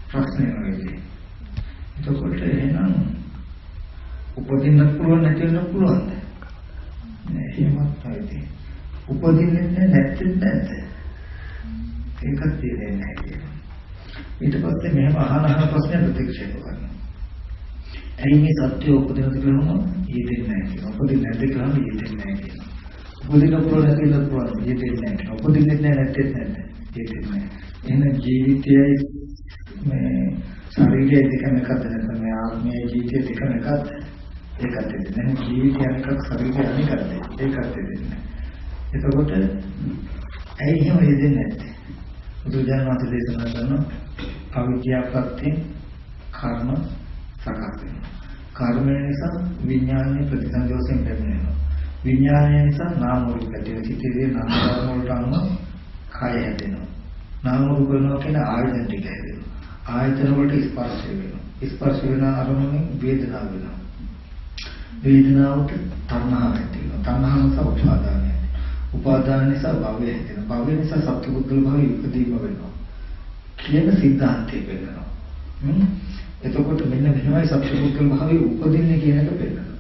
ප්‍රශ්නේ නෙවෙයි. එතකොට එහෙනම් උපදින්න පුළුවන් නැති වෙන්න පුළුවන්ද? නෑ එහෙමත් නැති. උපදින්නේ නැත්තේ නැද්ද? ඒකත් තේරෙන්නේ නැහැ කියනවා. ඊට පස්සේ මෙහෙම අහන ප්‍රශ්න ප්‍රතික්ෂේප කරනවා. ඇයි මේ සත්‍ය උපදිනද කියනවා ඊදෙන්නේ නැහැ කියනවා. උපදින්නේ නැද්ද කියනවා ඊදෙන්නේ නැහැ කියනවා. උපදින්න පුළුවන් නැති වෙන්න පුළුවන් ඊදෙන්නේ නැහැ කියනවා. උපදින්නේ නැහැ නැත්තේ නැද්ද? ඊදෙන්නේ නැහැ. එහෙනම් ජීවිතයයි මේ ශරීරය දෙකම එකද නැත්නම් මේ ආත්මය ජීවිතය දෙකම එකද? ඒකත් දෙන්නේ නැහැ. ජීවිතය අනිකක් ශරීරය අනිකක්ද? ඒකත් දෙන්නේ. එතකොට ඇයි එහෙම දෙන්නේ නැත්තේ? බුදුජානක වහන්සේ දේශනා කරන අවිද්‍යාවපත්‍යෙන් කර්ම සකස් වෙනවා. කර්මය නිසා විඥානයේ ප්‍රතිසංයෝගයෙන් ලැබෙනවා. විඥානය නිසා නාම රූප ඇතිවෙන සිටියේ නාම ධර්ම වලට අනුව කය හැදෙනවා. නාම රූප වෙනවා කියන ආයතන ටික හැදෙනවා. ආයතන වලට ස්පර්ශ වෙනවා. ස්පර්ශ වෙන අරමුණෙන් වේදනාව වෙනවා. වේදනාවට තණ්හාව ඇති වෙනවා. තණ්හාව නිසා උපාදානය. උපාදාන නිසා භවය හැදෙනවා. භවය නිසා සත්පුද්ගල භවය ඉපදීම වෙනවා. කියන සිද්ධාන්තය වෙනවා. එතකොට මෙන්න මෙහෙමයි සත්පුද්ගල භවය උපදින්නේ කියන එක වෙනවා.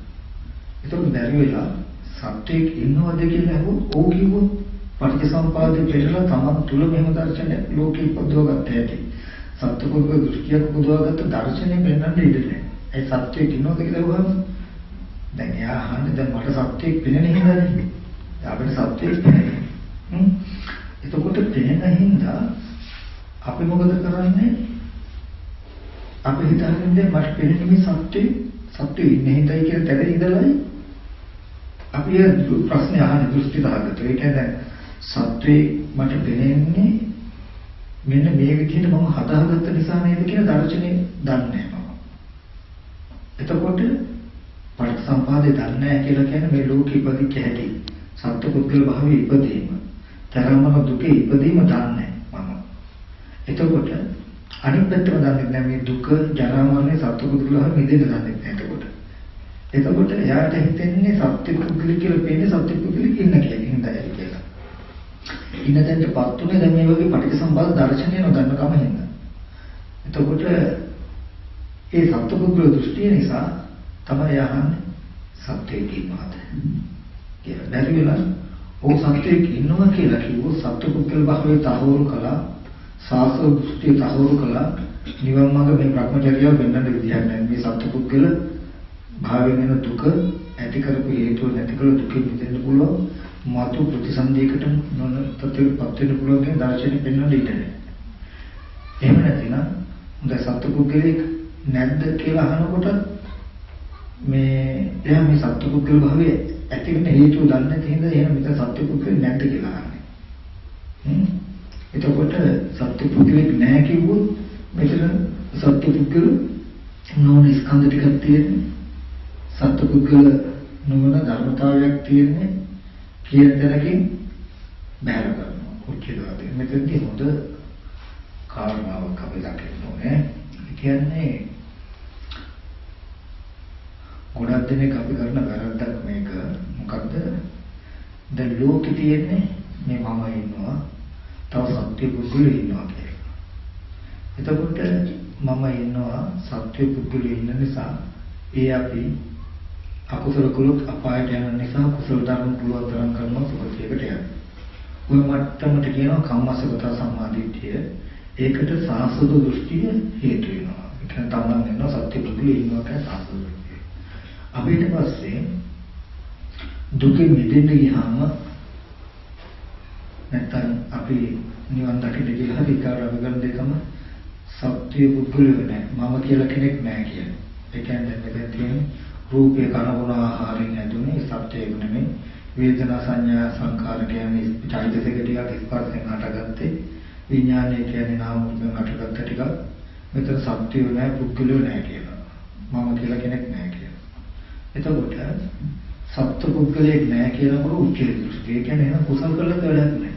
එතකොට බැරි වෙලා සත්‍යයක් ඉන්නවද කියලා අහුවොත් ඕක කිව්වොත් පටිච්චසමුප්පාදේ පිළිලා තමන් තුල මෙහෙම දර්ශනය ලෝකෙ ඉපදවගත්ත හැටි. සත්පුද්ගල දෘෂ්ටියක් උපදවාගත්ත දර්ශනය වෙන්නන්න ඉඩ නැහැ. ඒ සත්‍යයක් ඉන්නවද කියලා අහුවම දැන් එයා අහන්නේ දැන් මට සත්‍යයක් පෙනෙන්නේ හින්දානේ. අපිට සත්‍යයක් පෙනෙන්නේ. එතකොට පෙනෙන හින්දා අපි මොකද කරන්නේ? අපි හිතන්නේ මට පෙනෙන්නේ මේ සත්‍ය ඉන්නේ හින්දායි කියලා තැන ඉඳලායි අපි ප්‍රශ්නේ අහන්නේ දෘෂ්ටි දාගත්තා. ඒ කියන්නේ සත්‍යේ මට පෙනෙන්නේ මෙන්න මේ විදිහට මම හදාගත්ත නිසා නේද කියලා දර්ශනේ දන්නේ නැහැ. එතකොට පටිච්චසමුප්පාදේ දන්නේ නැහැ කියලා කියන්නේ මේ ලෝකෙ ඉපදිච්ච හැටි. සත්පුද්ගල භාවයේ ඉපදීම, තරමම දුකේ ඉපදීම දන්නේ මම. එතකොට අනිත් පැත්තම දන්නේ නැහැ මේ දුක, ජරා මරණය සත්පුද්ගල භාවයේ මිදෙන්න දන්නේ නැහැ. එතකොට එයාට හිතෙන්නේ සත්පුද්ගල කියලා පේන්නේ සත්පුද්ගලෙක් ඉන්න කියලා. ඉන්න තැනටපත් උනේ දැන් මේ වගේ පටිච්චසමුප්පාද දර්ශනය නොදන්න කම හින්දා. එතකොට ඒ සත්පුද්ගල දෘෂ්ටිය නිසා තමයි යහන්නේ සත්‍යයේ ඉන්නවද කියලා. බැරි වෙලා ඕ සත්‍යයේ ඉන්නවා කියලා කිව්වොත් සත්පුද්ගල භාවයේ තහවුරු කළා, සාසව දෘෂ්ටිය තහවුරු කළා, නිවන් මාර්ග මේ භ්‍රමචර්යාව වෙන්නට විදියක් නැහැ. මේ සත්පුද්ගල භාවයෙන් එන දුක ඇති කරපු හේතුව නැති කළ දුකෙන් මිදෙන්න පුළුවන්. මාතු ප්‍රතිසන්දියකට නොනතතේපත් වෙන්න පුළුවන් කියන දර්ශනෙ පෙන්වන්න ඉඩ නැහැ. එහෙම නැතිනම් හොඳ සත්පුද්ගලෙක් නැද්ද කියලා අහනකොට මේ එයා මේ සත්පුද්ගල භාවයේ ඇති වෙන හේතුව දන්නේ නැති හින්දා එහෙනම් මෙතන සත්පුද්ගල නැද්ද කියලා අහන්නේ. එතකොට සත්පුද්ගලෙක් නැහැ කිව්වොත් මෙතන සත්පුද්ගල නෝන ස්කන්ධ ටිකක් තියෙන්නේ. සත්පුද්ගල නොවන ධර්මතාවයක් තියෙන්නේ කියන තැනකින් බැහැර කරනවා. උච්චේදවාදී මෙතනදී හොඳ කාරණාවක් අපි දකින්න ඕනේ. ඒ කියන්නේ ගොඩක් දෙනෙක් අපි කරන වැරද්දක් මේක. මොකද්ද? දැන් ලෝකෙ තියෙන්නේ මේ මම ඉන්නවා, තව සත්‍ය පුද්ගලෙ ඉන්නවා කියලා. එතකොට මම ඉන්නවා සත්‍ය පුද්ගලෙ ඉන්න නිසා ඒ අපි අකුසල කුලක් අපායට යන නිසා කුසල ධර්ම පුළුවන් තරම් කරනවා සුඛයට යන්න. ඔය මට්ටමට කියනවා කම්මස්සගත සම්මාදිට්ඨිය. ඒකට සාසද දෘෂ්ටිය හේතු වෙනවා. ඒ කියන්නේ තමන් ඉන්නවා සත්‍ය පුද්ගලෙ ඉන්නවා කියන සාසද දෘෂ්ටිය. අපි ඊට පස්සේ දුකෙන් මිදෙන්න ගියාම නැත්නම් අපි නිවන් දකින්න කියලා හිතාර අරගෙන දෙකම සත්‍ය පුද්ගලයෝ නැහැ. මම කියලා කෙනෙක් නැහැ කියන්නේ. ඒ කියන්නේ මෙතන තියෙන රූපේ කනගුණ ආහාරයෙන් ඇතුනේ සත්‍යයක් නෙමෙයි. වේදනා සංඥා සංකාර කියන්නේ චෛතසික ටිකක් ස්පර්ශයෙන් හටගත්තේ. විඥානය කියන්නේ නාම රූපයෙන් හටගත්ත ටිකක්. මෙතන සත්‍යය නැහැ පුද්ගලයෝ නැහැ කියලා. මම කියලා කෙනෙක් නැහැ කියලා. එතකොට සත්‍ය පුද්ගලයෙක් නැහැ කියනකොට උච්චේ දෘෂ්ටි. ඒ කියන්නේ එහෙනම් කුසල් කළත් වැඩක් නැහැ.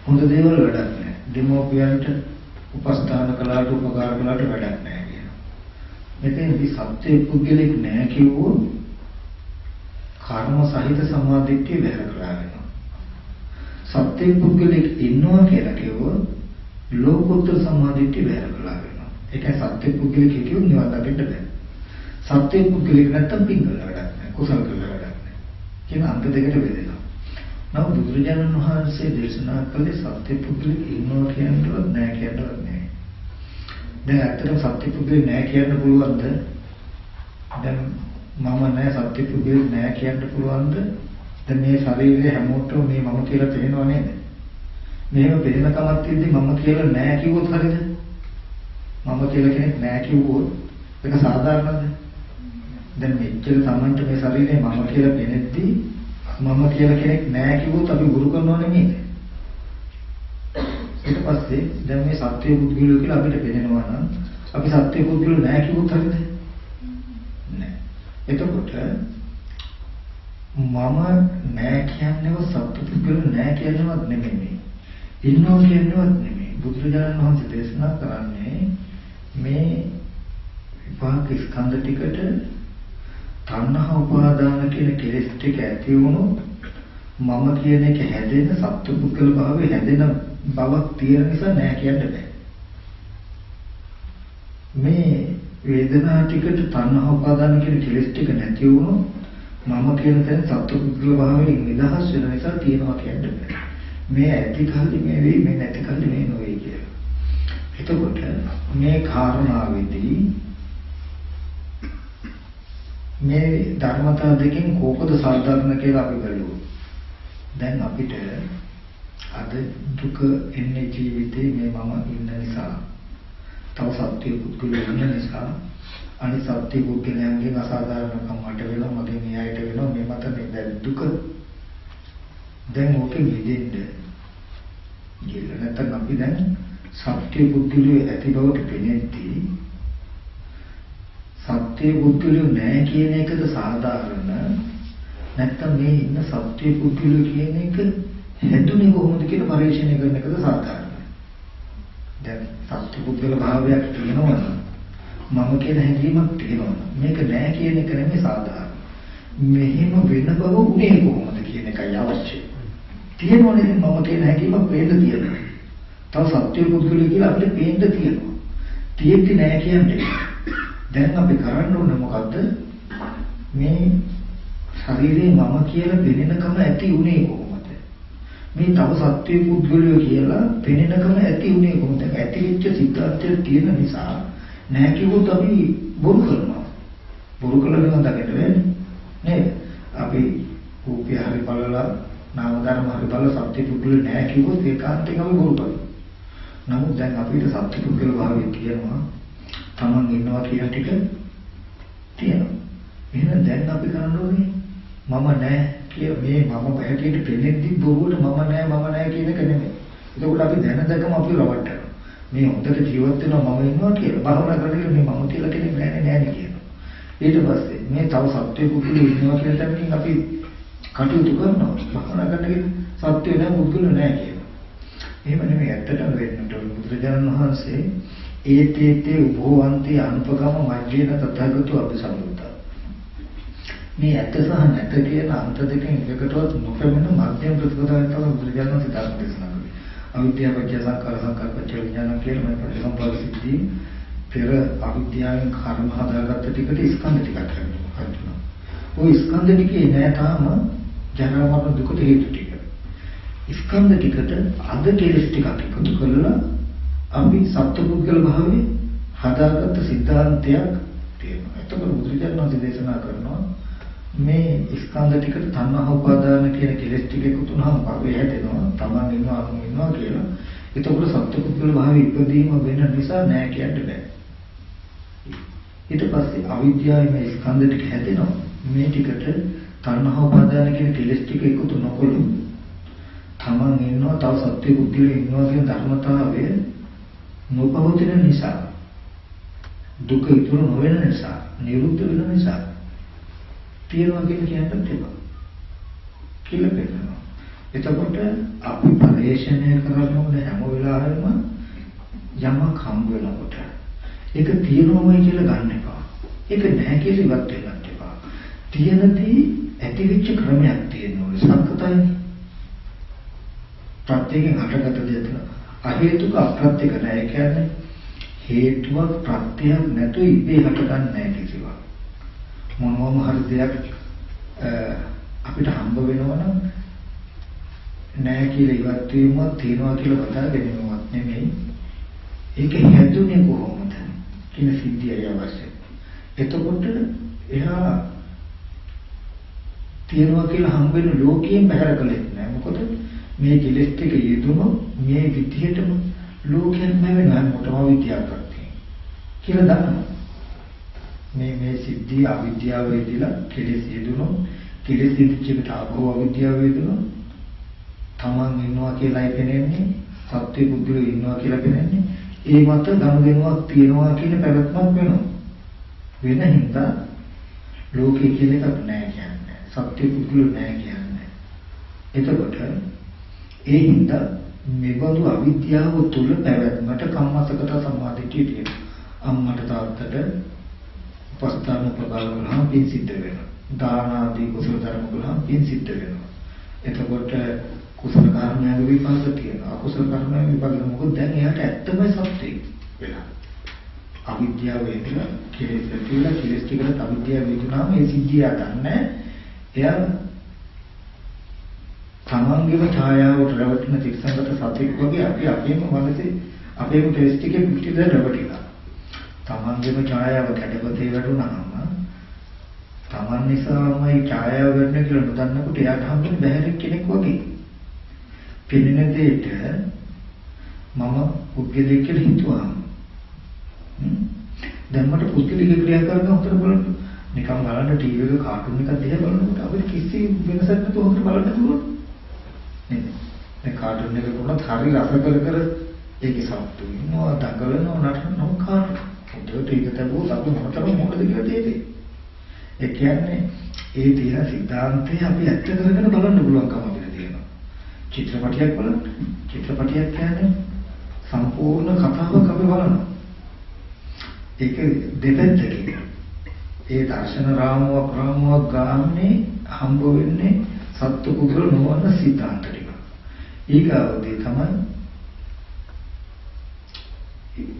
හොඳ දේවල් වැඩක් නැහැ. දෙමෝපියන්ට උපස්ථාන කළාට උපකාර කළාට වැඩක් නැහැ කියනවා. මෙතෙන්දී සත්‍ය පුද්ගලෙක් නැහැ කිව්වොත් කර්ම සහිත සමාධිත්‍ය වැර කරා වෙනවා. සත්‍ය පුද්ගලෙක් ඉන්නවා කියලා කිව්වොත් ලෝකෝත්තර සමාධිත්‍ය වැර කරා වෙනවා. සත්‍ය පුද්ගලික කියුම් නිවන් දකින්න බෑ. සත්‍ය පුද්ගලික නැත්තම් පිංගල වැඩක් නැහැ. කුසල කළ වැඩක් නැහැ. කියන අන්ත දෙකට බෙදෙනවා. නමුත් බුදුරජාණන් වහන්සේ දේශනා කළේ සත්‍ය පුද්ගලික ඉන්නවා කියනවත් නැහැ කියනවත් නෙවෙයි. දැන් ඇත්තටම සත්‍ය පුද්ගලික නැහැ කියන්න පුළුවන්ද? දැන් මම නැහැ සත්‍ය පුද්ගලික නැහැ කියන්න පුළුවන්ද? දැන් මේ ශරීරයේ හැමෝටම මේ මම කියලා තේරෙනව නේද? මේව පෙරෙන කමක් තියෙද්දි මම කියලා නැහැ කිව්වොත් හරියද? මම කියලා කෙනෙක් නැහැ කිව්වොත් ඒක සාධාරණද? දැන් මෙච්චර Tamanට මේ ශරීරේ මම කියලා පෙනෙද්දි මම කියලා කෙනෙක් නැහැ කිව්වොත් අපි ගුරු කරනව නෙමෙයි. ඊට පස්සේ දැන් මේ සත්‍ය පුද්ගලයෝ කියලා අපිට පෙනෙනවා නම් අපි සත්‍ය පුද්ගලයෝ නැහැ කිව්වොත් හරියද? නැහැ. එතකොට මම නැහැ කියන්නේව සත්‍ය පුද්ගලයෝ නැහැ කියනවත් නෙමෙයි. ඉන්නවා කියනවත් නෙමෙයි. බුදුරජාණන් වහන්සේ දේශනා කරන්නේ මේ විපාක ස්කන්ධ ටිකට තණ්හා උපාදාන කියන කෙලෙස් ටික ඇති වුණොත් මම කියන එක හැදෙන සත්පුද්ගල භාවය හැදෙන බවක් තියෙන නිසා නෑ කියන්න බෑ. මේ වේදනා ටිකට තණ්හා උපාදාන කියන කෙලෙස් ටික නැති වුණොත් මම කියන තැන සත්පුද්ගල භාවයෙන් නිදහස් වෙන නිසා තියෙනවා කියන්න බෑ. මේ ඇති කල්ලි මේ වෙයි මේ නැති කල්ලි මේ නොවේ කියලා. එතකොට මේ කාරණාවේදී මේ ධර්මතා දෙකෙන් කෝකද සාධාරණ කියලා අපි බලුවා. දැන් අපිට අද දුක එන්නේ ජීවිතේ මේ මම ඉන්න නිසා, තව සත්‍ය පුද්ගලයෝ ඉන්න නිසා, අනිත් සත්‍ය පුද්ගලයන්ගේ අසාධාරණකම් මට වෙනවා, මගේ න්යායට වෙනවා, මේ මත මේ දුක. දැන් ඕකෙ මිදෙන්න කියලා නැත්නම් අපි දැන් සත්‍ය පුද්ගලයෝ ඇති බවට පෙනෙද්දී සත්‍ය පුද්ගලයෝ නැහැ කියන එකද සාධාරණ, නැත්නම් මේ ඉන්න සත්‍ය පුද්ගලයෝ කියන එක හැදුනේ කොහොමද කියන පරීක්ෂණය කරන එකද සාධාරණ. දැන් සත්‍ය පුද්ගල භාවයක් තියෙනවනම් මම කියන හැඟීමක් තියෙනවනම් මේක නැහැ කියන එක නෙමෙයි සාධාරණ. මෙහෙම වෙන බව උනේ කොහොමද කියන එකයි අවශ්‍ය. තියෙනවනේ මම කියන හැඟීමක් වේද තියෙනවා. තව සත්‍ය පුද්ගලයෝ කියලා අපිට පේන්න තියෙනවා. තියෙද්දි නැහැ කියන්නේ. දැන් අපි කරන්න ඕනේ මොකද්ද? මේ ශරීරේ මම කියලා පෙනෙනකම ඇති උනේ කොහොමද? මේ තව සත්‍ය පුද්ගලයෝ කියලා පෙනෙනකම ඇති උනේ කොහොමද? ඇති වෙච්ච සිද්ධාර්ථය තියෙන නිසා නැහැ කිව්වොත් අපි බොරු කරනවා. බොරු කළා නම් දකින්න වෙන්නේ නේද? අපි රූපය හරි බලලා නාම ධර්ම හරි බලලා සත්‍ය පුද්ගලයෝ නැහැ කිව්වොත් ඒකාන්තයෙන්ම බොරු කරනවා. නමුත් දැන් අපිට සත්‍ය පුද්ගල භාවය කියනවා. තමන් ඉන්නවා කියන ටික තියෙනවා. එහෙනම් දැන් අපි කරන්න ඕනේ මම නැහැ කිය මේ මම බහැටියට පෙනෙද්දි බොරුවට මම නැහැ කියන එක නෙමෙයි. ඒකෝට අපි දැනදකම අපි රවට්ටනවා. මේ හොඳට ජීවත් වෙනවා මම ඉන්නවා කියලා. භවනා කරගෙන මේ මම කියලා කෙනෙක් නැහැ කියනවා. ඊට පස්සේ මේ තව සත්‍ය පුදුලු ඉන්නවා කියන තැනකින් අපි කටයුතු කරනවා. භවනා කරනකොට සත්‍ය නැහැ පුදුලු නැහැ කියනවා. එහෙම නෙමෙයි ඇත්තටම වෙන්නට ඕනේ. බුදුරජාණන් වහන්සේ ඒතේතේ උභවන්ති අනුපගම මජ්ජේන තථාගතෝ අபிසම්බුද්ධ. මේ ඇත්ත සහ නැත කියන අන්ත දෙකෙන් එකකටවත් නොපෙමෙන මධ්‍යම ප්‍රතිපදාවෙන් තමයි බුදුරජාණන් වහන්සේ ධර්ම දේශනා කළේ. අවිද්‍යාව පත්‍ය සංකාර සංකාර පත්‍ය විඥාන කියලා මේ ප්‍රතිසම්පාද සිද්ධි පෙර අවිද්‍යාවෙන් කර්ම හදාගත්ත ටිකට ස්කන්ධ ටිකක් හඳුනනවා. ওই ස්කන්ධ ටිකේ නෑ තාම ජනන මරණ දුකට හේතු ටික. ස්කන්ධ ටිකට අද කෙලස් ටිකක් එකතු කරලා අපි සත්පුද්ගල භාවයේ හදාගත්ත සිද්ධාන්තයක් තියෙනවා. එතකොට බුදුරජාණන් වහන්සේ දේශනා කරනවා මේ ස්කන්ධ ටිකට තණ්හා උපාදාන කියන කෙලෙස් ටික එකතු වුණාම භවය හැදෙනවා. තමන් ඉන්නවා අනුන් ඉන්නවා කියලා. එතකොට සත්පුද්ගල භාවයේ ඉපදීම වෙන නිසා නෑ කියන්න බෑ. ඊට පස්සේ අවිද්‍යාවේ මේ ස්කන්ධ ටික හැදෙනවා. මේ ටිකට තණ්හා උපාදාන කියන කෙලෙස් ටික එකතු නොකොළොත් තමන් ඉන්නවා තව සත්පුද්ගලයෝ ඉන්නවා කියන ධර්මතාවය නොපවතින නිසා දුක ඉතුරු නොවන නිසා නිරුද්ධ වෙන නිසා තියෙනවා කියන්නත් තිබා කියලා කියනවා. එතකොට අපි පරිශ්‍රණය කරනකොට හැම වෙලාවෙම යමක් හම්බ වෙනකොට ඒක තියෙනවමයි කියලා ගන්න එපා. ඒක නැහැ කියලා ඉවත් වෙන්නත් එපා. තියෙනදී ඇතිවෙච්ච ක්‍රමයක් තියෙනවා. සංකතයි ප්‍රත්‍යයෙන් හටගත දෙයක්. අහේතුක අප්‍රත්‍යක නැහැ කියන්නේ හේතුවක් ප්‍රත්‍යයක් නැතුව ඉබේ හටගන්නේ නැහැ කිසිවක්. මොනවම හරි දෙයක් අපිට හම්බ වෙනවා නම් නැහැ කියලා ඉවත් වීමවත් තියනවා කියලා කතා ගැනීමවත් නෙමෙයි. ඒක හැදුනේ කොහොමද කියන සිද්ධියයි අවශ්‍යයි. එතකොට එහා තියනවා කියලා හම්බ වෙන ලෝකයෙන් බහැර කළේ නැහැ. මොකද මේ කෙලෙස් ටික යෙදුණොත් මේ විදිහටම ලෝකයෙන් බැවෙනවා මොටම විද්‍යාවක් කියලා දන්නවා. මේ සිද්ධිය අවිද්‍යාව වේදිලා කෙලෙස් යෙදුණොත් කෙලෙස් ඉදිච්චට ආභව අවිද්‍යාව වේදුණොත් තමන් ඉන්නවා කියලා පෙනෙන්නේ සත්‍ය බුද්ධිය ඉන්නවා කියලා පෙනෙන්නේ ඒ මත ගනුදෙනුවක් තියනවා කියන පැවැත්මක් වෙනවා. වෙන හින්දා ලෝකේ කියන එකක් නැහැ කියන්නේ. සත්‍ය බුද්ධිය නැහැ කියන්නේ. එතකොට ඒ හින්දා මේබඳු අවිද්‍යාව තුල පැවැත්මට කම්මසකට සම්මාදිටිය තියෙනවා. අම්මට තාත්තට උපස්ථාන ප්‍රබලවම පින් සිද්ධ වෙනවා. දාන ආදී කුසල ධර්ම වලම පින් සිද්ධ වෙනවා. එතකොට කුසල කර්මයන් විපාක තියෙනවා. අකුසල කර්මයන් විපාක මොකද දැන් එයාට ඇත්තම සත්‍යය වෙලා. අවිද්‍යාව වේදනා කෙලෙස් කියලා කෙලෙස් ටිකට අවිද්‍යාව වේදනාම මේ සිද්ධිය ගන්නෑ. එයා තමන්ගේම ඡායාවට රැවටෙන තික්සංගත සතෙක් වගේ අපි අපේම මනසේ අපේම ටෙස්ට් එකේ පිටිද රැවටිලා. තමන්ගේම ඡායාව කැඩපතේ වැටුණාම තමන් නිසාමයි ඡායාව වෙන්නේ කියලා නොදන්නකොට එයාට හම්බෙන්නේ බැහැරෙක් කෙනෙක් වගේ. පිළිෙන දෙයට මම පුද්ගලික කියලා හිතුවා. දැන් මට පුද්ගලික ක්‍රියා කරන උතර බලන්න නිකන් බලන්න ටීවී එක කාටුන් එකක් දිහා බලනකොට අපිට කිසි වෙනසක් නැතුව උතර බලන්න පුළුවන්. නේද? දැන් කාටුන් එක වුණත් හරි රස කර ඒකේ සතුටු වෙනවා, දඟලනවා, නටනවා කාටුන්. උදේට ඒක තමයි අපි මොකටද මොකද කියලා තේරෙන්නේ. ඒ කියන්නේ ඒ තියෙන සිද්ධාන්තය අපි ඇත්ත කරගෙන බලන්න පුළුවන්කම අපිට තියෙනවා. චිත්‍රපටයක් බලන්න. චිත්‍රපටයක් කියන්නේ සම්පූර්ණ කතාවක් අපි බලනවා. ඒක දෙපැත්තකින්. ඒ දර්ශන රාමුවක් ගාන්නේ හම්බ වෙන්නේ සත්‍ය කුසල නොවන සිද්ධාන්ත ටික. ඊගාවදී තමයි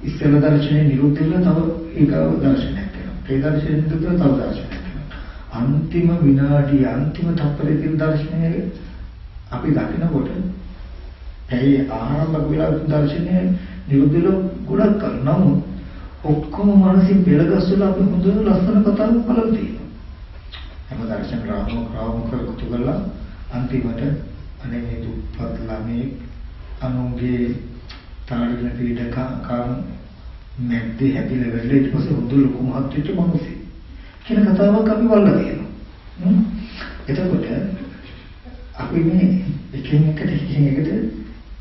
ඉස්සෙල්ල දර්ශනේ නිරුද්ධ වෙලා තව ඊගාව දර්ශනයක් වෙනවා. ඒ දර්ශනේ නිරුද්ධ වෙලා තව දර්ශනයක් වෙනවා. අන්තිම විනාඩිය අන්තිම තත්පරේ තියෙන දර්ශනය අපි දකිනකොට ඇයි ආරම්භක වෙලා දර්ශනය නිරුද්ධ වෙලා ගොඩක් කරනවා. ඔක්කොම මානසික බෙලගස්සලා අපි හොඳ ලස්සන කතාවක් බලලා තියෙනවා. හැම දර්ශන රාමුවක් කරතු කරලා අන්තිමට අනේ මේ දුප්පත් ළමයි අනුගේ තාරින පීඩක කාම නැද්ද හැදිලා වෙලා ඊට පස්සේ හොඳ ලොකු මහත් වෙච්ච මිනිස්සු කියන කතාවක් අපි බලලා තියෙනවා. එතකොට අපි මේ එකින් එකට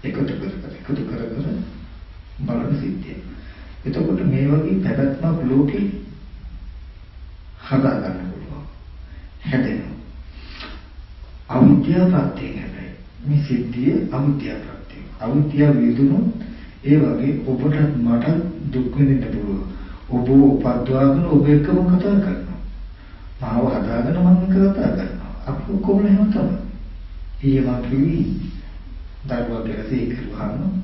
එකතු කර බලන සිද්ධිය. එතකොට මේ වගේ පැවැත්මක් ලෝකේ හදා ගන්න පුළුවන්. හැදෙනවා. අවිද්‍යාව ප්‍රත්‍යයෙන් හැබැයි මේ සිද්ධිය අවිද්‍යාව ප්‍රත්‍යයෙන්. අවිද්‍යාව වේදුනොත් ඒ වගේ ඔබට මට දුක් විඳින්න පුළුවන්. ඔබ උපද්දවාගෙන ඔබ එක්කම කතා කරනවා. මාව හදාගෙන මම කතා කරනවා. අපි කොහොමද එහෙම තමයි. ඊයම කිවි දරුවා කියලා සීකරුවාම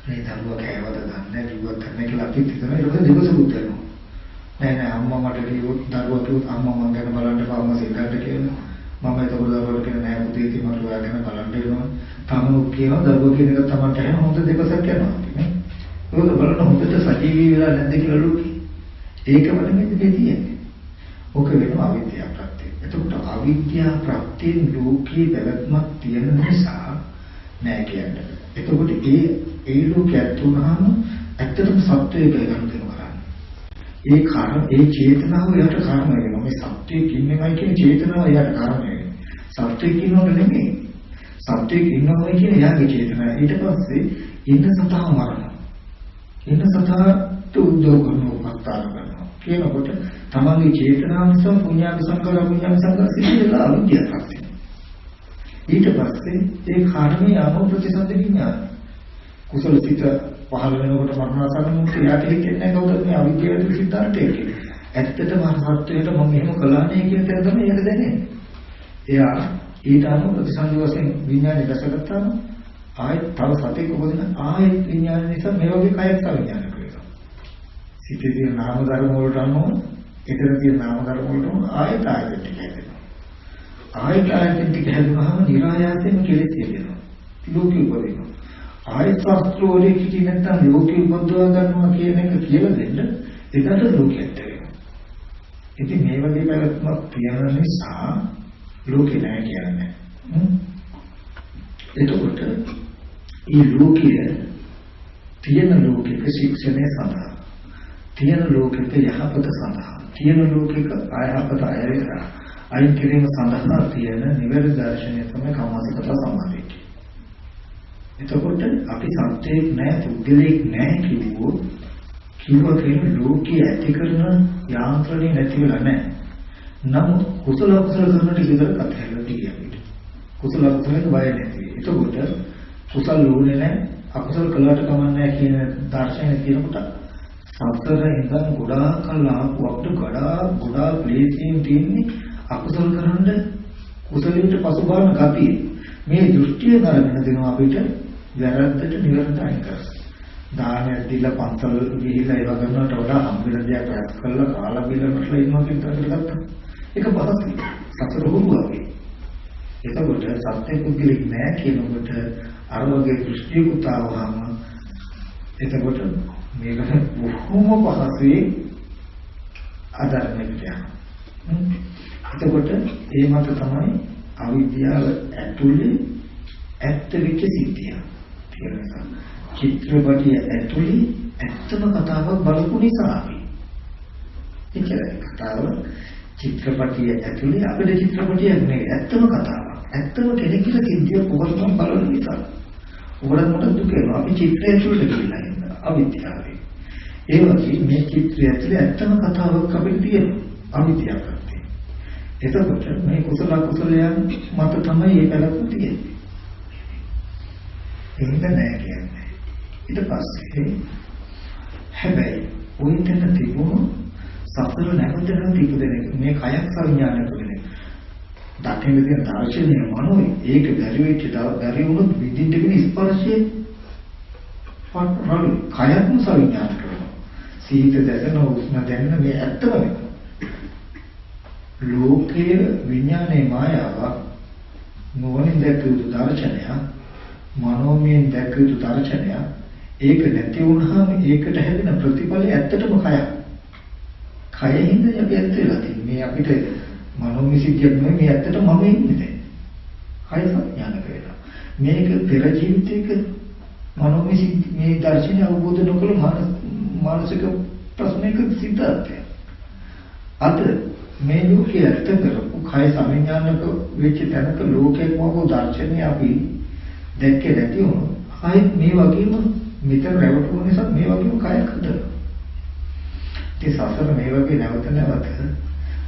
මේ දරුවා කෑවද දන්නේ කිව්වත් නැහැ කියලා අපි හිතනවා. ඒක දිවසකුත් වෙනවා. නෑ අම්මා මට කිව්වොත් දරුවා කිව්වොත් අම්මා මං ගැන බලන්න පාවම සිතන්න කියලා. මම ඒකවල දරුවාට කියන නෑ පුතේ ඉතින් මට ඔයා ගැන බලන්න වෙනවා. තමෝ කියන දරුවා කියන එක තමයි එහෙම හොඳ දෙකසක් යනවා නේ. ඒක බලන්න හොඳට සජීවී වෙලා නැද්ද කියලා ලෝකේ. ඒකම නෙමෙයි තියෙන්නේ. ඕක වෙනවා අවිද්‍යාව ප්‍රත්‍යය. එතකොට අවිද්‍යාව ප්‍රත්‍යයෙන් ලෝකේ පැවැත්මක් තියෙන නිසා නෑ කියන්නේ. එතකොට ඒ ලෝකයට උනහම ඇත්තටම සත්‍යය ගන්න දෙනවා. ඒ චේතනාව යට කර්ම වෙනවා. මේ සත්‍යයේ ඉන්නමයි කියන චේතනාව යට කර්ම වෙනවා. සත්‍යයේ ඉන්නව නෙමෙයි. සත්‍යයේ ඉන්නවයි කියන යාගේ චේතනාව. ඊට පස්සේ ඉන්න සතාව මරනවා. ඉන්න සතාට උද්දව කරනවා, උපස්ථාන කරනවා. කියනකොට තමන්ගේ චේතනාව නිසා පුණ්‍යාවි සංකාර අපුණ්‍යාවි සංකාර සිද්ධිලා අවිද්‍යාවක්. ඊට පස්සේ ඒ කර්මයේ අනුව ප්‍රතිසන්දි විඥාන. කුසල සිත පහළ වෙනකොට මරණාසන්න මුක්ති යාට හිතෙන්නේ කවුද මේ අවිද්‍යාවේ සිද්ධාන්තය කියලා. ඇත්තටම හත්වයට මම එහෙම කළා නේ කියන තැන තමයි ඒක දැනෙන්නේ. එයා ඊට අනුව ප්‍රතිසන්දි වශයෙන් විඥානය දැසගත්තාම ආයෙත් තව සතෙක් උපදින ආයෙත් විඥාන නිසා මේ වගේ කයක් තව විඥාන කරනවා. සිතේ නාම ධර්ම වලට අනුව එතන තියෙන නාම ධර්ම වලට ආයත ආයතන ටික හැදෙනවා. ආයත ආයතන ටික හැදුනහම නිරායාසයෙන්ම කෙලෙස් හැදෙනවා. ලෝකෙ උපදිනවා. ආයත ශාස්ත්‍ර වලේ කිසි නැත්නම් ලෝකෙ උපදවා ගන්නවා කියන එක කියලා දෙන්න ඒකට ලෝකයට වෙනවා. ඉතින් මේ වගේ පැවැත්මක් තියෙන නිසා ලෝකේ නැහැ කියන්නේ. එතකොට මේ ලෝකයේ තියෙන ලෝකික ශික්ෂණය සඳහා තියෙන ලෝකික යහපත සඳහා තියෙන ලෝකික අයහපත අයින් කිරීම සඳහා තියෙන නිවැරදි දර්ශනය තමයි කම්මස්සගත සමාධිය. එතකොට අපි සත්‍යයක් නැහැ පුද්ගලයෙක් නැහැ කිව්වා කියන ලෝකයේ ඇති කරන යාන්ත්‍රණය නැති වෙලා නැහැ. නමුත් කුසල අකුසල කරන ටික විතර කතා කරලා තියෙනවා. කුසල අකුසලෙන් බය නැති. එතකොට කුසල ලෝනේ නැහැ අකුසල කළාට කමන්නේ නැහැ කියන දර්ශනය තියෙනකොට සතර ඉඳන් ගොඩාක් කල් ආපු අපිට ගොඩාක් ප්ලේසින් තියෙන්නේ අකුසල කරන්න කුසලයට පසුබාන ගතිය. මේ දෘෂ්ටිය නරගෙන දෙනවා අපිට වැරද්දට නිවැරදිව අයින් කරගන්න. දානයක් දීලා පන්සල් ගිහිලා ඒව කරනවට වඩා හම්බෙලා දෙයක් රැස් කරලා කාලා බිලකට ඉන්නවා කියන තරකට ගත්තා. ඒක පහසුයි. සතර හොරුවාගේ. එතකොට සත්‍ය පුද්ගලික නෑ කියනකොට අර වගේ දෘෂ්ටියකට ආවම එතකොට මේක බොහොම පහසුයි ආධාරණයක් යනවා. එතකොට ඒ මත තමයි අවිද්‍යාව ඇතුලේ ඇත්ත වෙච්ච සිද්ධිය. තේරෙනවද? චිත්‍රපටිය ඇතුලේ ඇත්තම කතාවක් බලපු නිසා අපි. එච්චරයි කතාව. චිත්‍රපටිය ඇතුලේ අපේ චිත්‍රපටියක් නෙවෙයි ඇත්තම කතාවක්. ඇත්තම කෙනෙක් කියලා කිව්ව කොහොමද බලන නිසා. උගලත් මට දුක වෙනවා. අපි චිත්‍රය ඇතුලේ ගිහිල්ලා ඉන්නවා. අවිද්‍යාවයි. ඒ වගේ මේ චිත්‍රය ඇතුලේ ඇත්තම කතාවක් අපිට තියෙනවා. අවිද්‍යාවක්. එතකොට මේ කුසල කුසලයන් මත තමයි මේ පැලකුම් තියෙන්නේ. ඒක නෑ කියන්නේ. ඊට පස්සේ හැබැයි ඔයිතන තිබුණු සතර නැවතන තිබුණේ මේ කයක් සංඥාන තුනේ. දකින්න තියෙන දර්ශනය මනෝයි ඒක බැරි වෙච්ච බැරි වුණොත් විදින්න වෙන ස්පර්ශයේ පටවල කයක්ම සංඥාන කරනවා. සීත දැනෙන උෂ්ණ දැනෙන මේ ඇත්තම ලෝකයේ විඥානයේ මායාව නොවනින් දැක්ක යුතු දර්ශනය මනෝමයෙන් දැක්ක යුතු දර්ශනය ඒක නැති වුණාම ඒකට හැදෙන ප්‍රතිඵලය ඇත්තටම කයක්. කයෙන්ද අපි ඇත්ත වෙලා තියෙන්නේ. මේ අපිට මනෝමය සිද්ධියක් නෙවෙයි මේ ඇත්තට මම ඉන්නේ. කය සංඥානක වෙනවා. මේක පෙර ජීවිතයක මනෝමය මේ දර්ශනය අවබෝධ නොකළ මානසික ප්‍රශ්නයක සිද්ධාර්ථය. අද මේ ලෝකයේ ඇත්ත කරපු කය සංඥානක වෙච්ච තැනක ලෝකයක් වගේ දර්ශනය අපි දැක්කේ නැති වුණොත් ආයෙත් මේ වගේම මෙතන රැවටුන නිසා මේ වගේම කයක් හදනවා. ඒ සසර මේ වගේ නැවත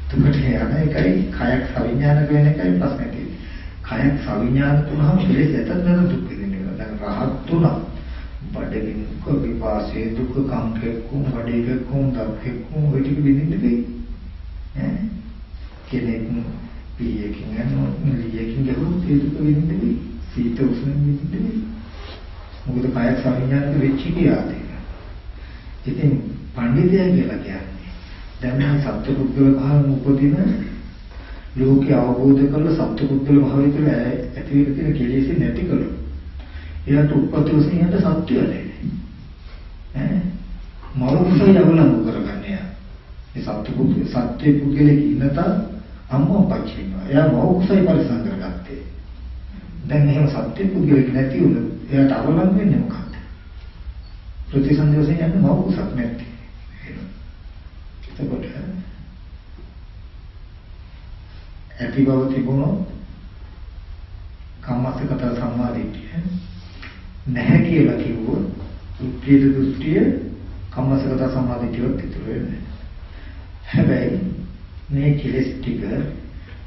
තුකට යන එකයි කයක් සංඥානක වෙන එකයි ප්‍රශ්නේ තියෙන්නේ. කයක් සංඥානක වුණාම කෙලෙස් ඇතත් දුක් විඳිනවා. දැන් රහත් තුනක් බඩගින් දුක විපාසේ දුක කාංකේකුම් බඩේකුම් දක්කේකුම් ඔය ටික විඳින්නේ කෙනෙක් පියකින් යනවා නිලියකින් ගහුවොත් ඒ දුක විඳින්නේ සීත උෂ්ණ විඳින්නේ මොකද කාය සංඥානක වෙච්ච කියාදී. ඉතින් පඬිතුයා කියලා කියන්නේ දැන් මේ සත්පුද්ගල භාවන උපදින ලෝකය අවබෝධ කරලා සත්පුද්ගල භාවය තුළ ඇති වෙන තියෙන කෙලෙස් නැති කළොත් එයාට උපත් වශයෙන් සත්‍යය නැහැ. මෞර්තිය අවලංගු කරගන්නේ. මේ සත්‍ය පුද්ගලෙක ඉන්නත අම්මෝ පච්චිනවා. එයා මෞර්තිය පරිසම් කරගත්තේ. දැන් එහෙම සත්‍ය පුද්ගලෙක නැති වුණොත් එයාට අවලංගු වෙන්නේ මොකක්ද? ප්‍රතිසන්දේශයෙන් යන්නේ මෞර්තියක් නැති. එතකොට ඇති බව තිබුණොත් කම්මස්සගත සම්මාදිට්ඨිය නැහැ කියලා කිව්වොත් උත්පීඩ දෘෂ්ටිය කම්මස්සගත සම්මාදිට්ඨියට ඉතුරු වෙන්නේ. හැබැයි මේ කෙලෙස් ටික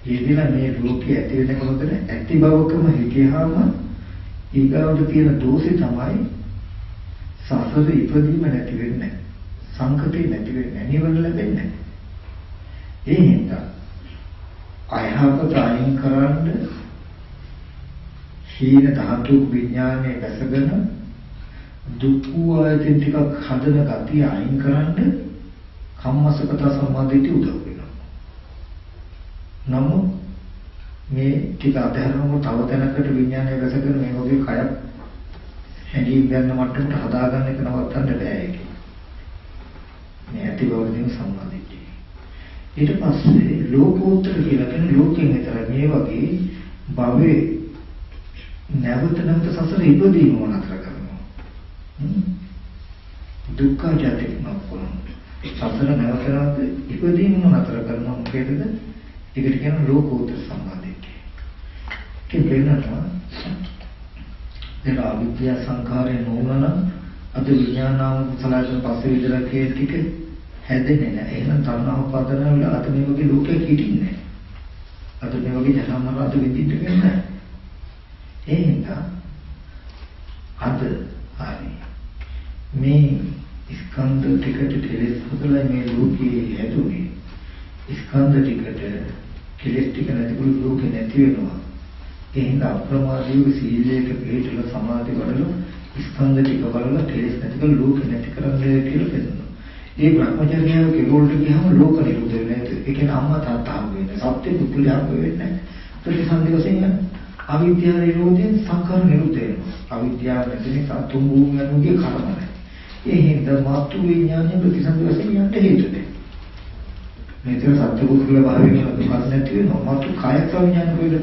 යෙදিলা මේ ලෝකයේ ඇති වෙන කොහොමද ඇති බවකම හිතියාම ඊගාවට තියෙන දෝෂේ තමයි සසර ඉපදීම නැති වෙන්නේ. සංකතේ නැති වෙන්නේ නිවන ලැබෙන්නේ. ඒ හින්දා අයහපත අයින් කරන්න හීන ධාතු විඥානයේ වැසගෙන දුක් ආයතන ටිකක් හදන ගතිය අයින් කරන්න කම්මස්සගත සම්මාදිට්ඨිය උදව් වෙනවා. නමුත් මේ ටික අධහරනකොට තව තැනකට විඥානය වැසගෙන මේ වගේ කයක් හැඟීම් ගන්න මට්ටමට හදාගන්න එක නවත්තන්න බෑ ඒක. මේ ඇති බව දින සම්මාදිට්ඨිය. ඊට පස්සේ ලෝකෝත්තර කියලා කියන ලෝකයෙන් විතර මේ වගේ භවයේ නැවත නැවත සසර ඉපදීම නතර කරනවා. දුක්ඛ ජාතික නොකොන සසර නැවත නැවත ඉපදීම නතර කරනවා. මොකේද? ඒකට කියන ලෝකෝත්තර සම්මාදිට්ඨිය. කියනවා ඒ අවිද්‍යා සංඛාරේ නොවන අද විඥානාම කුසලයෙන් පස්සේ විතරකේ ටික හැදෙන්නේ නැහැ. එහෙනම් තණ්හාව පදන වල අද මේ වගේ ලෝකෙක හිටින්නේ නැහැ. අද මේ වගේ ජනමරාත විදිහට වෙන්නේ. ඒ හින්දා අද හරි මේ ස්කන්ධ ටිකට කෙලෙස් හදලා මේ ලෝකයේ හැදුනේ. ස්කන්ධ ටිකට කෙලෙස් ටික නැතිවුණු ලෝකේ නැති වෙනවා. ඒ හින්දා අප්‍රමාදීව සීලයක පිළිපදලා සමාධි වඩලා ස්කන්ධ ටික වලලා කෙලෙස් නැතිකල ලෝකේ නැති කරන්නේ කියලා කියනවා. ඒ භ්‍රමචර්යාව කෙරෙවලට ගියාම ලෝක නිරුද්ධ වෙන්නේ නැහැ. ඒ කියන්නේ අම්මා තාත්තා හම් වෙන්නේ. සත්‍ය පුදුලයක් වෙන්නේ නැහැ. ප්‍රතිසන්දි වශයෙන් අවිද්‍යාව නිරෝධයෙන් සංඛාර නිරුද්ධ වෙනවා. අවිද්‍යාව නැති නිසා තුන් භූමියන්ගේ කර්ම නැහැ. ඒ හින්දා මාතු විඥානය ප්‍රතිසන්දි වශයෙන් යන්න හේතු නැහැ. මේතර සත්‍ය පුදුල භාවයෙන් දුක නැති වෙනවා. මාතු කාය සංඥාන වල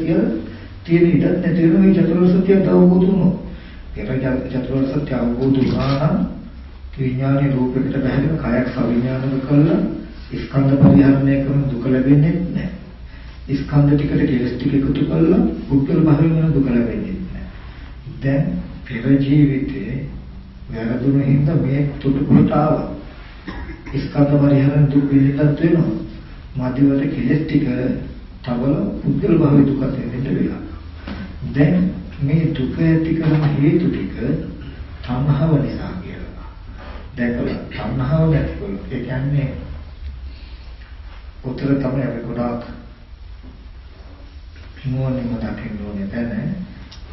තියෙන ඉඩක් නැති වෙන මේ චතුරාර්ය සත්‍ය අවබෝධ වුණොත්. ඒක චතුරාර්ය සත්‍ය අවබෝධ වුණා නම් විඥානයේ රූපයකට බැහැගෙන කායක් සවිඥානික කළා ස්කන්ධ පරිහරණය කරන දුක ලැබෙන්නේ නැහැ. ස්කන්ධ ටිකට කෙලස් ටික එකතු කළා පුද්ගල භාවයෙන් දුක ලැබෙන්නේ නැහැ. දැන් පෙර ජීවිතේ වැරදුන හින්දා මේ තුටුපොළට ආවා. ස්කන්ධ පරිහරණ දුක් විඳින්නත් වෙනවා. මාධ්‍යවල කෙලස් ටික තවල පුද්ගල භාවයේ දුක දෙන්න වෙලා. දැන් මේ දුක ඇති කරන හේතු ටික තණ්හාව නිසා කියලා. දැකලා තණ්හාව නැතිකොල ඒ කියන්නේ උතර තමයි අපි ගොඩාක් මොනින්ම දකින්න ඕනේ දැන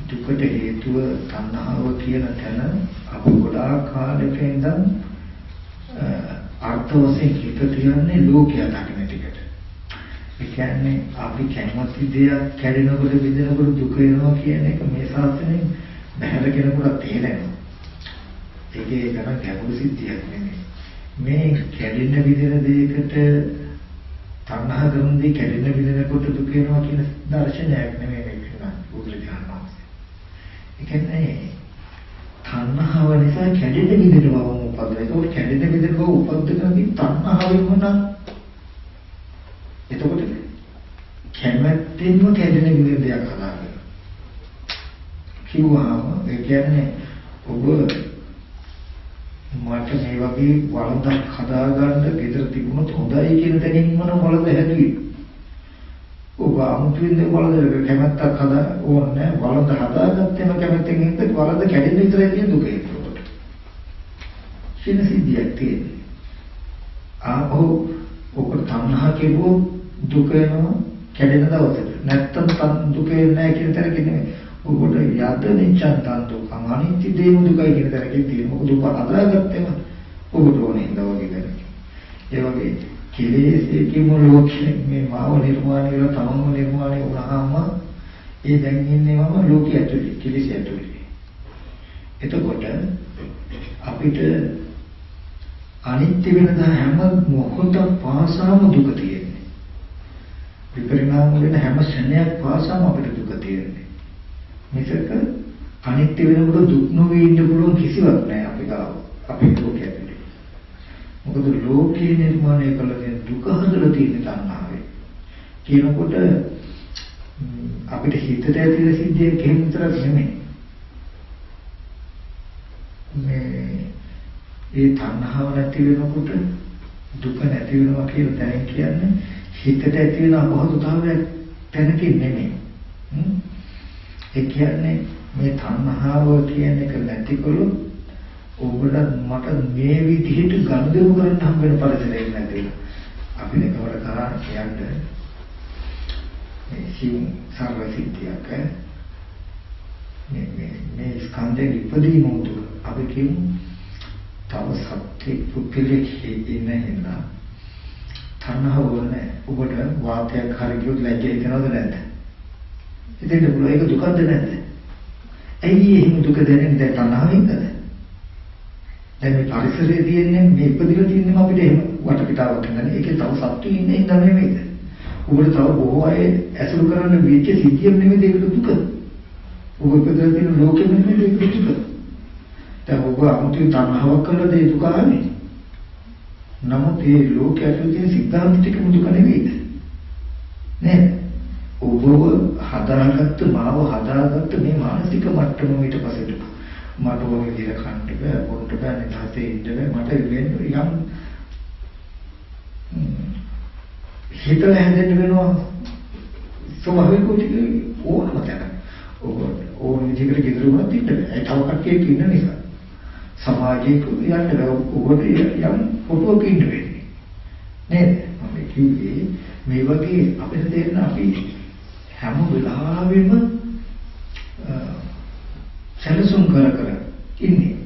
දුකට හේතුව තණ්හාව කියන තැන අපි ගොඩාක් කාලෙක ඉඳන් අර්ථ වශයෙන් හිත තියන්නේ ලෝකයා දකින්න ටිකට. ඒ කියන්නේ අපි කැමති දෙයක් කැඩෙනකොට බිඳෙනකොට දුක වෙනවා කියන එක මේ ශාස්ත්‍රයෙන් බහැර කෙනෙකුට තේරෙනවා. ඒකේ තරම් ගැඹුරු සිද්ධියක් නෙමෙයි. මේ කැඩෙන බිඳෙන දෙයකට තණ්හා ගමන්දී කැඩෙන බිඳෙනකොට දුක වෙනවා කියන දර්ශනයක් නෙමෙයි මේක නා බුදුරජාණන් වහන්සේ. ඒ කියන්නේ තණ්හාව නිසා කැඩෙන බිඳෙන බව උපදිනවා. ඒක කැඩෙන බිඳෙන බව උපදිනදී තණ්හාවෙන් වුණා. එතකොට කැමැත්තෙන්ම කැඩෙන බිඳෙන දෙයක් හදාගන්න. කිව්වහම ඒ කියන්නේ ඔබ මට මේ වගේ වළඳක් හදාගන්න ගෙදර තිබුණොත් හොඳයි කියන තැනින් මම වළඳ හැදුවේ. ඔබ අමුතුවෙන් වළඳ කැමැත්තක් හදා ඕනේ වළඳ හදාගත්තේම කැමැත්තෙන් ඉඳන් වළඳ කැඩෙන විතරයි කියන දුක ඒකට. සිනසිද්ධියක් තියෙන්නේ. ආපහු ඔබ තණ්හා කෙරුවෝ දුක වෙනවා කැඩෙන දවසට. නැත්තම් දුක වෙන්නේ නැහැ කියන තැනක නෙමෙයි. ඔබට යද නිච්ඡන්තන් දුක අනිත්‍ය දේම දුකයි කියන තරකින් තියෙන මොකද ඔබ අදාගත්තේම ඔබට ඕනේ හින්දා වගේ දැනෙන. ඒ වගේ කෙලෙස්කේම ලෝකයේ මේ මාව නිර්මාණය කරලා තමන්ම නිර්මාණය වුණාම ඒ දැන් ඉන්නේ මම ලෝකයේ ඇතුලේ කෙලෙස් ඇතුලේ. එතකොට අපිට අනිත්‍ය වෙන හැම මොහොත පාසාම දුක තියෙන්නේ. විපරිණාම වෙන හැම ශරණයක් පාසාම අපිට දුක තියෙන්නේ. මේක අනිත්‍ය වෙනකොට දුක් නොවේ ඉන්න පුළුවන් කිසිවක් නැහැ අපි ගාව අපේ ලෝකයේ ඇතුලේ. මොකද ලෝකේ නිර්මාණය කළ දේ දුක හදලා තියෙන තණ්හාවේ. කියනකොට අපිට හිතට ඇති සිද්ධිය කෙහෙම විතරක් නෙමෙයි. ඒ තණ්හාව නැති වෙනකොට දුක නැති වෙනවා කියන තැන කියන්නේ හිතට ඇති වෙන අපහසුතාවයක් තැනකින් නෙමෙයි. ඒ කියන්නේ මේ තණ්හාව කියන එක නැතිකොළොත් ඔබට මට මේ විදිහට ගනුදෙනු කරන්න හම්බ වෙන පරිසරයක් නැතිව අපි නේකවල කරා කියන්නේ මේ සිං සර්වසිද්ධියක් මේ ස්කන්ධයේ ඉපදීම උතුර අපි කියමු තව සත්‍ය පුද්ගලෙක් ඉන්න හින්දා තණ්හාව ඕනේ. ඔබට වාතයක් හරි ගියොත් ලැජ්ජ හිතනවද නැද්ද? හිතෙන්න පුළුවන්. ඒක දුකද නැද්ද? ඇයි එහෙම දුක දැනෙන්නේ? දැන් තණ්හාවෙන්ද? දැන් මේ පරිසරයේ තියෙන්නේ මේ ඉපදිලා තියෙන්නේ අපිට එහෙම වටපිටාවක් නැහැ. ඒකේ තව සත්තු ඉන්නේ ඉඳන් නෙමෙයිද? ඔබට තව බොහෝ අය ඇසුරු කරන්න වෙච්ච සිද්ධියක් නෙමෙයි ඒක දුක. ඔබ ඉපදලා තියෙන ලෝකෙ නෙමෙයි ඒක දුක. දැන් ඔබ අමුතු තණ්හාවක් කරලා ඒ දුක ආවේ. නමුත් මේ ලෝකයේ ඇතුළේ තියෙන සිද්ධාන්ත ටිකම දුක නෙමෙයිද? නේද? ඔබව හදාගත්ත මාව හදාගත්ත මේ මානසික මට්ටම ඊට පස්සේ මට ඔය විදිහට කන්න බෑ, පොඩ්ඩ බෑ, නැතහසේ ඉන්න බෑ. මට වෙන යම් හිතල හැදෙන්න වෙනවා. ස්වභාවික ටික ඕනම තැන. ඕන විදිහකට ගෙදරුවත් ඉන්න බෑ. ඒ තව කට්ටියක් ඉන්න නිසා. සමාජයක යන්න බෑ. ඔබට යම් පොටුවක ඉන්න වෙන්නේ. නේද? මම කිව්වේ මේ වගේ අපිට තේරෙන අපි හැම වෙලාවෙම සැලසුම් කර ඉන්නේ.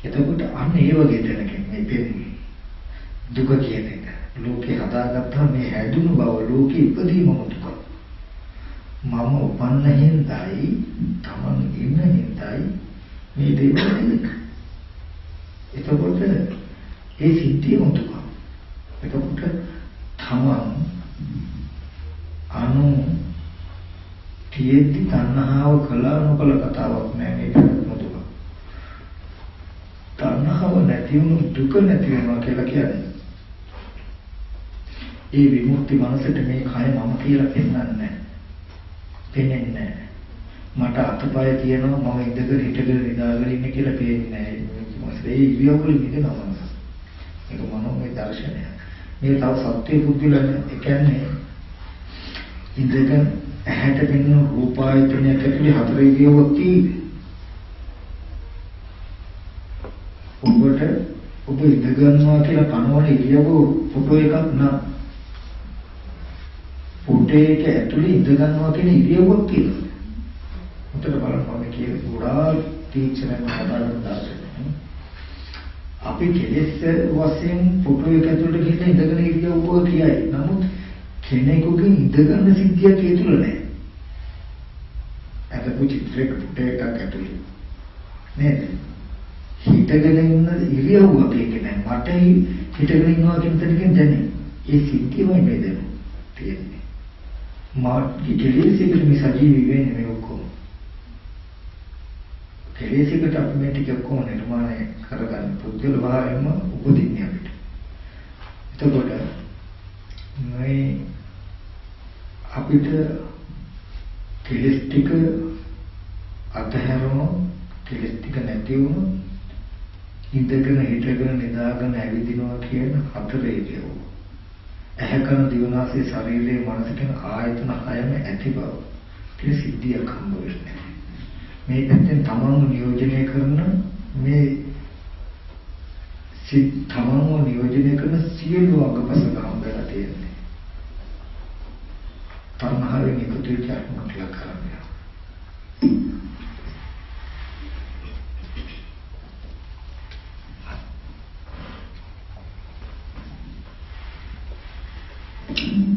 එතකොට අන්න ඒ වගේ දැනගෙන මේ පෙන්නේ දුක කියන එක. ලෝකේ හදාගත්තා මේ හැදුණු බව ලෝකේ ඉපදීමම දුක. මම උපන්න හින්දායි තමන් ඉන්න හින්දායි මේ දේවල් වෙන්නේ. එතකොට ඒ සිද්ධියම දුක. එතකොට තමන් අනු තියෙද්දි තණ්හාව කළා නොකළ කතාවක් නෑ මේක දුක. තණ්හාව නැති වුණු දුක නැති වෙනවා කියලා කියන්නේ. ඒ විමුක්ති මනසට මේ කය මම කියලා පෙන්වන්නේ නෑ. පෙන්වන්නේ නෑ. මට අතපය තියෙනවා මම ඉඳගෙන හිටගෙන නිදාගෙන ඉන්නේ කියලා පේන්නේ නෑ. මොකද ඒ ඉරියව්වල නිදනවා මනස. ඒක මනෝමය දර්ශනය. මේ තව සත්‍ය පුදුලන ඒ කියන්නේ ඉඳගෙන ඇහැට පෙනෙන රූපායතනයක් ඇතුලේ හතර ඉරියව්වක් තියෙන්නේ. ඔබට ඔබ ඉඳගන්නවා කියලා කනවන ඉරියව්ව ෆොටෝ එකක් නම් ෆොටෝ එක ඇතුලේ ඉඳගන්නවා කියන ඉරියව්වක් තියෙනවා. උතර බලන්න ඕනේ කියලා ගොඩාක් තීක්ෂණව හදාගන්න දාන්න. අපි කෙලෙස් වශයෙන් ෆොටෝ එක ඇතුලේ ගිහින් ඉඳගෙන ඉරියව්ව කියයි. නමුත් කෙනෙකුගේ ඉඳගන්න සිද්ධියක් ඒ තුල නැහැ. අද පුචිත්‍රයක ෆොටෝ එකක් ඇතුලේ නේද? හිටගෙන ඉන්න ඉරියව්වක් ඒක නෑ. මට හිටගෙන ඉන්නවා කියන තැනකින් දැනේ. ඒ සිද්ධියමයි මේ දැන තියෙන්නේ. මාගේ කෙලෙසයකට මේ සජීවී වෙන්නේ මේ ඔක්කොම. කෙලෙසයකට අපි මේ ටික ඔක්කොම නිර්මාණය කරගන්න පුද්ගල භාවයෙන්ම උපදින්නේ අපිට. එතකොට මේ අපිට කෙලෙස් ටික අතහැරම කෙලෙස් ටික නැති වුණොත් ඉඳගෙන හිටගෙන නිදාගෙන ඇවිදිනවා කියන හතරේ ඉරියව්ව. ඇහැ කන දිවනාසය ශරීරයේ මනස කියන ආයතන හයම ඇති බව. ඒ සිද්ධියක් හම්බ වෙන්නේ. මේ පැත්තෙන් තමන්ව නියෝජනය කරන මේ තමන්ව නියෝජනය කරන සියලු අංගපසක හම්බෙලා තියෙන්නේ. තණ්හාවෙන් එකතු වෙච්ච අත්මක් කරන්නේ.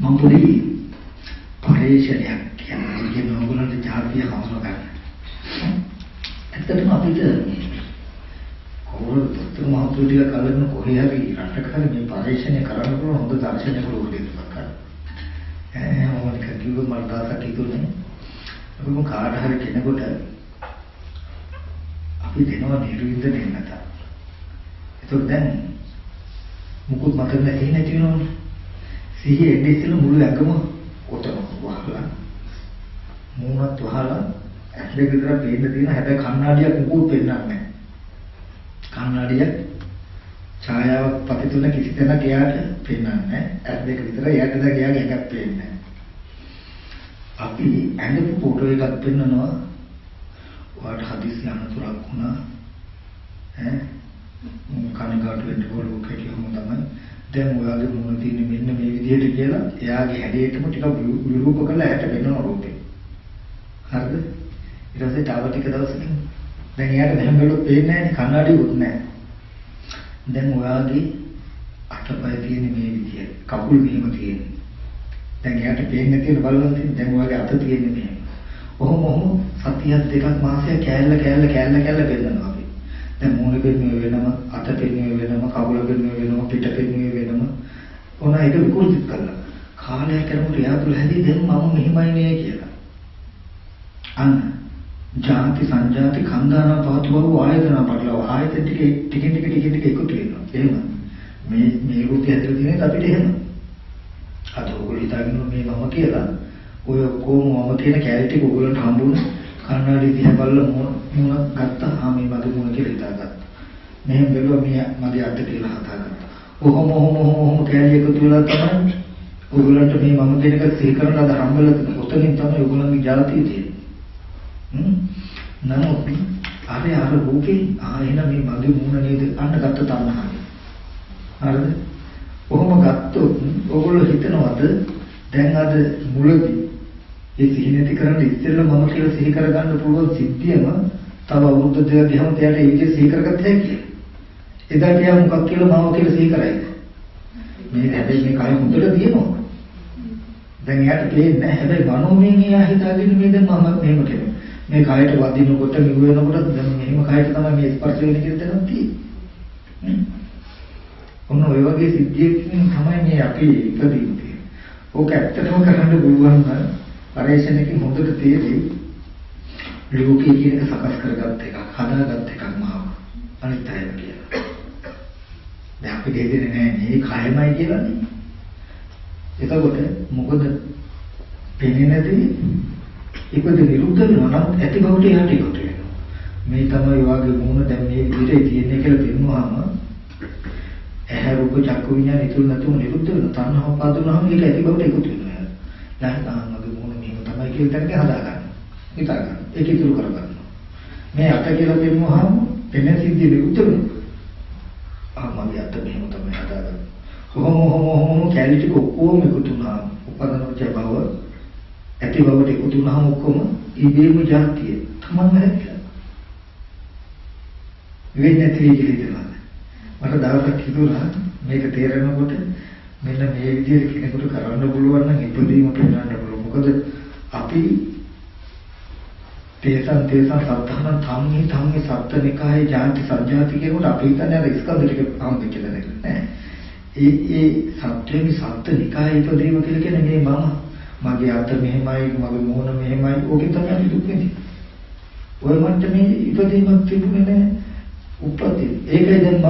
මම පොඩි පරිශ්‍රයක් කියන්නේ ඕගොල්ලන්ට ජාතිය හඳුනා ගන්න. ඇත්තටම අපිට කොහොමද මහතුලිය කලින් කොහේ හරි රටක හරි මේ පරිශ්‍රණය කරන්න පුළුවන් හොඳ දර්ශනයක් ලෝකෙට ගන්න. මොකද කිව්ව මම දාසක් හිතුනේ. අපි කාට හරි කෙනෙකුට අපි දෙනවා නිර්වින්ද දෙන්නට. ඒක දැන් මුකුත් මතක නැති වෙනවනේ. සිහිය එන්නේ ඉතින් මුළු ඇඟම ඔතන වහලා මූණත් වහලා ඇස් දෙක විතර පේන්න තියෙන හැබැයි කණ්ණාඩියක් මුකුත් පෙන්නන්නේ නැහැ. කණ්ණාඩියක් ඡායාවක් පතිතුන කිසි තැනක එයාට පෙන්නන්නේ නැහැ. ඇස් දෙක විතර එයාට දැන් එයාගේ එකක් පේන්නේ නැහැ. අපි ඇඟේ ෆොටෝ එකක් පෙන්නනවා. ඔයාට හදිස්සි අනතුරක් වුණා. කනගාටු වෙන්න ඕන කෙටිවම තමයි. දැන් ඔයාගේ මොන තියෙන්නේ මෙන්න මේ විදිහට කියලා එයාගේ හැඩයටම ටිකක් විරූප කරලා ඇයට වෙනවා රූපේ. හරිද? ඊට පස්සේ තව ටික දවසකින් දැන් එයාට මෙහෙම බලුවොත් පේන්නේ නැහැ කන්නඩියුත් නැහැ. දැන් ඔයාගේ අතපය තියෙන මේ විදිය. කකුල් මෙහෙම තියෙන්නේ. දැන් එයාට පේන්නේ තියෙන බලවත් තියෙන දැන් ඔයාගේ අත තියෙන්නේ මෙහෙම. ඔහොම සතියක් දෙකක් මාසයක් කෑල්ල බෙදනවා අපි. දැන් මූණ පෙන්නුවේ වෙනම, අත පෙන්නුවේ වෙනම, කකුල පෙන්නුවේ වෙනම, පිට පෙන්නුවේ වෙනම. ඕන ඒක විකෘති කරලා. කාලයක් යනකොට එයා තුල හැදී දැන් මම මෙහෙමයි නේ කියලා. අන්න ජාති සංජාති කන්දානා පවතුව ආයතන පටලව ආයතන ටික එකතු වෙනවා. එහෙම මේ රූපය ඇතුළේ තියෙන අපිට එහෙම. අද ඔයගොල්ලෝ හිතාගෙන මේ මම කියලා ඔය කොහොම මම තියෙන කැලිටි ඔයගොල්ලන්ට හම්බුනේ කන්නාඩි දිහා බලලා මොන ගත්තා ආ මේ මගේ මොන කියලා හිතාගත්තා. මෙහෙම බැලුවා මගේ අත කියලා හදාගත්තා. ඔහොම කැලි එකතු වෙලා තමයි ඔයගොල්ලන්ට මේ මම කියන එක සිහි කරන අද හම්බෙලා තියෙන. ඔතනින් තමයි ඔයගොල්ලන්ගේ ජාතිය තියෙන්නේ. නමුත් අර රූපේ එහෙනම් මේ මගේ මූණ නේද අන්න ගත්ත තණ්හාව. හරිද? කොහොම ගත්තොත් ඔයගොල්ලෝ හිතනවාද දැන් අද මුලදී ඒ සිහි නැති කරන්න ඉස්සෙල්ලා මම කියලා සිහි කරගන්න පුළුවන් සිද්ධියම තව අවුරුදු දෙකක් ගියම එයාට ඒ විදිහට සිහි කරගත්ත හැකියි. එදාට එයා මොකක් කියලා මම කියලා සිහි කරයිද? මේ හැබැයි මේ කය හොඳට තියෙනවා. දැන් එයාට තේරෙන්නේ නැහැ. හැබැයි මනෝමයෙන් එයා හිතාගෙන මේ දැන් මම මෙහෙම කරනවා. මේ කයට වදිනකොට නිව වෙනකොට දැන් මෙහෙම කයට තමයි මේ ස්පර්ශ වෙන්නේ කියලා දැනක් තියෙන්නේ. ඔන්න ඔය වගේ සිද්ධියකින් තමයි මේ අපි ඉපදින්නේ. ඕක ඇත්තටම කරන්න පුළුවන් නම් පරිශ්‍රණයකින් හොඳට තේරෙයි. ලෝකයේ කියන එක සකස් කරගත්ත එකක්, හදාගත්ත එකක් මාව. අනිත් අය කියලා. දැන් අපි දෙන්නේ නැහැ මේ කයමයි කියලානේ. එතකොට මොකද පෙනෙන්නේ නැති ඉපද විරුද්ධ වෙනවා නම් ඇති බවට යටි කොට වෙනවා. මේ තමයි වාගේ මොන දැන් මේ විදිහට තියෙන්නේ කියලා පෙන්වුවාම ඇහැ රූප චක්කු විඤ්ඤාණ ඉතුරු නැතුව නිරුද්ධ වෙනවා. තණ්හාව පාදුනහම ඒක ඇති බවට එකතු වෙනවා. දැන් තමන්ගේ මොන මෙහෙම තමයි කියලා තැනක හදා ගන්න. හිතා ගන්න. ඒක ඉතුරු කර ගන්න. මේ අත කියලා පෙන්වුවාම එන්නේ සිද්ධිය විරුද්ධ වෙනවා. මගේ අත මෙහෙම තමයි හදා ගන්න. කොහොම කැලිටි ඔක්කොම එකතු වුණා. උපදනෝච බව ඇති බවට එකතු වුණාම ඔක්කොම ඉබේම જાතිය තමන්ම හැදෙලා. වෙන්නේ නැති විදිහට මට දවසක් හිතුණා මේක තේරෙනකොට මෙන්න මේ විදිහට කෙනෙකුට කරන්න පුළුවන් නම් ඉදීම පෙන්වන්න පුළුවන්. මොකද අපි තේසන් සත්‍යන ධම්මේ සත්‍යනිකායේ ජාති සංජාති කියනකොට අපි හිතන්නේ අර ස්කන්ධ ටික හම්බෙච්ච දෙයක් නෑ. ඒ සත්‍යෙමි සත්‍යනිකායේ ඉදීම කියලා කියන්නේ මේ මගේ අත මෙහෙමයි මගේ මූණ මෙහෙමයි ඕකේ තමයි අපි දුක් වෙන්නේ. ඔය මට්ටමේ ඉදීමක් තිබුණේ නෑ. උපදී ඒකයි දැන්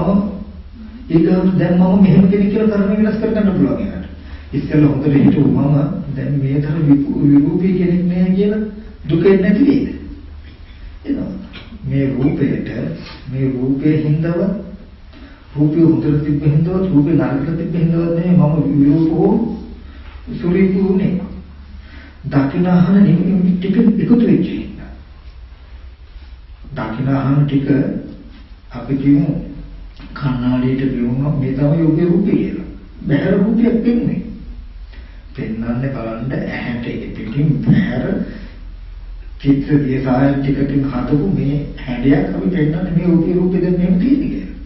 දැන් මම මෙහෙම කෙනෙක් කියලා කර්ම වෙනස් කරගන්න පුළුවන් ඒකට. ඉස්සෙල්ලා හොඳට හිතුව මම දැන් මේ තරම් විරූපී කෙනෙක් නෑ කියලා දුකෙන් නැති වෙයිද? එනවා. මේ රූපේ හින්දව රූපේ හොඳට තිබ්බ හින්දව රූපේ නරකට තිබ්බ හින්දව නෙමෙයි මම විරූපෝ සුරිපුුනේ. දකින්නහන නිමිති ටික එකතු වෙච්ච හින්දා. දකින්නහන ටික අපි කියමු කන්නාඩියට බිවුණා මේ තමයි ඔබේ රූපය කියලා. බහැර රූපයක් පෙන්වන්නේ. පෙන්වන්නේ බලන්න ඇහැට පිටින් බහැර චිත්‍ර දිහායන් ටිකකින් හදපු මේ හැඩයක් අපි පෙන්වන්නේ මේ ඔබේ රූපෙ දැන් මෙහෙම තියෙන්නේ කියලා.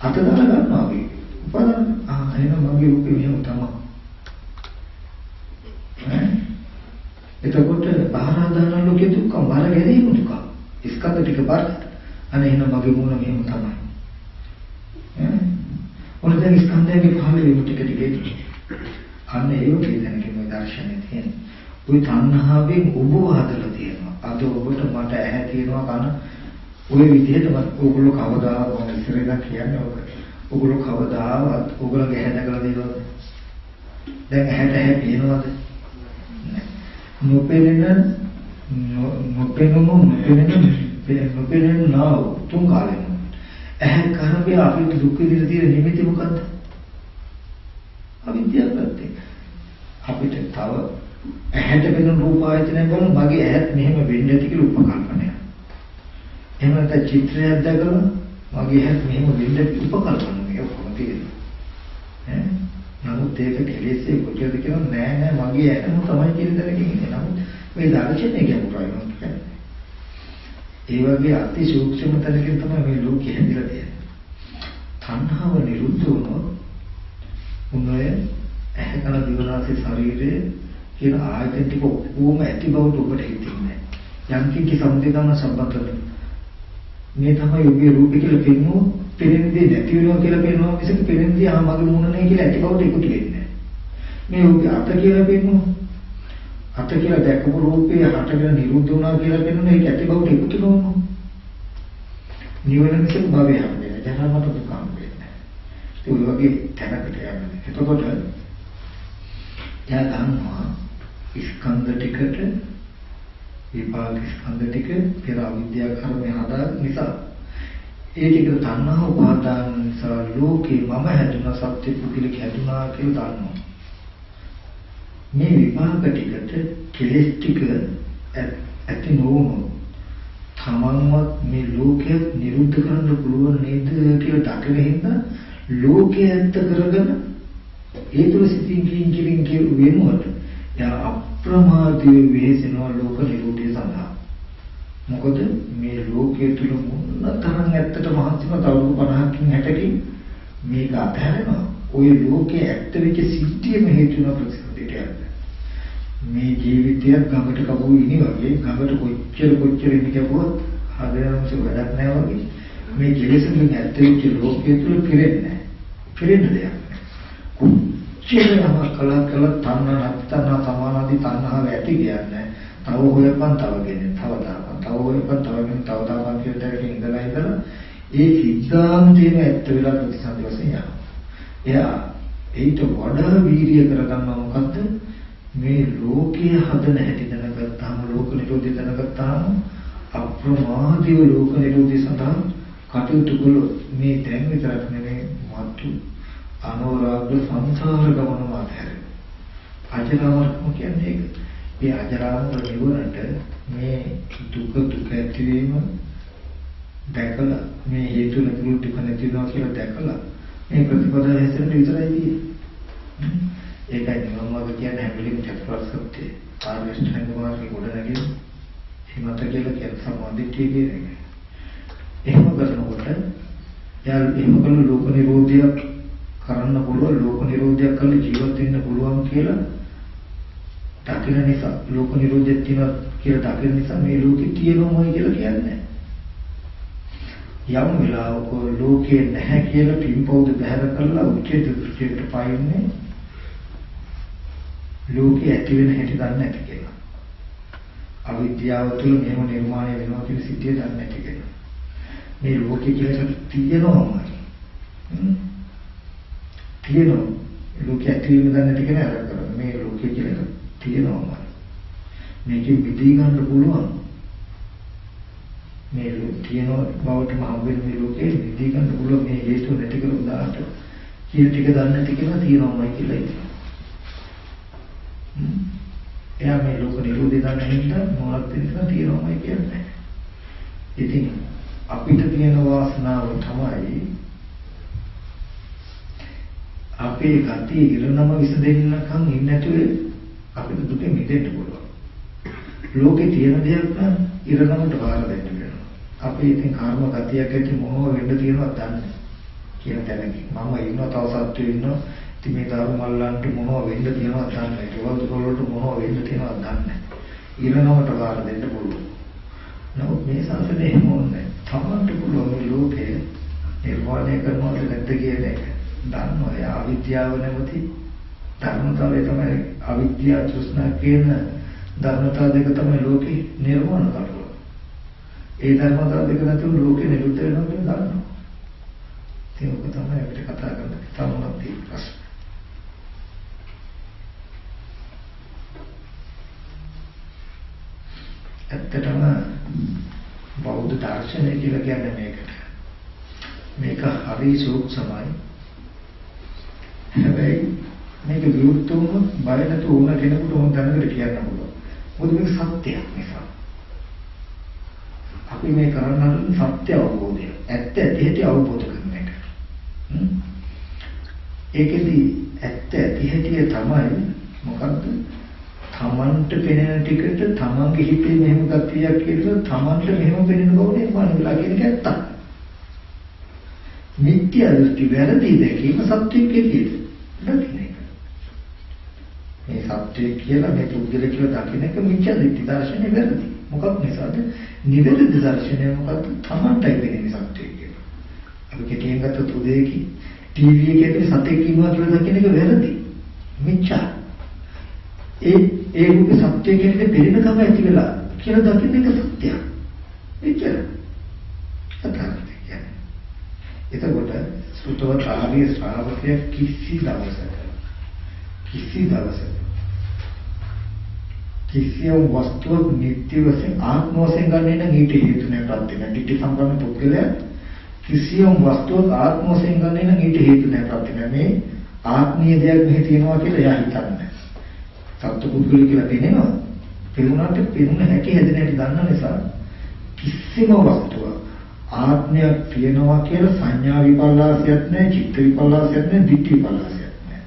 අත දාලා ගන්නවා අපි. උපදන්න එහෙනම් මගේ රූපෙ මෙහෙම තමයි. එතකොට බාහිරාදාන ලෝකේ දුක්ඛ බාහිර ගැනීම දුක්ඛ. ස්කන්ධ ටික බාහිර අනේ එහෙනම් මගේ මූණ මෙහෙම තමයි. ඔන්න දැන් ස්කන්ධයේ පහළ වීම ටික අන්න ඒ වගේ දැනගෙන මේ දර්ශනේ තියෙනවා. ওই තණ්හාවෙන් ඔබ හදලා තියෙනවා. අද ඔබට මට ඇහැ තියෙනවා කන ওই විදිහට ඔයගොල්ලෝ කවදාවත් මම ඉස්සරහට කියන්නේ ඔයගොල්ලෝ කවදාවත් ඔයගොල්ලෝගේ ඇහැ නැගලා දෙනවද? දැන් ඇහැට ඇහැ පේනවද? නොපෙනෙන නාව තුන් කාලෙම ඇහැ කරබේ අපිට දුක් විඳින තියෙන නිමිති මොකද්ද? අවිද්‍යාවත් එක්ක අපිට තව ඇහැට පෙනෙන රූප ආයතනය බලන මගේ ඇහත් මෙහෙම වෙන්නේ නැති කියලා උපකල්පනය. එහෙම නැත්නම් චිත්‍රයක් දැකලා මගේ ඇහත් මෙහෙම වෙන්නේ උපකල්පන මේ ඔක්කොම තියෙනවා. නමුත් ඒක කෙලෙස්සේ කොච්චරද කියලා නෑ මගේ ඇහම තමයි කියන දණකින් ඉන්නේ. නමුත් මේ දර්ශනය ගැඹුරයි නෝ කියන්නේ. ඒ වගේ අති සූක්ෂම තැනකින් තමයි මේ ලෝකෙ හැදිලා තියෙන්නේ. තණ්හාව නිරුද්ධ වුණොත් උන්වය ඇහැකන දිවනාසේ ශරීරයේ කියන ආයතන ටික ඔක්කොම ඇති බවට ඔබට හිතෙන්නේ නැහැ. යම් කිසි සම්පේදන සම්බන්ධව මේ තමයි ඔබේ රූපේ කියලා පෙන්වෝ පෙරෙන්දී නැති වෙනවා කියලා පෙන්වනවා මිසක පෙරෙන්දී මගේ මූණ නැහැ කියලා ඇති බවට ඉක්ුත් වෙන්නේ නැහැ. මේ ඔබේ අත කියලා පෙන්වෝ අත කියලා දැකපු රූපේ හටගෙන නිරුද්ධ වුණා කියලා පෙන්වන එක ඇති බවට ඉක්ුත් වෙනවා. නිවන මිසක භවය හම්බෙන්නේ ජනමත දුක හම්බෙන්නේ. ඒ වගේ තැනකට යන්නේ. එතකොට එයා ගන්නවා ස්කන්ධ ටිකට විපාක ස්කන්ධ ටික පෙර අවිද්‍යා කර්මය හදා නිසා ඒ ටික තණ්හා උපාදාන නිසා ලෝකේ මම හැදුනා සත්‍ය පුදුලික හැදුනා කියලා දන්නවා. මේ විපාක ටිකට කෙලෙස් ටික ඇති නොවුණු තමන්වත් මේ ලෝකය නිරුද්ධ කරන්න පුළුවන් නේද කියලා දකින හින්දා ලෝකය ඇත්ත කරගෙන ඒ තුල සිතින් කිං වෙනුවට යා අප්‍රමාදීව වෙහෙසෙනවා ලෝක නිරෝධය සඳහා. මොකද මේ ලෝකයේ තුල මොන තරම් ඇත්තට මහන්සිමත් අවුරුදු 50කින් 60කින් මේක අතහැරෙනවා. ওই ලෝකයේ ඇත්ත වෙච්ච සිද්ධියම හේතු වෙන ප්‍රතිසන්දියට මේ ජීවිතයත් ගඟට කපුව ඉනි වගේ ගඟට කොච්චර ඉන්න කපුවත් හදනවස වැඩක් නැහැ වගේ මේ කෙලෙසුන් ඇත්ත වෙච්ච ලෝකයේ තුල පිරෙන්නේ නැහැ. පිරෙන්න දෙයක් නැහැ. කොච්චරම කලකල තණ්හා සමානාදී තණ්හාව ඇති කියන්නේ තව හොයපන් තව ගෙනේ තව දාපන් තව හොයපන් තව ගෙනේ තව දාපන් කියන දෙයකින් ඉඳලා ඒ සිද්ධාන්තයේම ඇත්ත වෙලා ප්‍රතිසන්දි වශයෙන් යනවා. එයා ඒට වඩා වීර්ය කරගන්නවා මොකද්ද? මේ ලෝකයේ හදන හැටි දැනගත්තාම ලෝක නිරෝධය දැනගත්තාම අප්‍රමාදීව ලෝක නිරෝධය සඳහා කටයුතු කළොත් මේ දැන් විතරක් නෙමෙයි මතු අනෝරාග්‍ය සංසාර ගමන මාතහැරෙන. අජරාමරකම කියන්නේ ඒක. මේ අජරාමර නිවනට මේ දුක ඇතිවීම දැකලා මේ හේතු නැතිව දුක නැතිවෙනවා කියලා දැකලා මේ ප්‍රතිපදාව හැසිරෙන්න විතරයි තියෙන්නේ. ඒකයි නිවන මාර්ග කියන්නේ හැමලෙම චතුරාර්ය සත්‍යය. ආර්යශ්‍රේණි මාර්ගයේ ගොඩ නැගෙන හිමත කියලා කියන සම්මාදිටිය කියන එක. එහෙම කරනකොට යාල් එහෙම කරන ලෝක නිරෝධයක් කරන්න පුළුවන් ලෝක නිරෝධයක් කරලා ජීවත් වෙන්න පුළුවන් කියලා දකින නිසා ලෝක නිරෝධයක් තියෙනවා කියලා දකින නිසා මේ ලෝකෙ තියෙනවමයි කියලා කියන්නේ. යම් වෙලාවක ලෝකේ නැහැ කියලා පින්පෞද බහැර කරලා උච්චේත දෘෂ්ටියට පයින්නේ ලෝකේ ඇති වෙන හැටි දන්නේ නැති කියලා. අවිද්‍යාව තුළ මෙහෙම නිර්මාණය වෙනවා කියන සිද්ධිය දන්නේ නැති කියලා. මේ ලෝකේ කියලා තියෙනවමයි. තියෙනවා. ලෝකේ ඇති වෙන දන්නේ නැති කෙනා අර කරන්නේ. මේ ලෝකේ කියලා තියෙනවමයි. මේකෙ මිදී ගන්න පුළුවන්. මේ තියෙනවා බවට මහබෙන් මේ ලෝකේ මිදී ගන්න පුළුවන් මේ හේතු නැති කර උදාහරණ කියන ටික දන්නේ නැති කෙනා තියෙනවමයි කියලා ඉතින්. එයා මේ ලෝක නිරෝධය දන්න හින්දා මොනවද තියෙනවා තියෙනවමයි කියන්නේ. ඉතින් අපිට තියෙන වාසනාව තමයි අපේ ගතිය ඉරණම විසදෙන්නකම් ඉන්නේ නැතුව අපිට දුකෙන් මිදෙන්න පුළුවන්. ලෝකේ තියෙන දේක් නම් ඉරණමට බාර දෙන්න වෙනවා. අපි ඉතින් කර්ම ගතියක් ඇති මොනව වෙන්න තියෙනවද දන්නේ කියන තැනකින් මම ඉන්නවා තව සත්‍යය ඉන්නවා මේ දාරු මල්ලන්ට මොනව වෙන්න තියෙනවද දන්නේ නැහැ. ඒවල් වලට මොනව වෙන්න තියෙනවද දන්නේ නැහැ. ඊළඟවට බාර දෙන්න පුළුවන්. නමුත් මේ සංසදේ එහෙම ඕනේ. තමන්ට පුළුවන් මේ ලෝකේ නිර්වාණය කරනවද නැද්ද කියන එක. දන්නවා. ඒ අවිද්‍යාව නැමැති ධර්මතාවය තමයි අවිද්‍යාව තෘෂ්ණා කියන ධර්මතාව දෙක තමයි ලෝකේ නිර්මාණ කරන්නේ. ඒ ධර්මතාව දෙක නැතුව ලෝකේ නිරුද්ධ වෙනවා කියන දන්නවා. ඒක තමයි අපිට කතා කරන්න තමන්ට තියෙන ප්‍රශ්න. ඇත්තටම බෞද්ධ දර්ශනය කියලා කියන්නේ මේකට. මේක හරි සූක්ෂමයි. හැබැයි මේක විරුද්ධවම බය නැතුව ඕන කෙනෙකුට ඕන දැනකට කියන්න පුළුවන්. මොකද මේක සත්‍යයක් නිසා. අපි මේ කරන්නේ සත්‍ය අවබෝධය. ඇත්ත ඇති හැටි අවබෝධ කරන එක. ඒකෙදි ඇත්ත ඇති හැටි තමයි මොකද්ද? තමන්ට පෙනෙන ටිකට තමන්ගේ හිතේ මෙහෙම ගතියක් කියලා තමන්ට මෙහෙම පෙනෙන බව නිර්මාණය වෙලා කියන එක ඇත්තක්. මිත්‍යා දෘෂ්ටි වැරදි දැකීම සත්‍ය කෙලියද දකින්න එක. මේ සත්‍ය කියලා මේ පුද්ගල කියලා දකින්න එක මිත්‍යා දෘෂ්ටි දර්ශනේ වැරදි. මොකක් නිසාද? නිවැරදි දර්ශනය මොකක්ද? තමන්ටයි වෙන්නේ සත්‍ය කියලා. අපි කෙටියෙන් ගත්තොත් උදේකි ටීවී එකේ සත්‍ය කියනවා කියලා දකින්න එක වැරදි. මිත්‍යා. ඒ උගේ සත්‍ය කියන්නේ පෙරෙනකම ඇති වෙලා කියලා දකින්න එක සත්‍යයක්. එච්චර. අතාරින්න කියන්නේ. එතකොට සුතවත් ආර්ය ශ්‍රාවකයා කිසි දවසක කිසියම් වස්තුවක් නිත්‍ය වශයෙන් ආත්ම වශයෙන් ගන්නේ නම් ඊට හේතු නැහැ ප්‍රත්‍ය නැහැ. ditthi සම්පන්න පුද්ගලයා කිසියම් වස්තුවක් ආත්ම වශයෙන් ගන්නේ නම් ඊට හේතු නැහැ ප්‍රත්‍ය නැහැ. මේ ආත්මීය දෙයක් මෙහි තියෙනවා කියලා එයා හිතන්නේ. සත්‍ය පුද්ගලයා කියලා පේනවා. පෙනුනට පෙනුන හැටි හැදෙන හැටි දන්න නිසා කිසිම වස්තුවක් ආත්මයක් තියෙනවා කියලා සංඥා විපල්ලාසයක් නැහැ, චිත්ත විපල්ලාසයක් නැහැ, ditthi විපල්ලාසයක් නැහැ.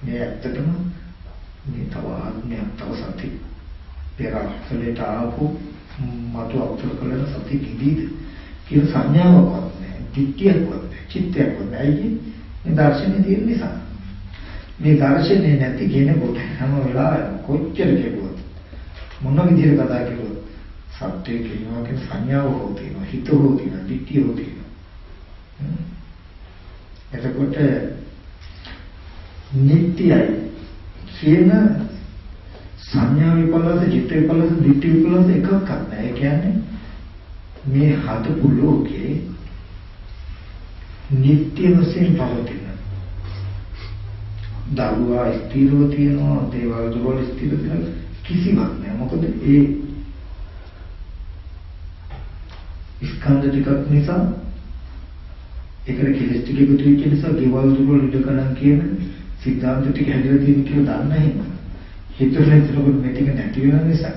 මේ ඇත්තටම මේ තව ආත්මයක් තව සත්‍ය පෙරහලට ආපු මතු අවතර කළන සත්‍ය කිදීද කියලා සංඥාවක් නැහැ, ditthියක්වත් නැහැ, චිත්තයක්වත් නැහැ. මේ දර්ශනේ තියෙන නිසා මේ දර්ශනේ නැති කෙනෙකුට හැම වෙලාවෙම කොච්චර කෙරුවත් මොන විදිහට කතා කරුවත් සත්‍ය කියනවා කියන සංඥාව හෝ තියෙනවා, හිත හෝ තියෙනවා, ditthිය හෝ තියෙනවා. එතකොට නිට්ටයයි කියන සංඥා විපල්ලාස, චිත්ත විපල්ලාස, ditthි විපල්ලාස එකක්වත් නැහැ. ඒ කියන්නේ මේ හදපු ලෝකේ නිට්ටය වශයෙන් පවතින දරුවා ස්ථිරව තියෙනවා, දේවල් දුරවල් ස්ථිර තියෙනවා කිසිවක් නැහැ. මොකද ඒ ස්කන්ධ ටිකක් නිසා ඒකට කෙලස් ටික එකතු වෙච්ච නිසා දේවල් දුරවල් ඉදකණන් කියන සිද්ධාන්ත ටික හැදලා තියෙන කියලා දන්න හින්දා හිතුවේ ඉතලකොට මේ ටික නැති වෙන නිසා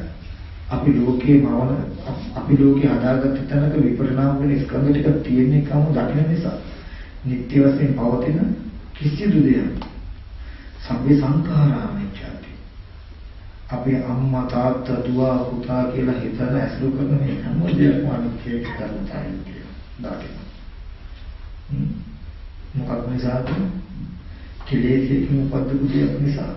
අපි ලෝකේ හදාගත්ත තැනක විපරිණාම වෙන ස්කන්ධ ටික තියෙන එකම දකින නිසා නිත්‍ය වශයෙන් පවතින කිසිදු දෙයක් සබ්බේ සංඛාරානිච්ඡාති. අපි අම්මා තාත්තා දුව පුතා කියලා හිතන ඇසුරු කරන මේ හැම දෙයක්ම අනිත්‍ය ධර්මතාවය කියලා දකින්න. මොකක් නිසාද? කෙලෙසකින් උපද්දපු දෙයක් නිසා.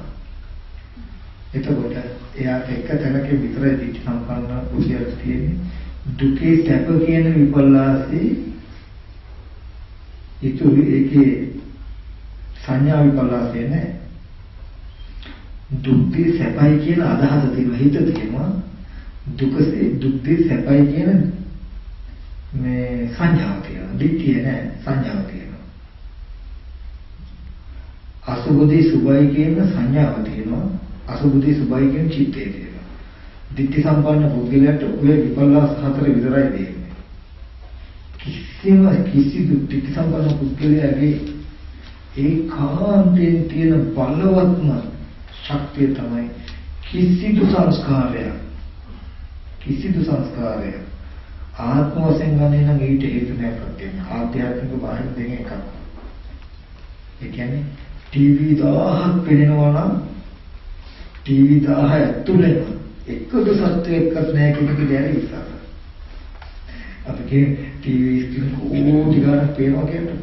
එතකොට එයාට එක තැනක විතරයි දිට්ඨි සම්පන්න කුසියක් තියෙන්නේ. දුකේ සැප කියන විපල්ලාසේ ඒකේ සංඥා විපල්ලාසේ නැහැ. දුක්ඛේ සැපයි කියන අදහස තියෙනවා, හිත තියෙනවා. දුක්ඛේ සැපයි කියන මේ සංඥාව තියෙනවා. දිට්ඨිය නැහැ, සංඥාව තියෙනවා. අසුබුද්ධි සුභයි කියන සංඥාව තියෙනවා. අසුබුද්ධි සුභයි කියන චිත්තය තියෙනවා. ditthi සම්පන්න පුද්ගලයාට ඔය විපල්ලාස හතර විතරයි දෙන්නේ. කිසිදු ditthi සම්පන්න පුද්ගලයාගේ ඒකාන්තයෙන් තියෙන බලවත්ම ශක්තිය තමයි කිසිදු සංස්කාරයක් ආත්ම වශයෙන් ගන්නේ නම් ඊට හේතු නැහැ ප්‍රත්‍යයෙන්. ආධ්‍යාත්මික බාහිර දෙක එකක්. ඒ කියන්නේ ටීවී 1000ක් පෙනෙනවා නම් ටීවී 1000 ඇතුළේ එකදු සත්‍යයක්වත් නැහැ කියන එක දැනෙන්න ඉස්සර. අපි ටීවී ස්ක්‍රීන් කෝටි ගණන් පේනවා කියනවා.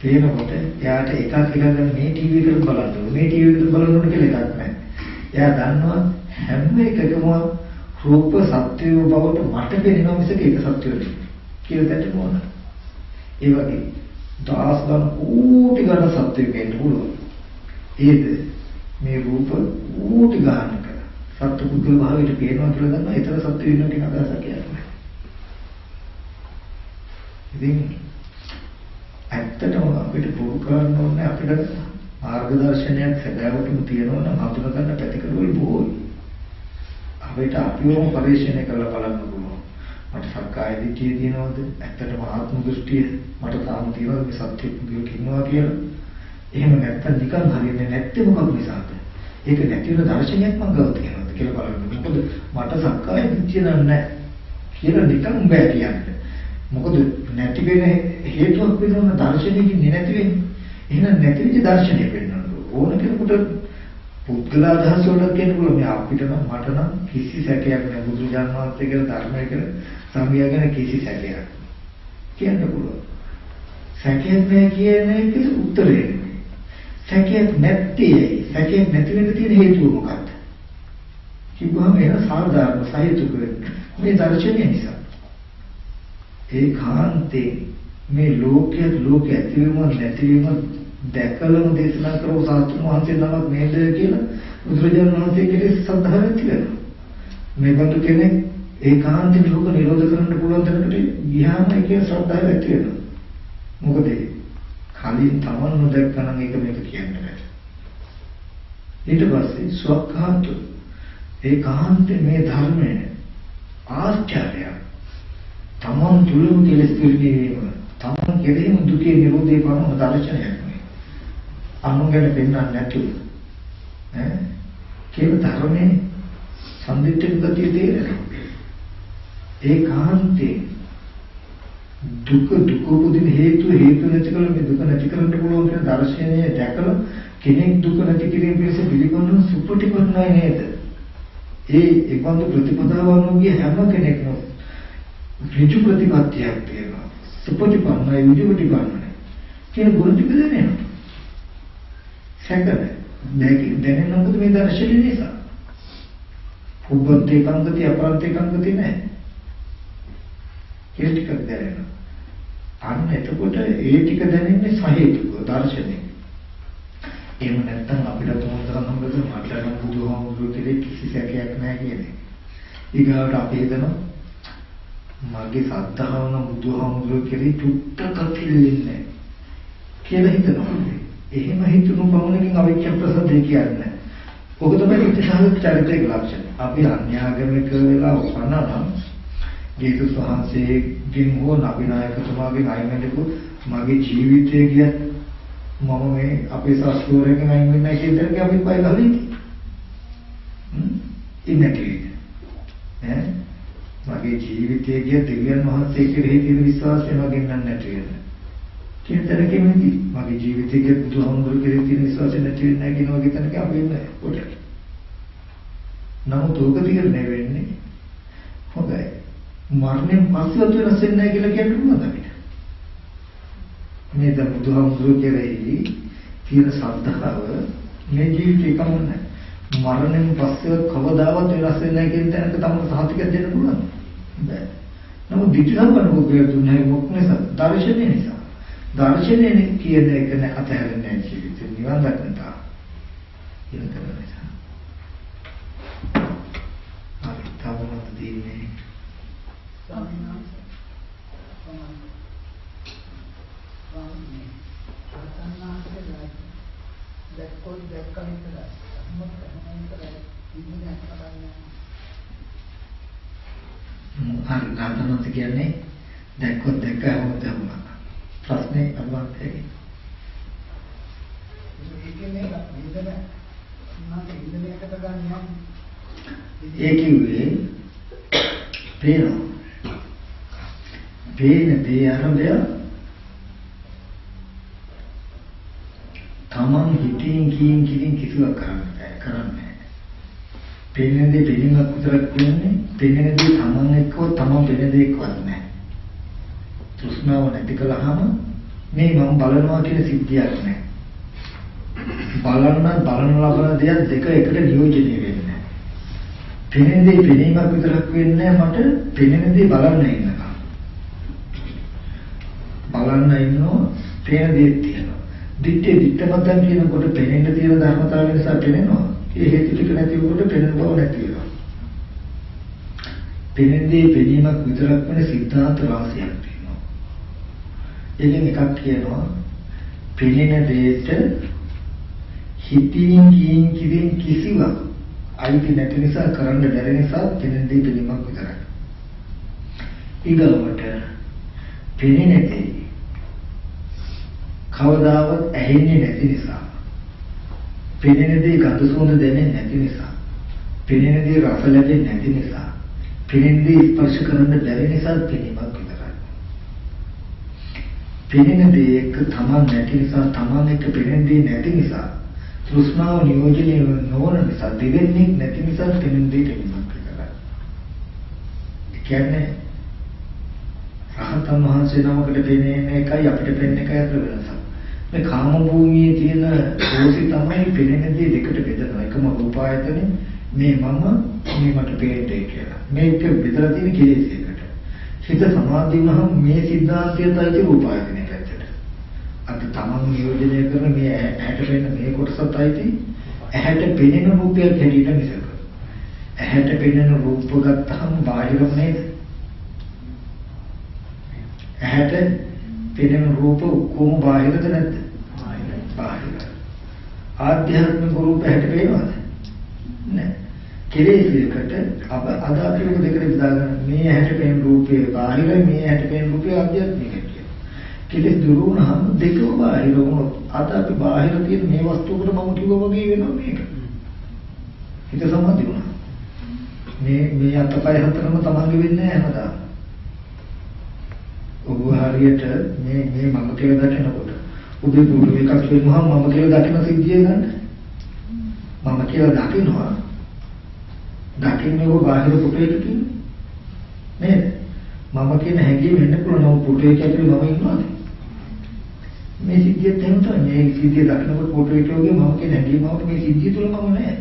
පේනකොට එයාට එකක් ගන්න මේ ටීවී එකට බලන්න ඕනේ, මේ ටීවී එකට බලන්න ඕනේ කියලා එකක් නැහැ. එයා දන්නවා හැම එකකම රූප සත්‍ය බවට මට පේනවා මිසක ඒක සත්‍ය නෙවෙයි කියලා දැක්ක මොන. ඒ වගේ දහස් ගණන් කෝටි ගණන් සත්‍ය වෙන්න පුළුවන්. ඒද මේ රූප කෝටි ගණනක සත්‍ය පුද්ගල භාවයට පේනවා කියලා දන්නවා. ඒතර සත්‍ය වෙනවා කියන අදහසක් කියන්නේ. ඉතින් ඇත්තටම අපිට පුරු කරන්න ඕනේ අපිට මාර්ගදර්ශනයක් සැබෑවටම තියෙනවා නම් හඳුනා ගන්න පැතිකඩවල බොහෝයි. අපිට අපිවම පරිශීලනය කරලා බලන්න පුළුවන්. මට සක්කාය දිට්ඨිය තියෙනවද? ඇත්තටම ආත්ම දෘෂ්ටිය මට තාම තියෙනවද මේ සත්‍ය පුද්ගලෙක් ඉන්නවා කියලා? එහෙම නැත්තම් නිකන් හරියන්නේ නැත්තේ මොකක් නිසාද? ඒක නැති වෙන දර්ශනයක් මම ගාව තියෙනවද කියලා බලන්න. මොකද මට සක්කාය දිට්ඨිය නැහැ කියලා නිකන් බෑ කියන්නේ. මොකද නැති වෙන හේතුවක් වෙනවන දර්ශනයකින් නැති වෙන්නේ. එහෙනම් නැති වෙච්ච දර්ශනය වෙන්නන්න ඕන කෙනෙකුට පුද්ගල අදහස වලට කියනකොට මේ අපිට නම් මට නම් කිසි සැකයක් නැහැ. බුදුරජාණන් වහන්සේ කියලා ධර්මය කියලා සංගය ගැන කිසි සැකයක්. කියන්න පුළුවන්. සැකයක් නැහැ කියන එක උත්තරේ. සැකයක් නැත්තේ සැකයක් නැති වෙන්න තියෙන හේතුව මොකක්ද? කිව්වම එන සාධාරණ සහිතුක මේ දර්ශනය නිසා. ඒකාන්තේ මේ ලෝකයේ ඇතිවීම නැතිවීම දැකලම දේශනා කරව සාස්ත්‍ර වහන්සේ නමක් නේද කියලා බුදුරජාණන් වහන්සේ කෙරෙහි ශ්‍රද්ධාව ඇති වෙනවා. මේ බඳු කෙනෙක් ඒකාන්තයෙන් ලෝක නිරෝධ කරන්න පුළුවන් තරමට ගියාම ඒකේ ශ්‍රද්ධාව ඇති වෙනවා. මොකද කලින් තමන් නොදැක්කනම් ඒක මේක කියන්නේ නැහැ. ඊට පස්සේ ස්වකාන්ත ඒකාන්තේ මේ ධර්මය ආශ්චර්යය තමන් තුළම කෙලෙස් පිළිවීම තමන් කෙරෙහිම දුකේ නිරෝධේ පරම දර්ශනයක් නේ. අනුගැන පෙන්වන්න නැතුව කියලා ධර්මයේ සම්දිත්තික ගතිය තේරෙනවා. ඒකාන්තේ දුක උපදින හේතු නැති කල මේ දුක නැති කරන්න පුළුවන් කියන දර්ශනය දැකලා කෙනෙක් දුක නැති කිරීම පිණිස පිළිගන්න සුපටිපන්නයි නේද? ඒ බඳු ප්‍රතිපදාව අනුගිය හැම කෙනෙක්ම ඍජු ප්‍රතිපත්තියක් තියෙනවා. සුපටිපන්නයි ඍජු ප්‍රතිපන්නයි කියන ගුණ ටික දැනෙනවා. සැකද දැනෙන මොකද මේ දර්ශනය නිසා? උබ්බත්තේ කංගති අපරත්තේ කංගති නැහැ. ඒ ටික දැනෙනවා. අන්න එතකොට ඒ ටික දැනෙන්නේ සහේතුක දර්ශනේ. එහෙම නැත්නම් අපිට තෝරන හම්බෙද මාట్లాන බුදුහාමුදුරුවෝ කෙරේ කිසි සැකයක් නැහැ කියන්නේ. ඊගාවට අපි හිතනවා මගේ සද්ධාව නම් බුදුහාමුදුරුවෝ කෙරේ චුට්ටක් පිළිෙන්නේ කියලා හිතනවා. එහෙම හිතුණු බවනකින් අවිච්ඡ ප්‍රසද්දේ කියන්නේ. ඔක තමයි ඉතිහාස චරිතයේ ලක්ෂණ. අපි අන්‍යාගමික වෙලා වුණා නම් ජේසුස් වහන්සේගෙන් හෝ නබිනායකතුමාගෙන් අයින් වෙන්නකෝ මගේ ජීවිතය ගියත් මම මේ අපේ සස්කෝරයෙන් අයින් වෙන්නේ නැහැ කියන එක අපි බය ගහලා ඉන්නේ. මගේ ජීවිතය ගිය දෙවියන් වහන්සේ කෙරෙහි තියෙන විශ්වාසය මගෙන් නැති වෙන. කියන තරකෙමදී මගේ ජීවිතය ගිය බුදුහාමුදුරුවෝ කෙරෙහි තියෙන විශ්වාසය නැති වෙන්නේ නැහැ කියන වගේ තැනක අපි ඉන්නේ පොඩ්ඩක්. නමුත් ඕක තීරණය වෙන්නේ හොඳයි. මරණයෙන් පස්සෙත් වෙනස් වෙන්නේ නැහැ කියලා කියන්න පුළුවන්ද අපිට? මේ දැන් බුදුහාමුදුරුවෝ කෙරෙහි තියෙන ශ්‍රද්ධාව මේ ජීවිතේ කමන්නේ. මරණයෙන් පස්සෙත් කවදාවත් වෙනස් වෙන්නේ නැහැ කියන තැනක තමයි සාහිතිකයක් දෙන්න පුළුවන්. බෑ. නමුත් විචාරවන මොකද දුන්නේ මොකද දර්ශනය නිසා. දර්ශනය කියන එක නේ අතහැරෙන්නේ නැහැ ජීවිතේ නිවන් දක්නට. කියන නිසා. අපි තවම දෙන්නේ ගාතනත් කියන්නේ දැක්කොත් දැක්කම තමයි ප්‍රශ්නේ අනුමතයි. ඒ කිව්වේ පේන දේ අරබය තමන් හිතින් කියින් කිසිවක් කරන්නේ. පේන දේ පිළිමක් විතරක් වෙන්නේ. පේන දේ තමන් එක්කව තමන් පේන දේ එක්කවත් නැහැ. තෘෂ්ණාව නැති කළාම මේ මම බලනවා කියන සිද්ධියක් නැහැ. බලන ලබන දෙයක් දෙක එකට නියෝජනය වෙන්නේ. පේන දේ පිළිමක් විතරක් වෙන්නේ මට පේන දේ බලන්න ඉන්නවා. බලන්න ඉන්නෝ පේන දේ තියෙනවා. දිත්තමතන් කියනකොට පේනෙන්න තියෙන ධර්මතාවය නිසා පේනවා. ඒ හේතු ටික නැති වුණොත් පේන බව නැති වෙනවා. පේනදී පෙනීමක් විතරක් වෙන සිද්ධාන්ත රාශියක් තියෙනවා. ඒකෙන් එකක් කියනවා පෙනෙන දෙයට හිතින් කියින් කිසිවක් අයිති නැති නිසා කරන්න බැරි නිසා පෙනෙනදී පෙනීමක් විතරයි. ඊගොල්ලන්ට පෙනෙන දේ කවදාවත් ඇහෙන්නේ නැති නිසා පෙනෙන දේ ගඳ සුවඳ දැනෙන්නේ නැති නිසා පෙනෙන දේ රස ලැබෙන්නේ නැති නිසා පෙනෙන දේ ස්පර්ශ කරන්න බැරි නිසා පෙනීමක් විතරයි. පෙනෙන දේ එක තමන් නැති නිසා තමන් එක්ක පෙනෙන දේ නැති නිසා තෘෂ්ණාව නියෝජනය නොවන නිසා දෙවෙන්නේ නැති නිසා පෙනෙන දේ පෙනීමක් විතරයි. ඒ කියන්නේ රහතන් වහන්සේ නමකට පෙනෙන එකයි අපිට පෙනෙන එකයි අතර වෙනස. මේ කාම භූමියේ තියෙන රෝසි තමයි පෙනෙන දේ දෙකට බෙදනවා. එකම රූපායතනේ මේ මම මේ මට පේන්නේ කියලා. මේක බෙදලා තියෙන කෙලෙසයකට. හිත සමාධි වුණාම මේ සිද්ධාන්තයයි රූපායතනේ පැත්තට. අද තමන් නියෝජනය කරන මේ ඇහැට පෙනෙන මේ කොටසයි ඇහැට පෙනෙන රූපයක් හැටියට මිසක. ඇහැට පෙනෙන රූප ගත්තහම බාහිරම නේද? ඇහැට පෙනෙන රූප කොහොම බාහිරද නැද්ද? බාහිර. ආධ්‍යාත්මික රූප ඇහැට පේනවද? නැහැ. කෙලෙසයකට අද අපි ඔක දෙකට බෙදාගන්න මේ ඇහැට පෙනෙන රූපේ බාහිරයි මේ ඇහැට පෙනෙන රූපේ ආධ්‍යාත්මිකයි කියලා. කෙලෙස් දුරු වුණාම දෙකම බාහිර වුණොත් අද අපි බාහිර තියෙන මේ වස්තුවකට මම කිව්වා වගේ වෙනවා මේක. හිත සමාධි වුණා. මේ අතපය හතරම තමන්ගේ වෙන්නේ නැහැ හැමදාම. ඔබ හරියට මේ මම කියලා දකිනකොට ඔබේ පුරුදු එකක් වෙනවා මම කියලා දකින සිද්ධිය ගන්න. මම කියලා දකින්නවා. දකින්නේ ඔබ බාහිර පුටේට නේද? මම කියන හැඟීම වෙන්න පුළුවන් ඔබ පුටේ ඇතුලේ මම ඉන්නවාද? මේ සිද්ධියත් එහෙම තමයි. මේ සිද්ධිය දකිනකොට පුටේට වගේ මම කියන හැඟීමම මේ සිද්ධිය තුල මම නැහැ.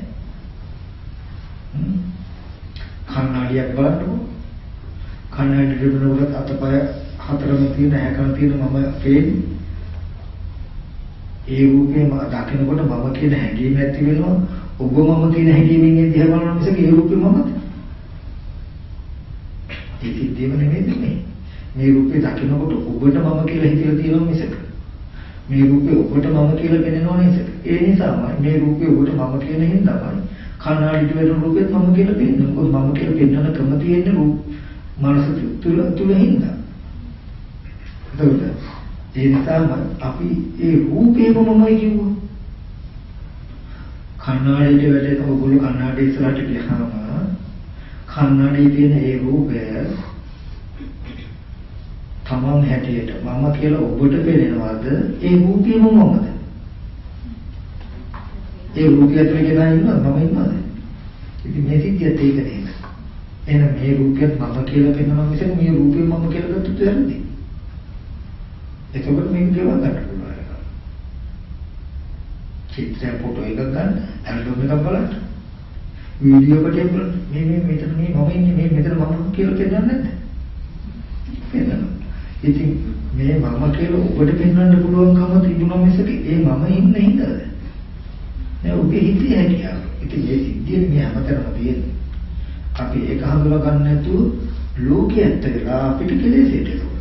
කන්නඩියක් බලන්නකො. කන්නඩියට බලනකොට අතපය හතරම තියෙන ඇකන තියෙන මම පේන්නේ. ඒ රූපේ දකිනකොට මම කියන හැඟීම ඇති වෙනවා. ඔබ මම කියන හැඟීමෙන් දිහා බලන මිසක ඒ රූපේ මමද? ඒ සිද්ධියම නෙමෙයි මේ. මේ රූපේ දකිනකොට ඔබට මම කියලා හිතලා තියෙනවා මිසක. මේ රූපේ ඔබට මම කියලා පෙනෙනවා නේද? ඒ නිසාමයි මේ රූපේ ඔබට මම කියන හින්දාමයි කනාඩිට වෙන රූපෙත් මම කියලා පෙන්නනවා. මොකද මම කියලා පෙන්නන ක්‍රම තියෙන්නේ රූප මනස තුල හින්දා. එතකොට ඒ නිසාම අපි ඒ රූපේම මමයි කියුවා. කන්නාඩියට වැටෙන ඔයගොල්ලෝ කන්නාඩිය ඉස්සරහට ගියාම කන්නාඩියේ තියෙන ඒ රූපය තමන් හැටියට මම කියලා ඔබට පේනවාද? ඒ රූපේම මමද? ඒ රූපය ඇතුලේ කෙනා ඉන්නවද? මම ඉන්නවද? ඉතින් මේ සිද්ධියත් ඒක නේද? එහෙනම් මේ රූපයත් මම කියලා පෙන්වනවා මිසක මේ රූපේ මම කියලා ගත්තොත් වැරදි. එතකොට මේක ගෙවා ගන්න පුළුවන්. චිත්‍රය ෆොටෝ එකක් ගන්න, ඇල්බම් එකක් බලන්න. වීඩියෝ එකක් බලන්න. මේ මෙතන මේ මම ඉන්නේ මේ මෙතන මම කියලා පෙන්නන්නේ නැද්ද? පෙන්නනවා. ඉතින් මේ මම කියලා ඔබට පෙන්වන්න පුළුවන්කම තිබුණා මිසක ඒ මම ඉන්නේ හින්දාද? නෑ ඔබේ හිතේ හැකියාව. ඉතින් මේ සිද්ධිය මේ හැමතැනම තියෙන්නේ. අපි ඒක හඳුනා ගන්න නැතුව ලෝකයට වෙලා අපිට කෙලෙසෙට එනවා.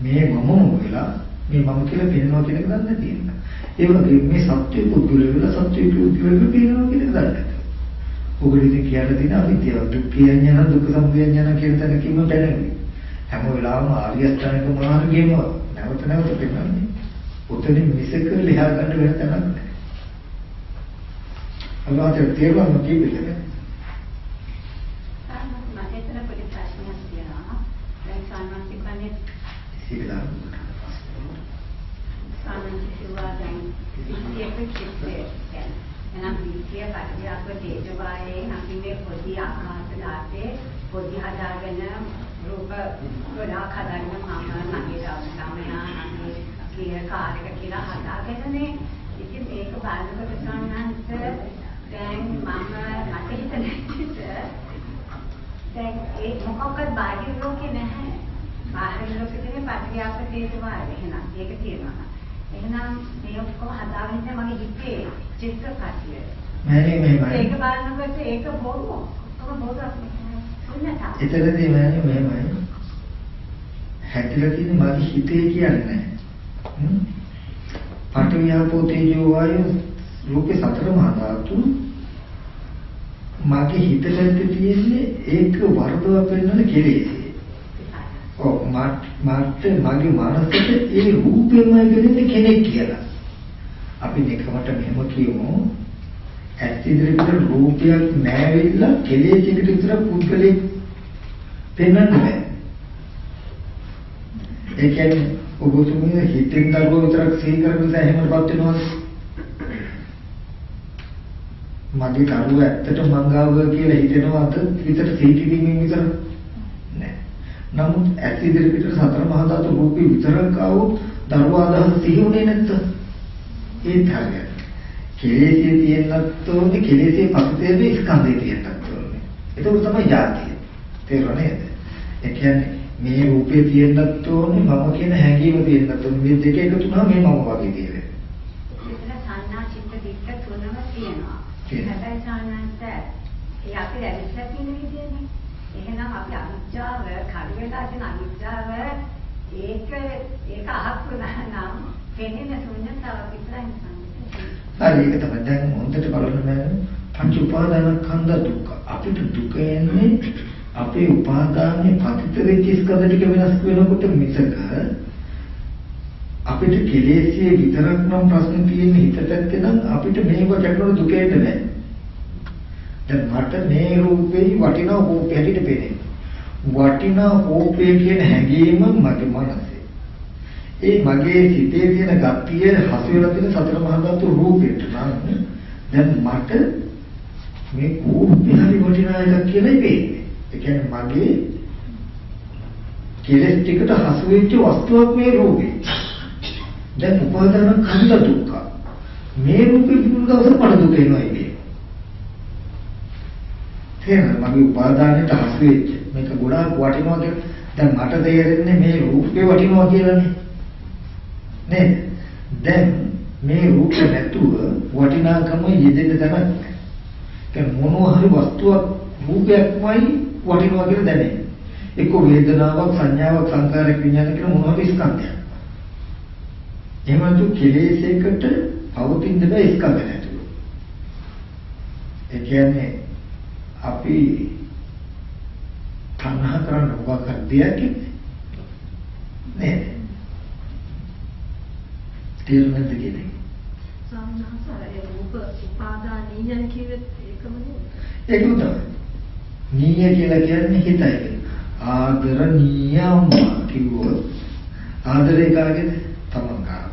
මේ මම වෙලා මේ මම කියලා පේනවා කියන එක දන්නේ තියෙනවා. ඒ වගේ මේ සත්‍ය පුද්ගල වෙලා සත්‍ය පුද්ගල පේනවා කියන එක දන්නේ. ඔබට ඉතින් කියලා තියෙන අවිද්‍යාව දුක්ඛ යඥාන දුක්ඛ සමුදය යඥාන කියන තැන කිව්ව පැනන්නේ. හැම වෙලාවම ආර්ය අෂ්ටාංගික මාර්ගයම නැවත නැවත පෙන්නන්නේ. උතනින් මිසක ලියා ගන්න වෙන තැනක් නැහැ. අල්ලාහට තේරුම් කිව්වේ එනම් විද්‍ය පරියාප තේජවායේ හම්බෙන්නේ පොඩි ආකාශ දාතේ පොඩි හදාගෙන රූප ගොඩාක් හදාගෙන මම මගේ අවස්ථාවනා මගේ කියන කාර්යක කියලා හදාගෙනනේ ඉතින් මේක බලනකොට සම්හන්ත දැන් මට හිතෙන විදිහට දැන් ඒ මොකක්වත් බාහිර ලෝකේ නැහැ බාහිර ලෝකේ තියෙන පරියාප තේජවාය එහෙනම් ඒක තියෙනවා එහෙනම් මේ ඔක්කොම හදාගෙන ඉන්න මගේ හිතේ චිත්ත කතිය. මෑණි ඒක බලනකොට ඒක බොරු. ඔක්කොම බොරුක් නෙවෙයි. එතනදී මෑණි මෙහෙමයි. හැදිලා තියෙන මගේ හිතේ කියන්නේ. පඨවියාපෝ තේජෝ වායෝ රූපේ සතර මහා ධාතු මගේ හිතට තියෙන්නේ ඒක වර්ධව පෙන්වන කෙලෙස්. ඔව් මගේ මනසට ඒ රූපෙමයි වෙන්නේ කෙනෙක් කියලා. අපි නිකමට මෙහෙම කියමු. ඇස් ඉදිරියට රූපයක් නැවෙilla කෙලෙසකට විතර පුද්ගලෙක් පෙන්වන්න බෑ. ඒ කියන්නේ ඔබතුමිය හිතින් දරුවෝ විතරක් සිහි කරගෙන එහෙමපත් වෙනවද? මගේ දරුවා ඇත්තට මංගාව කියලා හිතෙනවද? විතර සිහි කිරීමෙන් විතර නෑ. නමුත් ඇස් ඉදිරියට සතර මහා ධාතු රූපේ විතරක් ආවොත් දරුවා අදහස් සිහිුනේ නැත්තම් ඒ තරගය. කෙලෙසිය තියෙන්නත් ඕනේ කෙලෙසිය පසුතේදී ස්කන්ධය තියෙන්නත් ඕනේ. ඒක තමයි ජාතිය. තේරුණා නේද? ඒ කියන්නේ මේ රූපේ තියෙන්නත් ඕනේ මම කියන හැඟීම තියෙන්නත් ඕනේ. මේ දෙක එකතු වුණාම මේ මම වගේ තියෙනවා. එතන සංඥා චිත්ත දිට්ඨ තුනම තියෙනවා. හැබැයි සානන්ත ඒ අපි ලැබිලා තියෙන විදියනේ. එහෙනම් අපි අවිද්‍යාව කඩ වෙලා තියෙන අවිද්‍යාව ඒක අහක්ුණා නම් කෙනෙක් ශුන්‍යතාව විතරයි සංකේතය. හරි ඒක තමයි දැන් හොඳට බලන්න පංච උපාදානස්කන්ධ දුක්ඛ. අපිට දුක එන්නේ අපේ උපාදානයේ පතිත වෙච්ච ස්කන්ධ ටික වෙනස් වෙනකොට මිසක අපිට කෙලෙසියේ විතරක් නම් ප්‍රශ්න තියෙන්නේ හිතට නම් අපිට මේක ගැටලුව දුක එන්නේ නැහැ. දැන් මට මේ රූපේ වටිනා රූපේ හැටියට පේන්නේ. වටිනා රූපේ කියන හැඟීම මගේ මනසේ. ඒ මගේ සිතේ තියෙන ගතිය හසු වෙලා තියෙන සතර මහා ධාතු රූපෙට නම් දැන් මට මේ රූපේ හරි වටිනා එකක් කියලා පේන්නේ. ඒ කියන්නේ මගේ කෙලෙස් ටිකට හසු වෙච්ච වස්තුවක් මේ රූපේ. දැන් උපාදාන කන්ද දුක්ඛ. මේ රූපේ පුරුදු දවසට මට දුක එනවා ඉතින්. තේරෙනවද? මගේ උපාදානයට හසු වෙච්ච මේක ගොඩාක් වටිනවා කියලා. දැන් මට තේරෙන්නේ මේ රූපේ වටිනවා කියලානේ. නේද? දැන් මේ රූප නැතුව වටිනාකම යෙදෙන්න තැනක්. දැන් මොනවා හරි වස්තුවක් රූපයක්මයි වටිනවා කියලා දැනෙන්නේ. එක්ක වේදනාවක්, සංඥාවක්, සංකාරයක්, විඥාන කියලා මොනවා හරි ස්කන්ධයක්. එහෙමතු කෙලෙසයකට පවතින්න බෑ ස්කන්ධ නැතුව. ඒ කියන්නේ අපි තණ්හා කරන මොකක් හදියක් නේද? තේරුණාද කියන්නේ? සාමාන්‍යයෙන් රූප උපාදානීය කියවෙත් ඒකම නේද? ඒකම තමයි. නීය කියලා කියන්නේ හිතයි. ආදරණීයම කිව්වොත් ආදරේ කාගේද? තමන්ගා.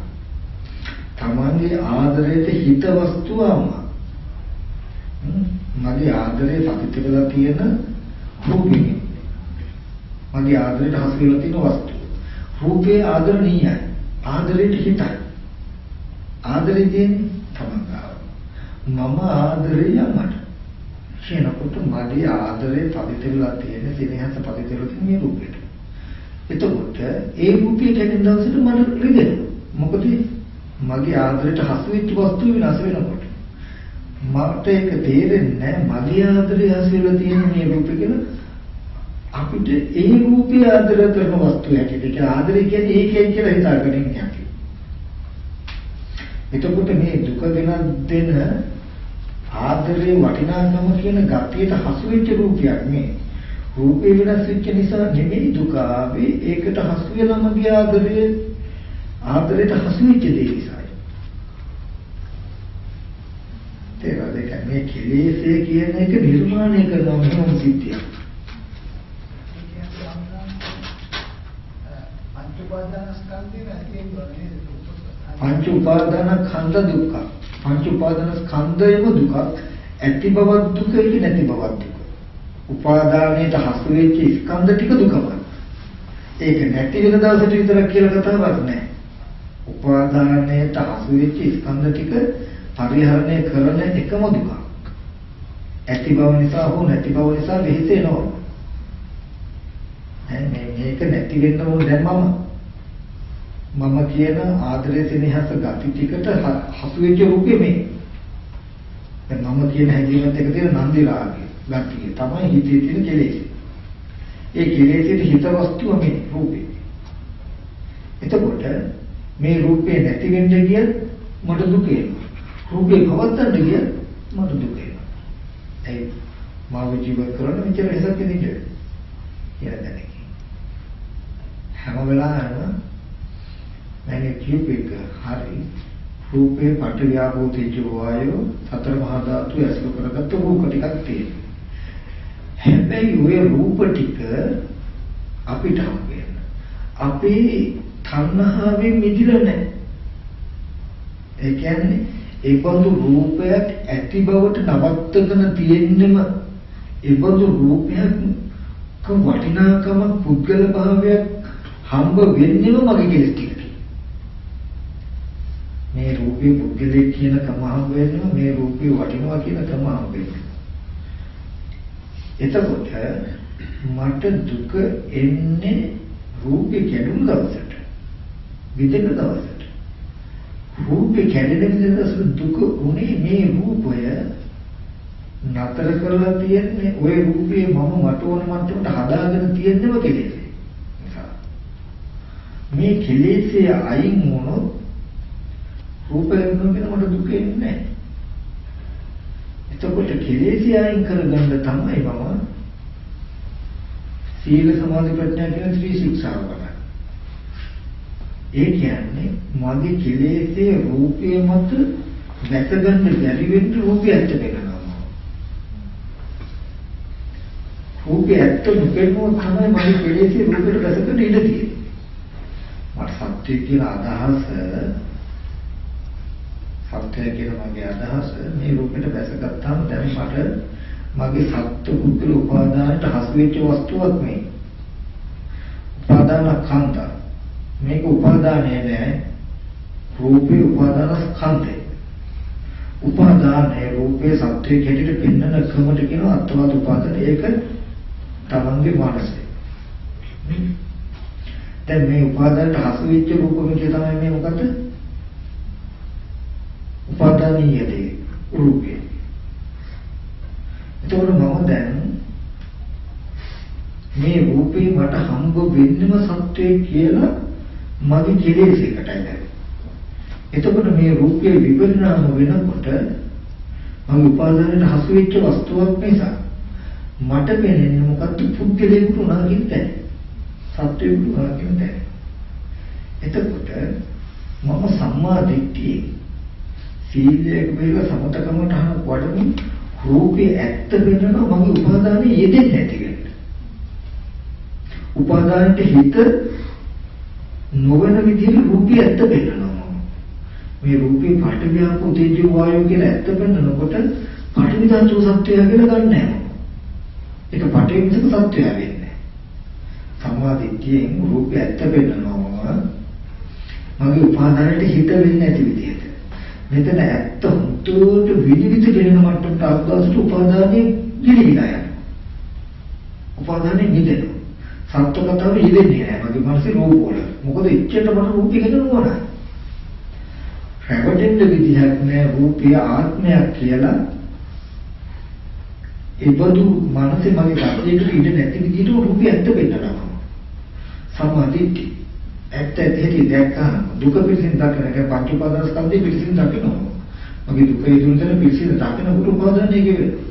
තමන්ගේ ආදරයට හිත වස්තුවම. මගේ ආදරේ පතිත වෙලා තියෙන රූපෙ. මගේ ආදරයට හසු වෙලා තියෙන වස්තුව. රූපේ ආදරණීයයි. ආදරයට හිතයි. ආදරේ කියන්නේ තමන්ගා. මම ආදරේ යමට. කියනකොට මගේ ආදරේ පතිත වෙලා තියෙන සිනහස පතිත වෙලා තියෙන මේ රූපෙට. එතකොට ඒ රූපේ කැඩෙන දවසට මට රිදෙනවා. මොකද මගේ ආදරයට හසු වෙච්ච වස්තු විනාශ වෙනකොට. මට ඒක තේරෙන්නේ නැහැ මගේ ආදරේ හසු වෙලා තියෙන මේ රූපේ කියලා. අපිට ඒ රූපේ ආදර කරන වස්තු හැටියට ඒක ආදරේ කියන්නේ ඒකයි කියලා හිතාගෙන ඉන්නේ අපි. එතකොට මේ දුක ගෙනත් දෙන ආදරේ වටිනාකම කියන ගතියට හසු වෙච්ච රූපයක් මේ. රූපේ වෙනස් වෙච්ච නිසා නෙමෙයි දුක ආවේ. ඒකට හසු වෙනම ගිය ආදරයට හසු වෙච්ච දේ නිසායි. ඒක මේ කෙලෙසේ කියන එක නිර්මාණය කරනවා මොන සිද්ධියක්. පංච උපාදානස්කන්ධ දුක්ඛ. පංච උපාදානස්කන්ධයම දුක. ඇති බවක් දුක නැති බවක් දුක. උපාදානයට හසු වෙච්ච ස්කන්ධ ටික දුකමයි. ඒක නැති වෙන දවසට විතරක් කියලා කතාවක් නැහැ. උපාදානයට හසු වෙච්ච ස්කන්ධ ටික පරිහරණය කරන එකම දුක. ඇති බව නිසා හෝ නැති බව නිසා වෙහෙසෙනවා. මේක නැති වෙන්න ඕන දැන් මම කියන ආදරයේ සෙනෙහස ගති ටිකට හසු වෙච්ච රූපෙ මේ. දැන් මම කියන හැඟීමත් එක තියෙන නන්දි රාගය ගතිය තමයි හිතේ තියෙන කෙලෙස්. ඒ කෙලෙස්ෙට හිත වස්තුව මේ රූපේ. එතකොට මේ රූපේ නැති වෙන්න ගියත් මට දුක එනවා. රූපේ පවත්තන්න ගියත් මට දුක එනවා. ඒ මාව ජීවත් කරන විතර හසක් දෙන්නේ. කියලා දැනගන්න. හැම වෙලාවෙම මම කියපේක හරි රූපේ පඨවි ආපෝ තේජෝ වායෝ සතර මහා ධාතු ඇසුරු කරගත්ත රූප ටිකක් තියෙනවා. හැබැයි ওই රූප ටික අපිට හම් වෙන. අපේ තණ්හාවෙන් මිදිලා නැහැ. ඒ කියන්නේ ඒ බඳු රූපයක් ඇති බවට නවත්තගෙන තියෙන්නෙම ඒ බඳු රූපයක් වටිනාකම පුද්ගල භාවයක් හම්බ වෙන්නේම මගේ කෙලෙස් ටිකට. මේ රූපේ පුද්ගලෙක් කියන කම හම්බ වෙනවා, මේ රූපේ වටිනවා කියන කම හම්බ වෙනවා. එතකොට මට දුක එන්නේ රූපේ කැඩුණු දවසට. විදින දවසට. රූපේ කැඩෙන දවසට දුක උනේ මේ රූපය නතර කරලා තියන්නේ ওই රූපේ මම මට ඕන මට්ටමට හදාගෙන තියෙන්නම කෙලෙස්. මේ කෙලෙස්ේ අයින් වුණොත් රූපය වෙනුවෙන් මට දුක එන්නේ නැහැ. එතකොට කෙලෙස්ේ අයින් කරගන්න තමයි මම සීල සමාධි ප්‍රඥා කියන ත්‍රි ශික්ෂාව කරන්නේ. ඒ කියන්නේ මගේ කෙලෙස්ේ රූපය මත වැටගන්න බැරි වෙන්න රූපය ඇත්ත වෙනවා. රූපය ඇත්ත නොපෙනුනොත් තමයි මගේ කෙලෙස්ේ රූපයට වැටෙන්න ඉඩ තියෙන්නේ. මට සත්‍ය කියන අදහස සත්‍ය කියන මගේ අදහස මේ රූපෙට වැසගත්තාම දැන් මට මගේ සත්ත්ව පුද්ගල උපාදානට හසු වෙච්ච වස්තුවක් මේ. උපාදාන කන්ද. මේක උපාදානය නෑ. රූපේ උපාදාන ස්කන්ධය. උපාදානයේ රූපේ සත්‍ය කැටිට පෙන්වන ක්‍රමයට කියනවා අත්වාද උපාදාන. ඒක තමන්ගේ මානසය. දැන් මේ උපාදානට හසු වෙච්ච රූපෙක තමයි මේ මොකද? උපාදානීය දේ රූපේ. එතකොට මම දැන් මේ රූපේ මට හම්බ වෙන්නම සත්‍යය කියලා මගේ කෙලෙසයකටයි දැන්. එතකොට මේ රූපයේ විපරිණාම වෙනකොට මම උපාදානයට හසු වෙච්ච වස්තුවක් නිසා මට වෙන්නේ මොකද්ද? පුද්ගලයෙකුට උනා කියන්නේ. සත්‍යයෙකුට උනා කියන්නේ. එතකොට මම සම්මා දිට්ඨිය සීලයක වේලා සමතකමට අහන වඩමින් රූපේ ඇත්ත වෙනවා මගේ උපාදානෙ යෙදෙන්නේ නැති වෙන්න. උපාදානෙට හිත නොවන විදිහට රූපේ ඇත්ත වෙනවා. මේ රූපේ පටිවිආපෝ තේජෝ වායෝ කියලා ඇත්ත වෙනකොට පටිවිදාතු සත්‍යය කියලා ගන්නෑ. ඒක පටිවිදක සත්‍යය වෙන්නේ. සම්මා දිට්ඨියෙන් රූපේ ඇත්ත වෙනවා මගේ උපාදානෙට හිත වෙන්නේ නැති විදිහට. මෙතන ඇත්ත හුතුට විනිවිද දෙන මට්ටමට ආවසට උපාදානයේ නිවිලා යනවා. උපාදානයේ නිදෙනවා. සත්‍ය කතාව ඉදෙන්නේ නැහැ මගේ මනසේ රූප වල. මොකද ඉච්ඡයට මට රූපය ගැන නෝනයි. රැවටෙන්න විදිහක් නැහැ රූපය ආත්මයක් කියලා. ඒබඳු මනසේ මගේ සත්‍යයකට ඉඩ නැති විදිහට රූපය ඇත්ත වෙන්නවා. සම්මාදිට්ඨි ඇත්ත ඇති දැක්කම දුක පිළිසින් දකින එක පංච උපාදාන ස්කන්ධය පිළිසින් දකිනවා. මගේ දුක හේතුන් පිළිසින් දකින කොට උපාදානය කියවෙනවා.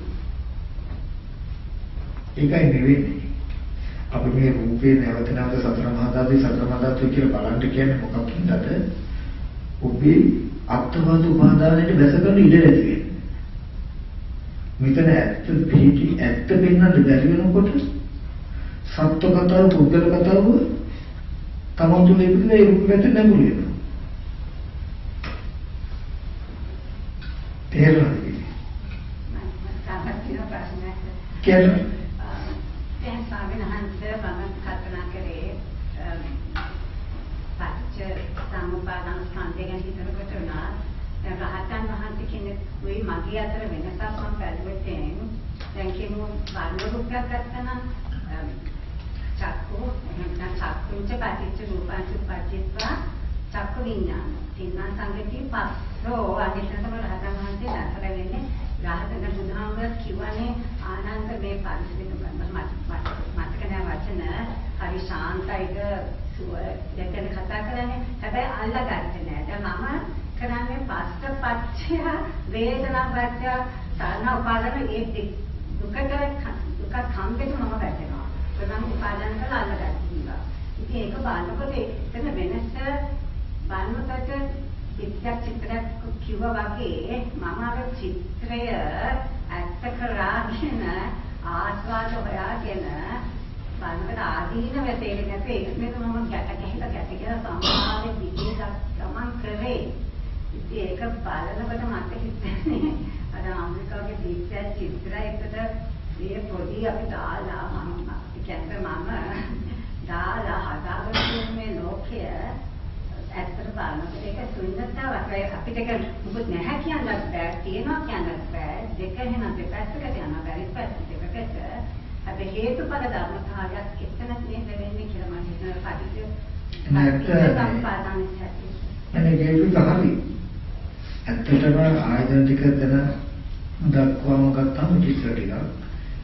ඒකයි නෙවෙයි. අපි මේ රූපේ නැවත නැවත සතර මහා ධාතු කියලා බලන්න කියන්නේ මොකක්ද? ඔබේ අත්වාද උපාදානයට බැසගන්න ඉඩ නැති වෙන්නේ. මෙතන ඇත්ත පිටි ඇත්ත පෙන්වන්න බැරි වෙනකොට සත්‍ය කතාව පුද්ගල කතාව තමන් තුළ ඉපදෙන ඒ රූපයට නැඹුරු වෙනවා. තේරුණාද? කියන්නේ දැන් සාවිනහන්සේ මම කල්පනා කරේ පච්ච සමුපාදාන ස්කන්ධය ගැන හිතනකොට උනා දැන් රහතන් වහන්සේ කෙනෙක් වෙයි මගේ අතර වෙනසක් මම බැලුවෙත් දැන් කියමු වර්ණ රූපයක් ගත්තනම් චක්කු නැත්නම් චක්කුංච පටිච්ච රූපංච පටිච්චා චක්කු විඥාන තින්න සංගති පස්සෝ අනිත්‍යම රහතන් වහන්සේ දක්වලා වෙන්නේ රහතන් බුදුහාමුදුරුවෝ කියවනේ ආනන්ද මේ පරිසෙක මතක නැහැ වචන හරි ශාන්තයිද සුව දෙකෙන් කතා කරන්නේ හැබැයි අල්ලගත්තේ නැහැ. දැන් මම කරන්නේ පස්සපච්චය වේදනා පච්චය සාන උපාදාන ඒ දුක කම්පෙට මම වැටෙනවා. මම උපාදාන කරලා අල්ලගත්තා. ඉතින් ඒක බලනකොට එතන වෙනස බලනකොට චිත්‍රයක් කිව්වා වගේ මම අර චිත්‍රය ඇත්ත කරාගෙන ආස්වාද හොයාගෙන බලනකොට ආදීන වෙතේට නැතේ ඒක මේක මම ගැට කියලා සම්මානයේ විදිහට ගමන් කරේ. ඉතින් ඒක බලනකොට මට හිතෙන්නේ අර අමරිකාවේ චිත්‍රයකට ඒ පොඩි අපි දාලා මම කියන්නේ මම දාලා හදාගන්න මේ ලෝකය ඇත්තට බලනකොට ඒක ශුන්‍යතාවක්. අපිට ඒක මොකද නැහැ කියන්නත් බෑ, තියනවා කියන්නත් බෑ. දෙක එහෙනම් දෙපැත්තකට යනවා, බැරි පැත්ත දෙකකට. අපි හේතුඵල ධර්මතාවයක් එතන තියෙන්නේ කියලා මම හිතනවා. අනේ ඒක හරි. ඇත්තටම ආයතන ටික දැන දක්වාම ගත්තාම චිත්‍ර ටික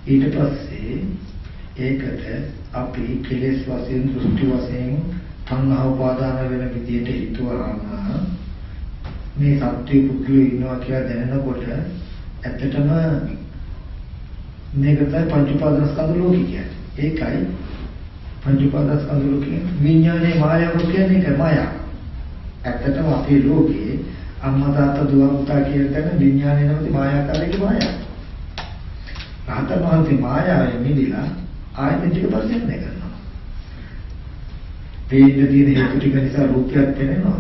ඊට පස්සේ ඒකට අපි කෙලෙස් වශයෙන් දෘෂ්ටි වශයෙන් තණ්හා උපාදාන වෙන විදියට හිතුවාම මේ සත්‍ය පුද්ගලයෝ ඉන්නවා කියලා දැනනකොට ඇත්තටම මේක තමයි පංච උපාදානස්කන්ධ ලෝකය කියන්නේ. ඒකයි පංච උපාදානස්කන්ධ ලෝකයේ විඥානයේ මායාව කියන්නේ ඒක මායාව. ඇත්තටම අපේ ලෝකේ අම්මා තාත්තා දුව පුතා කියන තැන විඥානයේ නැමැති මායාකාරයේ මායාව. රහතන් වහන්සේ මායාවෙන් මිදලා ආයතන ටික පරිච්ඡේදනය කරනවා. පේන්න තියෙන හේතු ටික නිසා රූපයක් පෙනෙනවා.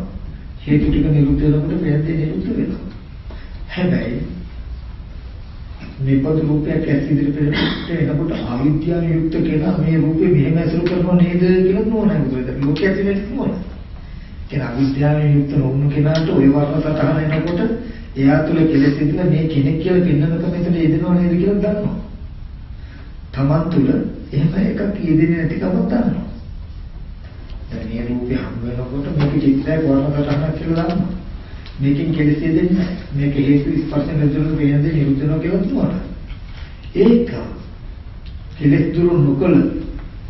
හේතු ටික නිරුද්ධ වෙනකොට පේන්නේ නිරුද්ධ වෙනවා. හැබැයි මේ පොදු රූපයක් ඇස් ඉදිරියට එනකොට අවිද්‍යාව යුක්ත කෙනා මේ රූපේ මෙහෙම ඇසුරු කරනවා නේද කියලා නෝනයි මොකද ලෝකයක් ඇතුලේ නෝන. ඒ අවිද්‍යාව යුක්ත නොවුණු කෙනාට ওই වර්ණ සතහන එනකොට එයා තුල කෙලෙස් ඉඳලා මේ කෙනෙක් කියලා පෙන්වනක මෙතන යෙදෙනව නේද කියලා දන්නවා. තමන් තුල එහෙම එකක් යෙදෙන්නේ නැතිකමක් දන්නවා. දැන් මේ රූපේ හම් වෙනකොට මේක චිත්‍රයක් වර්ණ සතහනක් කියලා දන්නවා. මේකෙන් කෙලෙස් යෙදෙන්නේ නැහැ. මේක හේතු ස්පර්ශ නිරුද්ධ වෙනදී නිරුද්ධ වෙනවා කියලා කියනවා. ඒක කෙලෙස් දුරු නොකළ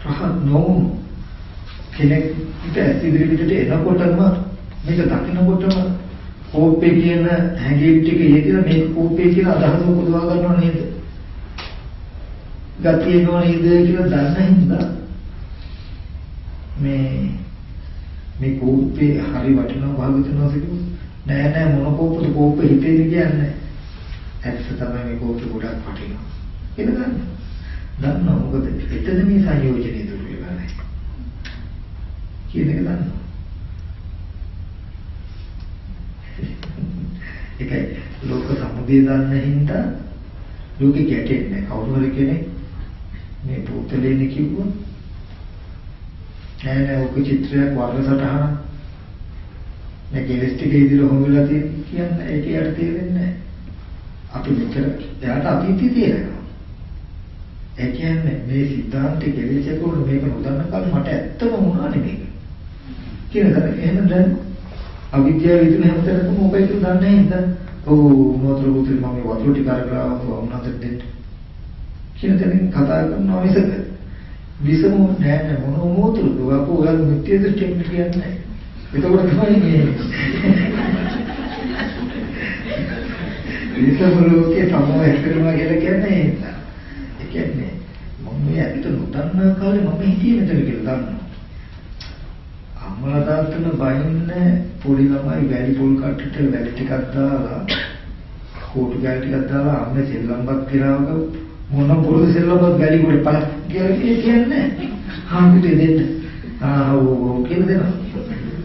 රහත් නොවුණු කෙනෙක් ඇස් ඉදිරියට එනකොටම මේක දකින්නකොටම කෝපේ කියන හැඟීම් ටික යෙදিলা මේක කෝපේ කියන අදහස උපදවා ගන්නව නේද? ගතිය නෝ නේද කියලා දන්න හින්දා මේ කෝපේ හරි වටිනවා භාවිතනවා කියනවා. නෑ නෑ මොන කෝපද කෝප හිතේ කියන්නේ. ඇත්ත තමයි මේ කෝප ගොඩක් වටිනවා. ඒක දන්නවා මොකද එතන මේ සංයෝජනය දුර වෙලා නැහැ. කියන එක දන්නවා. ඒකයි ලෝක සමුදය දන්න හින්දා ලෝකෙ ගැටෙන්නේ කවුරු හරි කෙනෙක් මේ පුතලේනේ කිව්වොත් නෑ නෑ ඔක චිත්‍රයක් වර්ණ සටහන මේ කෙලස් ටික ඉදිරිය හොමලා කියන්නේ ඒක යට තේරෙන්නේ අපි මෙතන එයාට අතීතය තියෙනවා. ඒ කියන්නේ මේ සිද්ධාන්ත කෙලෙස් එක උඩ මේක නොදන්න කල මට ඇත්තම වුණා නෙමෙයි. කියලා එහෙනම් දැන් අවිද්‍යාව විදින හැමතැනකම මොකයිද දන්නේ හින්දා ඔව් මොතර පුත්‍රි මම වතුර ටික අරගෙන වුණාට දෙන්න. කියලා දැන් කතා කරනවා විසක. විසම නෑ නෑ මොන මොතරද ඔයාලා ඔයාලා මුත්‍ය දෘෂ්ටියක් කියන්නේ. එතකොට තමයි මේ විසමලෝකේ සමෝහය කරනවා කියලා කියන්නේ. ඒ කියන්නේ මම මේ අපිට නොදන්නා කාලේ මම හිතියේ මෙතන කියලා දන්නවා. අම්මලා තාත්තලා බයින්නේ පොඩි ළමයි වැලි පොල් කට්ටට වැලි ටිකක් දාලා කෝටු ගෑලි ටිකක් දාලා අම්මේ සෙල්ලම්පත් කිරවක මොන පොළොවේ සෙල්ලම්පත් වැලි කොට පළක් කියලා කියන්නේ. හාමුදුරේ දෙන්න. ඔව් කියලා දෙනවා.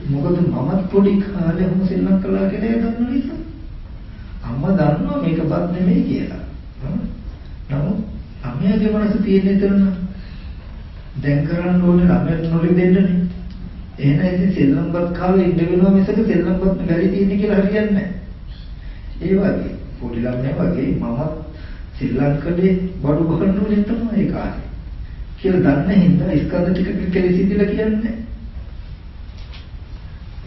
මොකද මමත් පොඩි කාලේ මොන සෙල්ලම් කළා කියලා දන්න නිසා. අම්මා දන්නවා මේකවත් නෙමෙයි කියලා. නමුත් අම්මයාගේ මනස තියෙන විතරන දැන් කරන්න ඕනේ ළමයට නොලි දෙන්නනේ. එහෙනම් ඉතින් සෙල්ලම්පත් කාලේ ඉඳ වෙනවා මිසක සෙල්ලම්පත් බැරි තියෙන්නේ කියලා හරියන්නේ නැහැ. ඒ වගේ පොඩි ළමයා වගේ මම ශ්‍රී ලංකාවේ බඩු ගන්න ඕනේ තමයි ඒ කාලේ. කියලා දන්න හින්දා ස්කන්ධ ටික කෙලෙසිදලා කියන්නේ.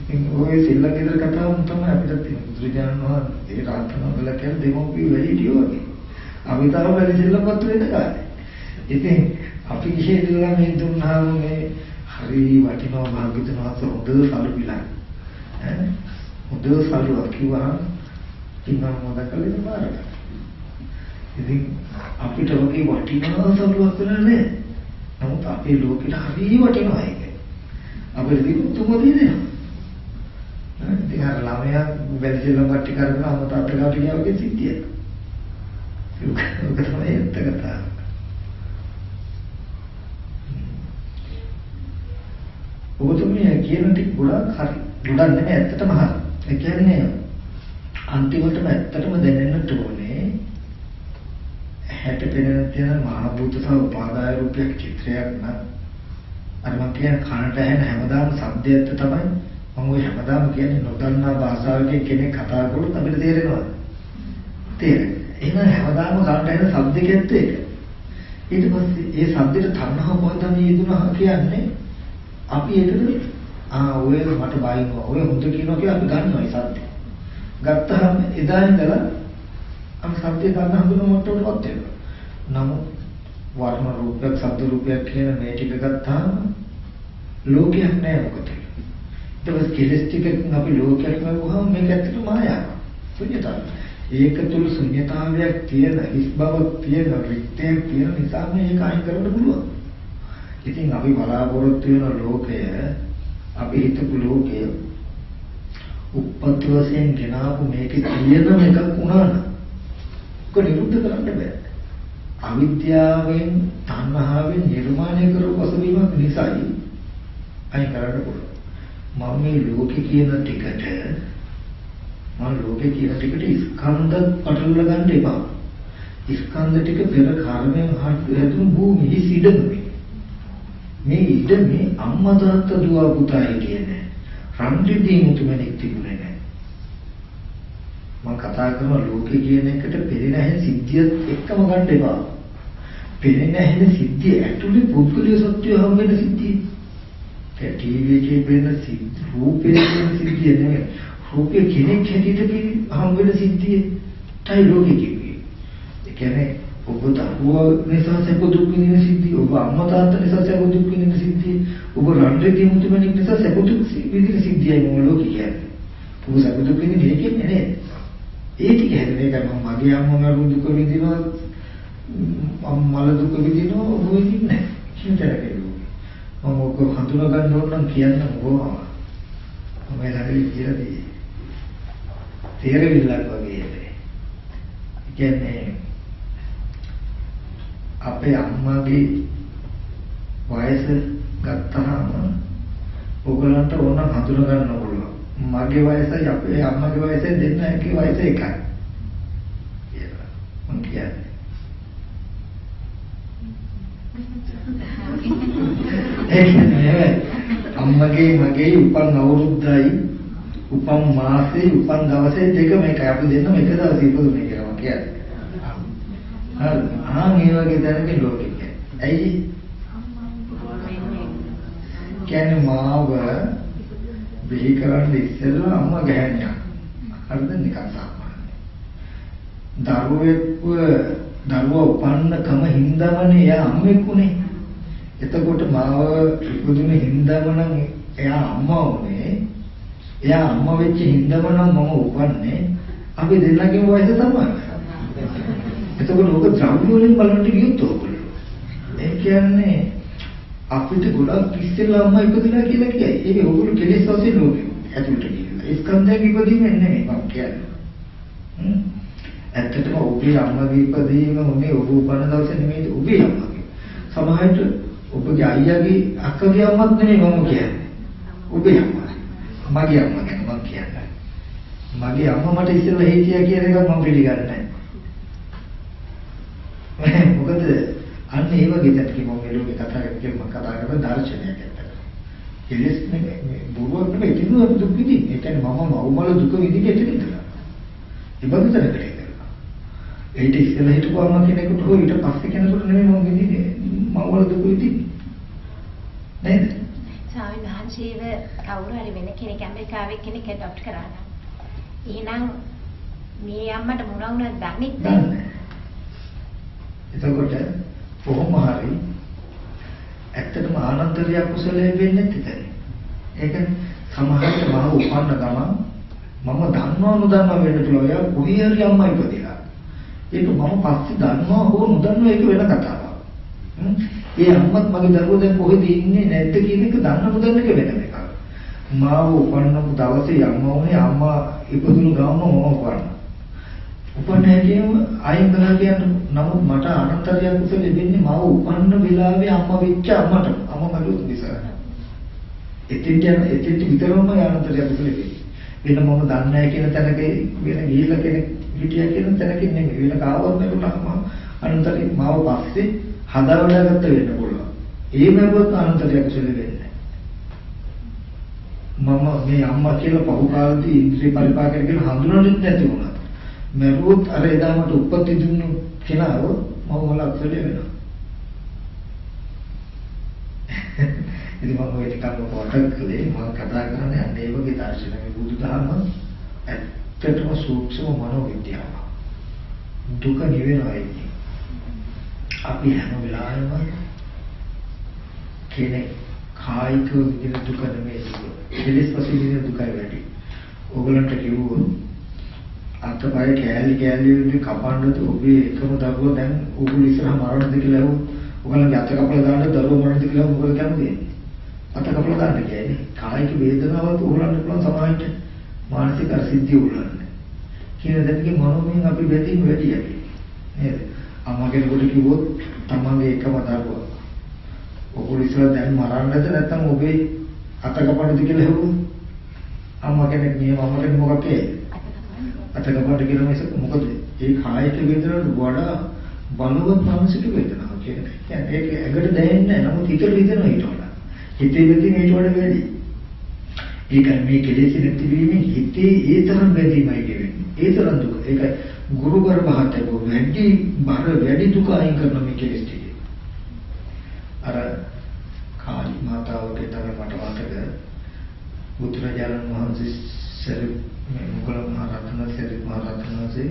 ඉතින් ඔය සෙල්ලම් ගෙදර කතාවම තමයි අපිට තියෙන්නේ. බුදුරජාණන් වහන්සේ ඒ රාත්‍රනවල කියන දෙමෝපිය වැඩිහිටියෝ වගේ. අපි තාම වැඩි සෙල්ලම්පත් වෙන්න කාලේ. ඉතින් අපි ඉහළලා මේ දුන්නාම මේ හරි වටිනවා භාග්‍යවතුන් වහන්සේ හොඳ සල්ලු පිළා. හොඳ සල්ලුවක් කිව්වහම ඉන්නවා මොදකලේ මාරක. ඉතින් අපිට වගේ වටිනා සල්ලුවක් නෑ. නමුත් අපේ ලෝකෙට හරි වටිනවා ඒක. අපේ දිනුතුම දෙනවා. ඉතින් අර ළමයා වැලිසෙල්ලම් කට්ටි කරගෙන අම්මා තාත්තා ගාවට ගියා වගේ සිද්ධියක්. ඒක තමයි ඇත්ත කතාව. ඔබතුමිය කියන ටික ගොඩක් හරි. ගොඩක් නෙමෙයි ඇත්තටම හරි. ඒ කියන්නේ අන්තිමටම ඇත්තටම දැනෙන්නට ඕනේ ඇහැට පෙනෙන තියෙන මහා භූත සහ උපාදාය රූපයක් චිත්‍රයක් නම් අර මම කියන කනට ඇහෙන හැමදාම ශබ්දයත් තමයි මම ඔය හැමදාම කියන්නේ නොදන්නා භාෂාවකින් කෙනෙක් කතා කරොත් අපිට තේරෙනවද? තේරෙන්නේ. එහෙනම් හැමදාම කනට ඇහෙන ශබ්දයකත් ඒක. ඊට පස්සේ ඒ ශබ්දෙට තණ්හාව පොතම යෙදුණා කියන්නේ අපි ඒකට ඔය මට බයිනවා ඔය හොඳ කියනවා කියලා අපි ගන්නවා ඒ ශබ්දය. ගත්තාම එදා ඉඳලා අපි ශබ්දේ ගන්න හඳුනන මට්ටමටවත් එනවා. නමුත් වර්ණ රූපයක් ශබ්ද රූපයක් කියන මේ ටික ගත්තාම ලෝකයක් නෑ මොකද? ඒක කෙලස් ටිකකින් අපි ලෝකයක් වුණාම මේක ඇත්තටම මායාවක්. ශුන්‍යතාවය. ඒක තුල ශුන්‍යතාවයක් තියෙන හිස් බවක් තියෙන රික්තයක් තියෙන නිසා මේක අයින් කරන්න පුළුවන්. ඉතින් අපි බලාපොරොත්තු වෙන ලෝකය අපි හිතපු ලෝකය උප්පත්ති වශයෙන් ගෙනාවු මේකේ තියෙන එකක් වුණා නම් ඒක නිරුද්ධ කරන්න බෑ. අවිද්‍යාවෙන් තණ්හාවෙන් නිර්මාණය කරපු පසුබිමක් නිසායි අයින් කරන්න පුළුවන්. මම මේ ලෝකේ කියන ටිකට ස්කන්ධ පටලලා ගන්න එපා. ස්කන්ධ ටික පෙර කර්මයෙන් හැදුණු භූමියේ ඉඩමයි. මේ ඉඩමේ අම්මා තාත්තා දුව පුතා කියන්නේ රන්දිදී මුතුමැණික් තිබුණේ නැහැ. මම කතා කරන ලෝකේ කියන එකට පෙරෙන හැම සිද්ධියත් එක්කම ගන්න එපා. පෙරෙන හැම සිද්ධිය ඇතුලේ පුද්ගලික සත්‍යය හම් වෙන සිද්ධිය. ඒ ටීවී එකේ පෙරෙන සිද්ධිය රූපේ පෙරෙන සිද්ධිය නෙමෙයි. රූපේ කෙනෙක් හැටියට හම් වෙන සිද්ධිය තයි ලෝකේ කියන්නේ. ඒ කියන්නේ ඔබ දරුවා නිසා සැප දුක් විඳින සිද්ධිය, ඔබ අම්මා තාත්තා නිසා සැප දුක් විඳින සිද්ධිය, ඔබ රණ්ඩේ මුතුමැණික් නිසා සැප දුක් විඳින සිද්ධියයි මොන ලෝකේ කියන්නේ. ඔබ සැප දුක් විඳින දෙයකින් නේද? ඒ ටික හැදෙන්නේ තමයි මගේ අම්මා මරු දුක විඳිනවා, අම්මල දුක විඳිනවා, ඔබ විඳින්නේ නැහැ. කින්තරකේ ලෝකේ. මම ඔක හඳුනා ගන්න ඕන නම් කියන්න ඕවා. මම ළඟදී කියලා දෙයි. තේරෙවිලක් වගේ ඒ කියන්නේ අපේ අම්මාගේ වයස ගත්තාම ඕගලන්ට ඕන හඳුනා ගන්න පුළුවන්. මගේ වයසයි අපේ අම්මගේ වයසයි දෙන්න එකේ වයස එකයි. කියලා මම කියන්නේ. ඒ කියන්නේ අම්මගේ මගේ උපන් අවුරුද්දයි උපන් මාසේ උපන් දවසේ දෙකම එකයි. අපි දෙන්නම එක දවසේ ඉපදුනේ කියලා මම කියන්නේ. මේ වගේ දැනක ලෝකෙක. ඇයි? කියන්නේ මාව බිහි කරන්න ඉස්සෙල්ලා අම්මා ගෑණියා. හරිද නිකන් සාමාන්‍ය. දරුවා උපන්නකම හින්දාමනේ එයා අම්මෙකුනේ. එතකොට මාව ඉපදුනේ හින්දාම නම් එයා අම්මා වුනේ. එයා අම්මා වෙච්ච හින්දාම නම් මම උපන්නේ. අපි දෙන්නගේම වයස තමයි. එතකොට ඔක ද්‍රව්‍ය වලින් බලන්න ගියොත් ඔයගොල්ලෝ. ඒ කියන්නේ අපිට ගොඩක් ඉස්සෙල්ලා අම්මා ඉපදුනා කියලා කියයි. ඒක ඔයගොල්ලෝ කෙලෙස් වශයෙන් ලෝකෙ ඇතුළට ගිහිල්ලා. ඒ ස්කන්ධයක ඉපදීම නෙමෙයි මම කියන්නේ. ඇත්තටම ඔබේ අම්මගේ ඉපදීම මොනේ ඔබ උපන්න දවසේ නෙමෙයි ඔබේ අම්මගේ. සමහරවිට ඔබගේ අයියාගේ අක්කගේ අම්මත් නෙමෙයි මම කියන්නේ. ඔබේ අම්මා. මගේ අම්මා ගැන මම කියන්නේ. මගේ අම්මා මට ඉස්සෙල්ලා හිටියා කියන එක මම පිළිගන්නේ නැහැ. මොකද අන්න ඒ වගේ දෙයක් මම මේ ලෝකේ කතා කරන දර්ශනයක් ඇත්තට. කෙලස් නෙමෙයි බොරුවක් නෙමෙයි කිනුව දුක් විඳින්න. ඒ කියන්නේ මම මව්මල දුක විඳින්න ඉතිරිදලා. ඉබඳුතරකට ඉඳලා. ඒට ඉස්සෙල්ලා හිටපු අම්මා කෙනෙකුට හෝ ඊට පස්සේ කෙනෙකුට නෙමෙයි මම විඳින්නේ. මව්මල දුක විඳින්නේ. නේද? ස්වාමීන් වහන්සේව කවුරු හරි වෙන කෙනෙක් ඇමරිකාවේ කෙනෙක් ඇඩොප්ට් කරා නම් එහෙනම් මේ අම්මට මොන වුණත් දන්නේ නැහැ. එතකොට කොහොම හරි ඇත්තටම ආනන්තරිය කුසලයේ වෙන්නේ නැතිද? ඒක සමහරවිට මම උපන්න ගමන් මම දන්නව නොදන්නව වෙන්න පුළුවන්. යා කොහේ හරි අම්මා ඉපදිලා. ඒක මම පස්සේ දන්නව හෝ නොදන්නව ඒක වෙන කතාවක්. ඒ අම්මත් මගේ දරුවෝ දැන් කොහෙද ඉන්නේ නැද්ද කියන එක දන්න නොදන්න එක වෙන එකක්. මාව උපන්නපු දවසේ අම්මා වුණේ අම්මා ඉපදුණු ගමන් මම උපන්නා. උපන්නේකම අයින් කරලා කියන නමුත් මට අනන්තරිය කුසලෙ වෙන්නේ මාව උපන්න වෙලාවේ අම්මා වෙච්ච අම්මට අම්මා මළුත් නිසා. එතෙන්ට විතරම අනන්තරිය කුසලෙ වෙන්නේ. වෙන මම දන්නේ නැහැ කියන තැනක වෙන ගිහිල්ලා කෙනෙක් හිටියා කියන තැනකින් නෙමෙයි. වෙන කාවවත් නෙකුණාම අනන්තරේ මාව පස්සේ හදාවදාගත්ත වෙන්න පුළුවන්. ඒ මැවුවත් අනන්තරය කුසල වෙන්නේ. මම මේ අම්මා කියලා පහු කාලේදී ඉන්ද්‍රිය පරිපාකන කියලා හඳුනන්නේ නැති වුණා. මැවුවොත් අර එදා මට උපත්ති දුන්නු කෙනාව මම වල කුසල වෙනවා. ඉතින් මම ඔය ටිකක් පොතක් කළේ මම කතා කරන්නේ අන්න ඒ වගේ දර්ශන මේ බුදුදහම ඇත්තටම සූක්ෂම මනෝවිද්‍යාව. දුක නිවෙනවා කියන්නේ. අපි හැම වෙලාවෙම කෙනෙක් කායික විදිහට දුක නෙමෙයි දුක. කෙලෙස් වශයෙන් විදිහට දුකයි වැඩි. ඕගලන්ට කිව්වොත් අතපය කෑලි කෑලි වලින් කපන්නද ඔබේ එකම දරුවා දැන් ඕගොල්ලෝ ඉස්සරහ මරන්නද කියලා ඇහුවොත් ඔයගලගේ අත කපලා දාන්න දරුවා මරන්නද කියලා මොකද කියන්නේ? අත කපලා දාන්න කියන්නේ කායික වේදනාවක් උහුලන්න පුළුවන් සමාජයට මානසික අසිද්ධිය උහුලන්න. කියන දෙයකින් මනෝමයෙන් අපි බැඳීම වැඩි යයි. නේද? අම්මා කෙනෙකුට කිව්වොත් තමන්ගේ එකම දරුවා ඔයගොල්ලෝ ඉස්සරහ දැන් මරන්නද නැත්නම් ඔබේ අත කපන්නද කියලා ඇහුවොත් අම්මා කෙනෙක් මේ මමට මොකක්ද අත කපන්න කියලා මේක මොකද ඒ කායික වේදනාවට වඩා බලවත් මානසික වේදනාවක් කියන්නේ ඒක ඇඟට දැනෙන්නේ නැහැ නමුත් හිතට හිතෙනවා ඊට වඩා හිතේ බැඳීම ඊට වඩා වැඩි ඒක මේ කෙලෙස් නැතිවීමෙන් හිතේ ඒ තරම් බැඳීමයි කියන්නේ ඒ තරම් දුක ඒක ගුරුවර මහත්තයෝ වැඩි බර වැඩි දුක අයින් කරන මේ කෙලෙස් ටික අර කාලි මාතාවගේ තමයි මට මතක බුදුරජාණන් වහන්සේ මේ මුගල මහ රත්න සරිත් මහ රත්න වහන්සේ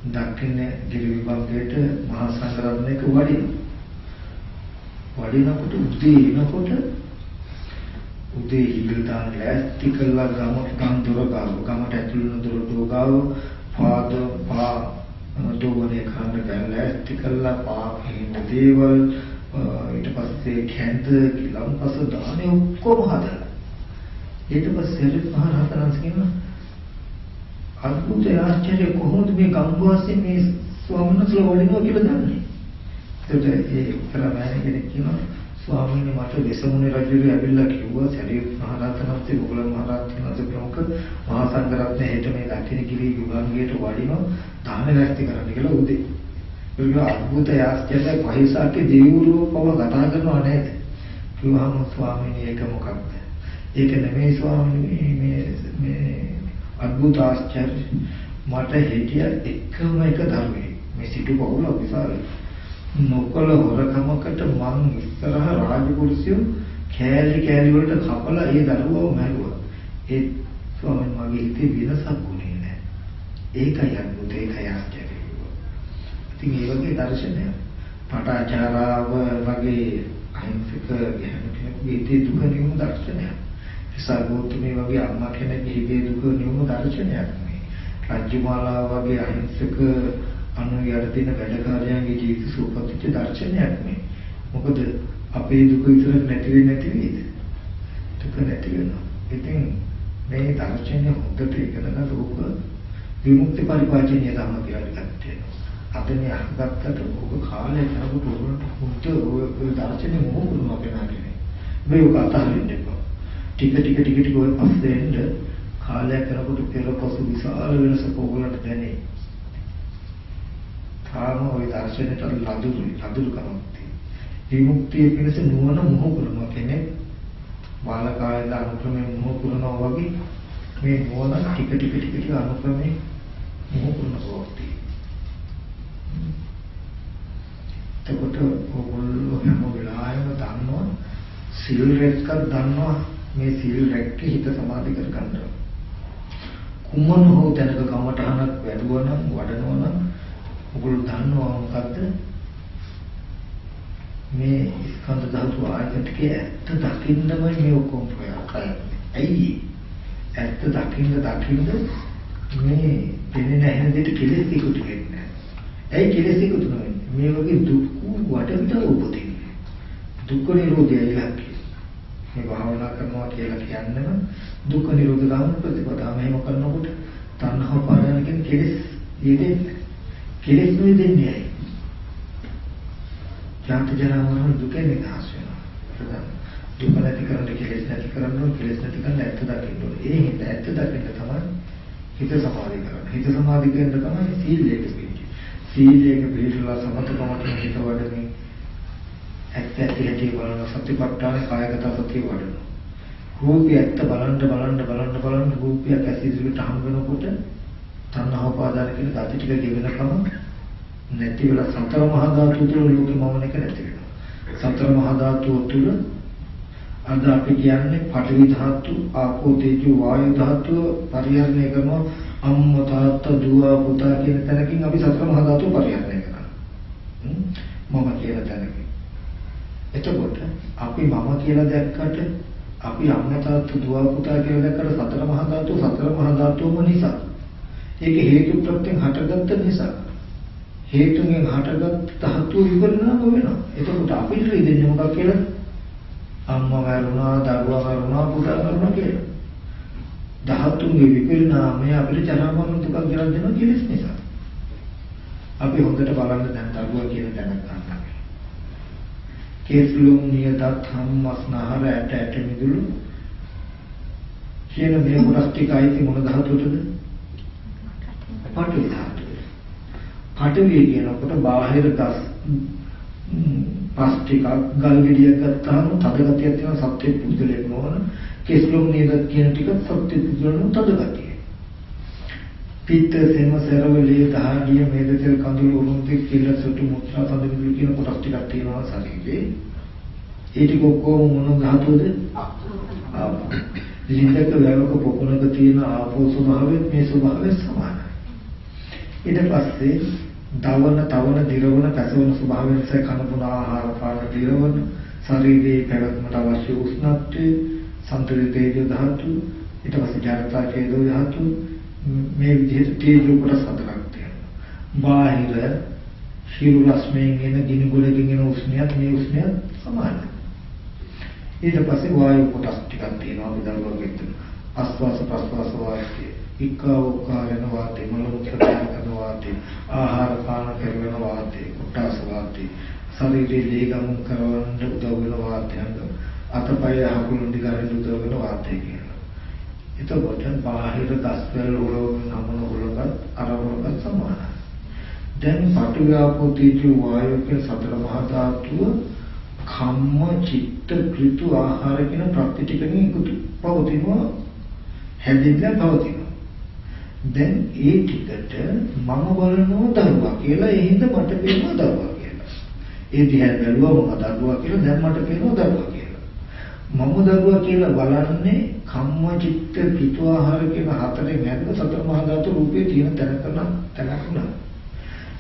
දක්ෂිණ ගිරි විභාගයට මහා සංඝරත්නයක වඩිනකොට උදේ හිල් දාන ලෑස්ති කළා ගම දොර ගාව ගමට ඇතුළු දොර ගාව පාද පා දෝවනේ කන්න ලෑස්ති කළා පා හිඳ දේවල් ඊට පස්සේ කැඳ කිලම්පස දානේ ඔක්කොම හදලා ඊට පස්සේ සරිත් මහ රහතන් වහන්සේ කියනවා අද්භූත ආශ්චර්ය කොහොමද මේ ගම්වාසී මේ ස්වාමීන් වහන්සේලා වඩිනවා කියලා දන්නේ. ඒකට ඒ උත්තරමෑණි කෙනෙක් කියනවා ස්වාමීන් වහන්සේ වෙසමුණි රජුගේ ඇවිල්ලා කිව්වා සරිත් මහ රහතන් වහන්සේ මුගලන් මහ රහතන් වහන්සේ ප්‍රමුඛ මහා සංඝරත්නය හෙට මේ දක්ෂිණ ගිරි විභාගයට වඩිනවා දාන රැස්ති කරන්න කියලා උදේ. ඒක අද්භූත ආශ්චර්ය පහිසාකේ දෙවිවරු පව කතා කරනවා නේද? කිව්වහම ස්වාමීන් ඒක මොකක්ද? ඒක නෙමෙයි ස්වාමීන් මේ අද්භූත ආශ්චර්ය මට හිටිය එකම එක ධර්මයේ මේ සිටු බහුල විසාල නොකල හොරකමකට මං ඉස්සරහ රාජකුරුසිය කෑලි කෑලි වලට කපලා ඒ දරුවව මැරුවා ඒ ස්වාමීන් මගේ හිතේ වෙනසක් වුණේ නැහැ ඒකයි අද්භූත ඒකයි ආශ්චර්යය ඉතින් මේ වගේ දර්ශනය පටාචාරාව වගේ අහිංසක ගැහැණුකෙකුගේ හිතේ දුක නිවුණු දර්ශනයක් සාගෝතුමේ වගේ අම්මා කෙනෙක්ගේ හිතේ දුක නිවුණු දර්ශනයක් මේ. රාජ්‍යමාලා වගේ අහිංසක අනුයර දින වැඩකාරයන්ගේ ජීවිත සූපපත්ච්ච දර්ශනයක් මේ. මොකද අපේ දුක විතරක් නැති වෙන්නේ නැති වේද? දුක නැති වෙනවා. ඉතින් මේ දර්ශනය හොඳට ඉගෙන ගන්න ඕක විමුක්ති පරිපාලනීය ධර්ම කියලා එකක් තියෙනවා. අද මේ අහගත්තට ඕක කාලය යනකොට උගලට හොඳ ඔය දර්ශනේ මොහොතුම අපේ නාගේ. මේ ඔක අතහරින්න එපා. ටික ඔය පස්සේ එන්න කාලයක් කරනකොට පෙරපසු විශාල වෙනසක් ඕගොල්ලන්ට දැනේ. තාම ওই දර්ශනයට ලදුරු කමක් තියෙනවා. විමුක්තිය පිණිස නුවණ මොහො කරනවා කියන්නේ බාලකාලේ අනුක්‍රමයෙන් මොහො කරනවා වගේ මේ නුවණ ටික අනුක්‍රමයෙන් මොහො කරනවා වගේ. එතකොට ඕගොල්ලෝ හැම වෙලාවෙම දන්නවා සිල් රැක්කක් දන්නවා මේ සීල් රැක්කේ හිත සමාධි කර ගන්නවා. කුමන හෝ තැනක කමඨහනක් වැඩුවා නම් වඩනවා නම් ඔගොල්ලෝ දන්නවා මොකද්ද? මේ ස්කන්ධ ධාතු ආයතනයේ ඇත්ත දකින්නමයි මේ ඔක්කොම ප්‍රයත්නය. ඇයි? ඇත්ත දකින්න මේ දෙන්නේ නැහැ දෙට කෙලෙස් ඉක්ුතු වෙන්නේ. ඇයි කෙලෙස් ඉක්ුතු වෙන්නේ? මේ වගේ දුක් වටපිට උපදින්නේ. දුක්ඛ නිරෝධයයි ලක්ෂ්‍ය. මේ භාවනා කරනවා කියලා කියන්නම දුක්ඛ නිරෝධ ගාමන ප්‍රතිපදාව මෙහෙම කරනකොට තණ්හා පාදන කියන කෙලෙස් යෙදෙන්නේ. කෙලෙස් නෙදෙන්නේ ඇයි? ජාති ජරා මරණ දුකෙන් නිදහස් වෙනවා. දුක නැති කරන්න කෙලෙස් නැති කරන්න කෙලෙස් නැති කරන්න ඇත්ත දකින්න ඕනේ. ඒ හිත ඇත්ත දකින්න තමයි හිත සමාධි කරන්නේ. හිත සමාධි කරන තමයි සීලයට පිළිගන්නේ. සීලයක පිළිපදලා සමතකමට හිත වඩමින් ඇත්ත ඇති බලන සතිපට්ඨාන කායගත සතිය වඩන. රූපය ඇත්ත බලන්න රූපයක් ඇසිදිරියට හම් වෙනකොට තණ්හා උපාදාන කියන gati ටික ගෙවෙනකම නැති වෙලා සතර මහා ධාතු තුළ ලෝකෙ මවන එක නැති වෙනවා. සතර මහා ධාතු තුළ අද අපි කියන්නේ පඨවි ධාතු, ආපෝ තේජෝ වායු ධාතු පරිහරණය කරනවා. අම්මා තාත්තා දුව පුතා කියන තැනකින් අපි සතර මහා ධාතු පරිහරණය කරනවා. මම කියන තැනකින්. එතකොට අපි මම කියලා දැක්කට අපි අම්මා තාත්තා දුව පුතා කියලා දැක්කට සතර මහා ධාතුම නිසා. ඒක හේතු ප්‍රත්‍යයෙන් හටගත්ත නිසා. හේතුන්ගෙන් හටගත් ධාතු විපරිණාම වෙනවා. එතකොට අපිට ඉන්නේ මොකක් කියලා? අම්මා මරුණා, දරුවා මරුණා, පුතා මරුණා කියලා. ධාතුන්ගේ විපරිණාමය අපිට ජරා මරණ දුක ගෙනත් දෙනවා කෙලෙස් නිසා. අපි හොඳට බලන්න දැන් දරුවා කියන තැන ගන්නවා. කේස්ලුම් නියතත් හම්මස්නහර ඇට මිදුළු කියන මේ කොටස් ටිකයි මොන ධාතුවටද? පඨවි ධාතුව. පඨවි කියනකොට බාහිර ගස් පස් ටිකක් ගල් ගෙඩියක් ගත්තාම තද ගතියක් තියෙන සත්‍ය පුද්ගලයෙක් නොවන කේස්ලුම් නියතත් කියන ටික සත්‍ය පුද්ගලන තද ගතිය. පිත්ත සෙම සරවලේ දහඩිය මේද තෙල් කඳුළු උරුම්ති කිල සොටු මුත්‍රා තද මිදුළු කියන කොටස් ටිකක් තියෙනවා ශරීරේ. ඒ ටික ඔක්කොම මොන ධාතුවද? ලින්දක වැවක පොකුණක තියෙන ආපෝ ස්වභාවයෙන් මේ ස්වභාවය සමානයි. ඊට පස්සේ තවන දිරවන පැසවන ස්වභාවයෙන් සේ කන පුන ආහාර පාන දිරවන ශරීරයේ පැවැත්මට අවශ්‍ය උෂ්ණත්වය සම්පූර්ණ තේජෝ ධාතු ඊට පස්සේ ජානතා තේජෝ ධාතු මේ විදිහට තේජෝ කොටස් හතරක් තියෙනවා. බාහිර හිරු රශ්මියෙන් එන ගිනි ගොඩකින් එන උෂ්ණයත් මේ උෂ්ණයත් සමානයි. ඊට පස්සේ වායු කොටස් ටිකක් තියෙනවා විදල්වක විතර. ආස්වාස ප්‍රස්වාස වායය, ඉක්කෝකාරන වාතය, මල මුත්‍ර කරන වාතය, ආහාර පාන කරන වාතය, කොටස් වාතය, ශරීරයේ ලේ ගමන් කරවන්න උදව් වෙන වාතය, අතපය හකුලුන් දිගරින් උදව් වෙන වාතය කියලා. එතකොට බාහිර දස්වල වල නමන වලකට අරවලකට සමානයි. දැන් පඨවි ආපෝ තේජෝ වායෝ කියන සතර මහා ධාතුව කම්ම චිත්ත ඍතු ආහාර කියන ප්‍රත්‍ය ටිකකින් එකතු පවතිනවා හැදෙන්න පවතිනවා. දැන් ඒ ටිකට මම බලනවා දරුවා කියලා ඒ හින්දා මට පේනවා දරුවා කියලා. ඒ දිහා බැලුවම දරුවා කියලා දැන් මට පේනවා දරුවා කියලා. මම දරුවා කියලා බලන්නේ කම්ම චිත්ත ඍතු ආහාර කියන හතරේ මැද සතර මහා ධාතු රූපේ තියෙන තැනක නෑ.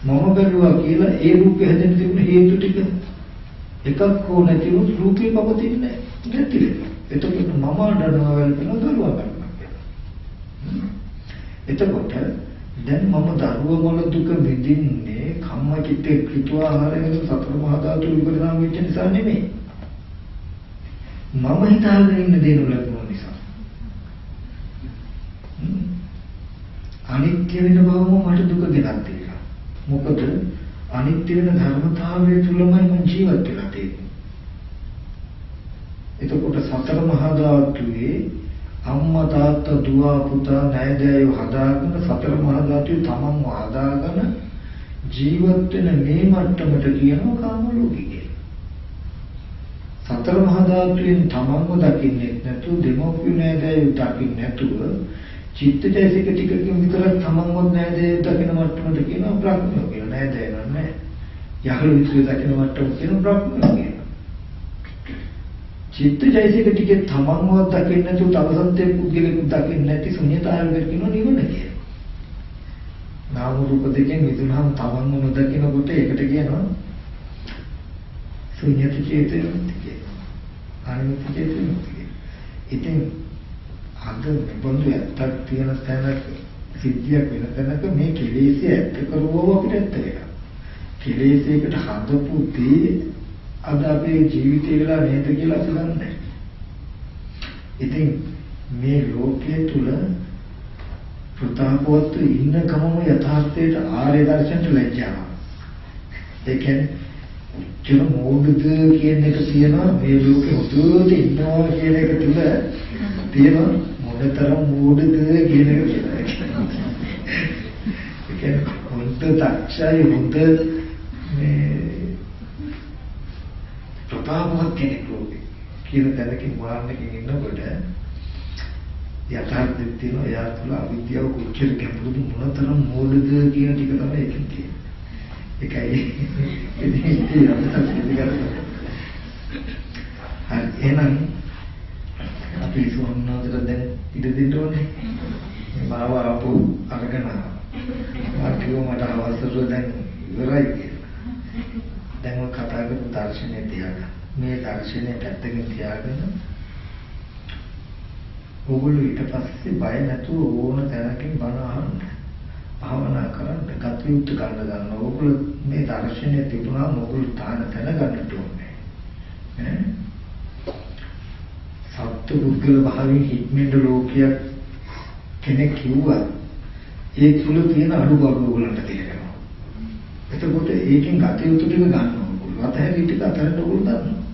මම බැලුවා කියලා ඒ රූපය හැදෙන්න තිබුණ හේතු ටික එකක් හෝ නැති වුණු රූපේ පවතින්නේ නැති වෙනවා. එතකොට මම අඬනවා වෙලෙනවා දරුවා ගන්නවා කියලා. එතකොට දැන් මම දරුවා මොන දුක විඳින්නේ කම්ම චිත්තේ ක්‍රියාහාරයෙන් සතර මහා ධාතු විපරිණාම වෙච්ච නිසා නෙමෙයි. මම හිතාගෙන ඉන්න දේ නොලබන නිසා. අනිත්‍ය වෙන බවම මට දුක ගෙනත් දෙනවා. මොකද අනිත්‍ය වෙන ධර්මතාවය තුලමයි මම ජීවත් වෙලා තියෙන්නේ. එතකොට සතර මහා ධාතුවේ අම්මා තාත්තා දුව පුතා නෑදෑයෝ හදාගෙන සතර මහා ධාතුවේ තමන්ව හදාගෙන ජීවත් වෙන මේ මට්ටමට කියනවා කාම ලෝකය කියලා. සතර මහා ධාතුවෙන් තමන්ව දකින්නේ නැතුව දෙමෝපිය නෑදෑයෝ දකින්නේ නැතුව චිත්තජයසික ටිකකින් විතරක් තමන්වත් නෑදෑයෝ දකින මට්ටමට කියනවා බ්‍රහ්මයෝ කියලා. නෑදෑයෝ නෑ. යහළු විශ්වය දකින මට්ටමට කියනවා බ්‍රහ්මයෝ කියලා. චිත්තජයසික ටිකේ තමන්වත් දකින්නේ නැතුව තව සත්‍ය පුද්ගලෙකුට දකින්නේ නැති ශුන්‍යතාවයකට කියනවා නිවන කියලා. නාම රූප දෙකෙන් විදුනහම තමන්ව නොදකිනකොට ඒකට කියනවා ශුන්‍යත චේතනමුක්ති කියලා. අනිත්‍ය චේතනමුක්ති කියලා. ඉතින් අද බඳු ඇත්තක් තියෙන තැනක සිද්ධියක් වෙන තැනක මේ කෙලෙස් ඇත්ත කරුවව අපිට ඇත්ත වෙනවා. කෙලෙස්යකට හදපු දේ අද අපේ ජීවිතේ වෙලා නේද කියලා අපි දන්නේ. ඉතින් මේ ලෝකයේ තුල ප්‍රතාපවත් ඉන්න කමම යථාර්ථයට ආර්ය දර්ශනට ලැජ්ජාවක්. ඒ කියන්නේ චුන මොඩද කියන එක තියෙනවා මේ ලෝකෙ උතුරට ඉන්නවා කියන එක තුල තියෙනවා මොනතරම් මොඩද කියන එක. ඒ කියන්නේ හොඳට දක්ෂයි හොඳ මේ ප්‍රතාපවත් කෙනෙක් ලෝකේ කියන තැනකින් වාරණකින් ඉන්නකොට යථාර්ථයක් තියෙනවා. එයා තුළ අවිද්‍යාව කොච්චර ගැඹුරුද මොනතරම් මෝඩද කියන ටික තමයි ඒකෙන් තියෙන්නේ. ඒකයි ඉතින් එහෙනම් අපි සෝන්නාදට දැන් ඉඳ දෙන්න ඕනේ. මාව ආපහු අරගෙන ආපහු මට අවශ්‍යව දැන් ඉවරයි කියලා. දැන් ඔය කතා කරපු දර්ශනය තියාගන්න. මේ දර්ශනය පැත්තකින් තියාගෙන ඕගොල්ලෝ ඊට පස්සේ බය නැතුව ඕන තැනකින් බණ අහන්න. භාවනා කරන්න, කටයුතු කරන්න ගන්න. ඕගොල්ලෝ මේ දර්ශනය තිබුණාම ඕගොල්ලෝ තාන තැන ගන්නට ඕනේ. සත්‍ය පුද්ගල භාවයෙන් හික්මෙන්න ලෝකයක් කෙනෙක් කිව්වා ඒ තුල තියෙන අනුභව ඕගොල්ලන්ට තේරෙනවා. එතකොට ඒකෙන් කටයුතු ටික ගන්න ඕගොල්ලෝ. අතහැරි ටික අතහැරන්න ඕගොල්ලෝ දන්නවා.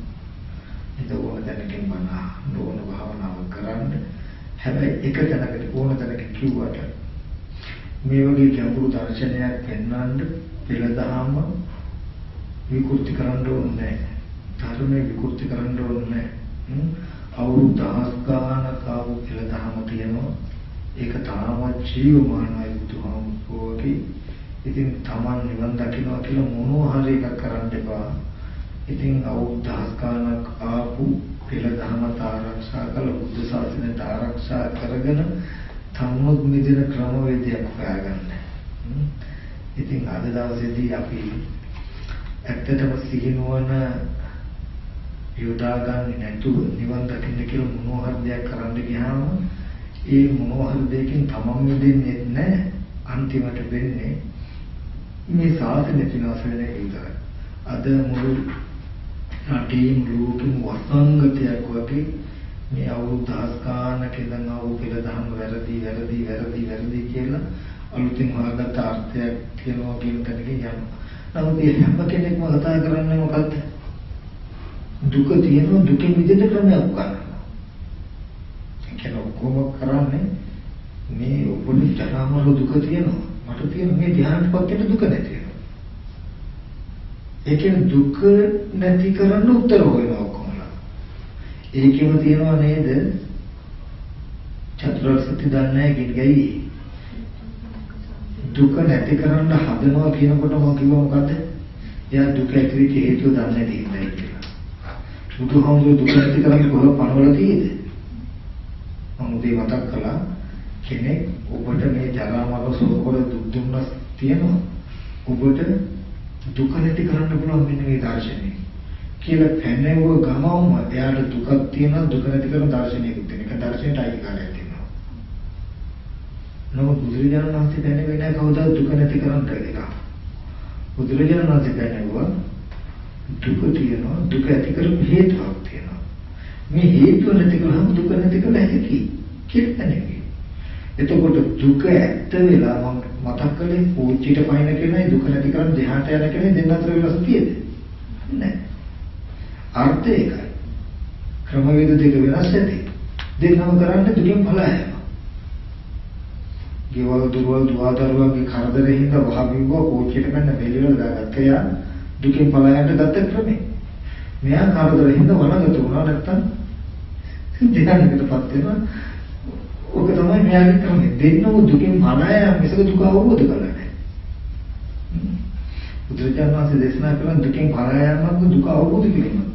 ඒක ඕන තැනකින් මන ඕන භාවනාව කරන්න. හැබැයි එක තැනකට ඕන තැනක කිව්වට මේ වගේ ගැඹුරු දර්ශනයක් පෙන්වන්න පෙළදහම විකෘති කරන්න ඕනේ නැහැ. ධර්මයේ විකෘති කරන්න ඕනේ නැහැ. අවුරුදු 10 ගානක් ආපු පෙළදහම තියෙනවා. ඒක තාමත් ජීවමානයි බුදුහාමුදුරුවෝගේ. ඉතින් Taman නිවන් දකින්නවා කියලා මොනවා හරි එකක් කරන්න එපා. ඉතින් අවුරුදු 10 ගානක් ආපු පෙළදහම ආරක්ෂා කළ බුද්ධ ශාසනයට ආරක්ෂා කරගෙන තමනුත් මිදෙන ක්‍රමවේදයක් හොයාගන්න. ඉතින් අද දවසේදී අපි ඇත්තටම සිහිනුවන යොදා ගන්න නැතුව නිවන් දකින්න කියලා මොනවා හරි දෙයක් කරන්න ගියාම ඒ මොනවා හරි දෙයකින් තමන් මිදෙන්නේ නැහැ. අන්තිමට වෙන්නේ මේ ශාසනය විනාශ වෙන එක විතරයි. අද මුළු රටේ ලෝකෙම වසංගතයක් වගේ මේ අවුරුදු 10 ගානක ඉඳන් ආව පෙළදහම වැරදි කියලා අලුතින් හොයාගත්ත අර්ථයක් කියනවා කියන තැනකින් යනවා. නමුත් මේ හැම කෙනෙක්ම කතා කරන්නේ මොකද්ද? දුක තියෙනවා, දුකෙන් මිදෙන්න ක්‍රමයක් ගන්නවා. ඒ කියන්නේ ඔක්කොම කරන්නේ මේ උපුණු ජනමල දුක තියෙනවා. මට තියෙන මේ ධ්‍යානපත් වෙන දුක නැති වෙනවා. ඒ කියන්නේ දුක නැති කරන්න උත්තර හොයනවා කොහොමද? ඒකෙම තියෙනවා නේද? චතුරාර්ය සත්‍ය දන්නේ ගින්ගයි. දුක නැති කරන්න හදනවා කියනකොට මම කිව්වා මොකද්ද? එයා දුක ඇති වෙච්ච හේතුව දන්නේ නැහැ කියලා. බුදුහාමුදුරුවෝ දුක නැති කරන්නේ කොහොම පනවල තියෙද? මම උදේ මතක් කළා කෙනෙක් ඔබට මේ ජරා මරණ සෝකවල දුක් දුන්නස් තියෙනවා. ඔබට දුක නැති කරන්න පුළුවන් මෙන්න මේ දර්ශනය. කියලා පැනෙව ගමවම එයාට දුකක් තියෙනවා, දුක නැති කරන දර්ශනයක් තියෙන. ඒක දර්ශනයට අයිතිකාරයක් තියෙනවා. නමුත් බුදුරජාණන් වහන්සේ දැනෙන්නේ නැහැ කවදාවත් දුක නැති කරන්න කියලා. බුදුරජාණන් වහන්සේ දැනෙවුවා දුක තියෙනවා, දුක ඇති කරපු හේතුවක් තියෙනවා. මේ හේතුව නැති කරාම දුක නැති කරලා හැකි කියලා නෙවෙයි. එතකොට දුක ඇත්ත වෙලා මම මතක් කළේ පූජිත පයින් කෙනයි දුක නැති කරන් දෙහාට යන කෙනේ දෙන්න අතර වෙනස තියෙද? නැහැ. අර්ථය ඒකයි. ක්‍රමවේද දෙක වෙනස් ඇති. දෙන්නම කරන්නේ දුකෙන් පලායම. ගෙවල් දුරවල් දුවදරුවන්ගේ කරදරේ හින්දා වහබිව්ව පූජිත මෙන්න මෙලිවල දාගත්ත යා දුකෙන් පලායන්න ගත්ත ක්‍රමේ. මෙයා කරදරේ හින්දා වනගත වුණා නැත්තම් දෙහාටකටපත් වෙනවා. ඔක තමයි මෙයාගේ ක්‍රමය. දෙන්නව දුකින් පලායම මිසක දුක අවබෝධ කරගන්න නැහැ. බුදුරජාණන් වහන්සේ දේශනා කළා දුකින් පලායමක් දුක අවබෝධ කිරීමක්.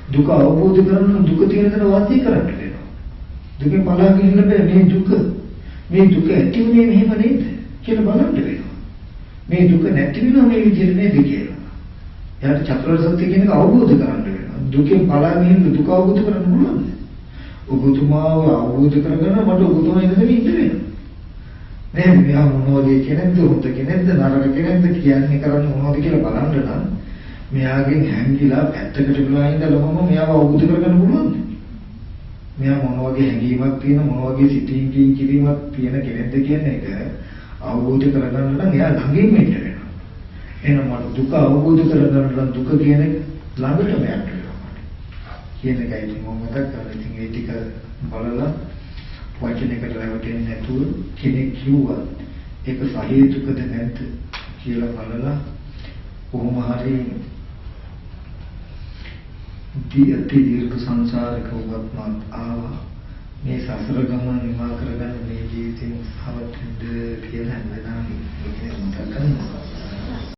දුක අවබෝධ කරගන්න දුක තියෙන දේ වාසය කරන්න වෙනවා. දුකෙන් පලාගෙන ඉන්න බෑ මේ දුක. මේ දුක ඇති උනේ මෙහෙම නේද කියලා බලන්න වෙනවා. මේ දුක නැති වෙනවා මේ විදිහට නේද කියලා. එයාට චතුරාර්ය සත්‍ය කියන එක අවබෝධ කරගන්න වෙනවා. දුකෙන් පලාගෙන ඉන්න දුක අවබෝධ කරගන්න පුළුවන්ද? ඔබතුමාව අවබෝධ කරගන්න මට ඔබතුමා ඉඳලා ඉන්න වෙනවා. මේ මෙයා මොනවද කියනද හොත කෙනෙක්ද නරක කෙනෙක්ද කියන්නේ කරන්නේ මොනවද කියලා බලන්න නම් මෙයාගෙන් හැංගිලා පැත්තකට වෙලා ඉඳලා මම මෙයාව අවබෝධ කරගන්න පුළුවන්ද? මෙයා මොන වගේ හැඟීමක් තියෙන මොන වගේ සිතින් කිරීමක් තියෙන කෙනෙක්ද කියන එක අවබෝධ කරගන්න නම් එයා ළඟින්ම ඉන්න වෙනවා. එහෙනම් මට දුක අවබෝධ කරගන්න නම් දුක කියන ළඟටම යන්න වෙනවා. කියන එකයි මම මතක් කරලා ඉතින් ඒ ටික බලලා වචනයකට රැවටෙන්නේ නැතුව කෙනෙක් කිව්වා ඒක සහේතුකද නැද්ද කියලා බලලා කොහොම හරි දීර්ඝ සංසාරක උපත්මත් ආවා මේ සසර ගමන නිමා කරගන්න මේ ජීවිතේ උත්සාහවත් වෙන්න කියලා හැමදාම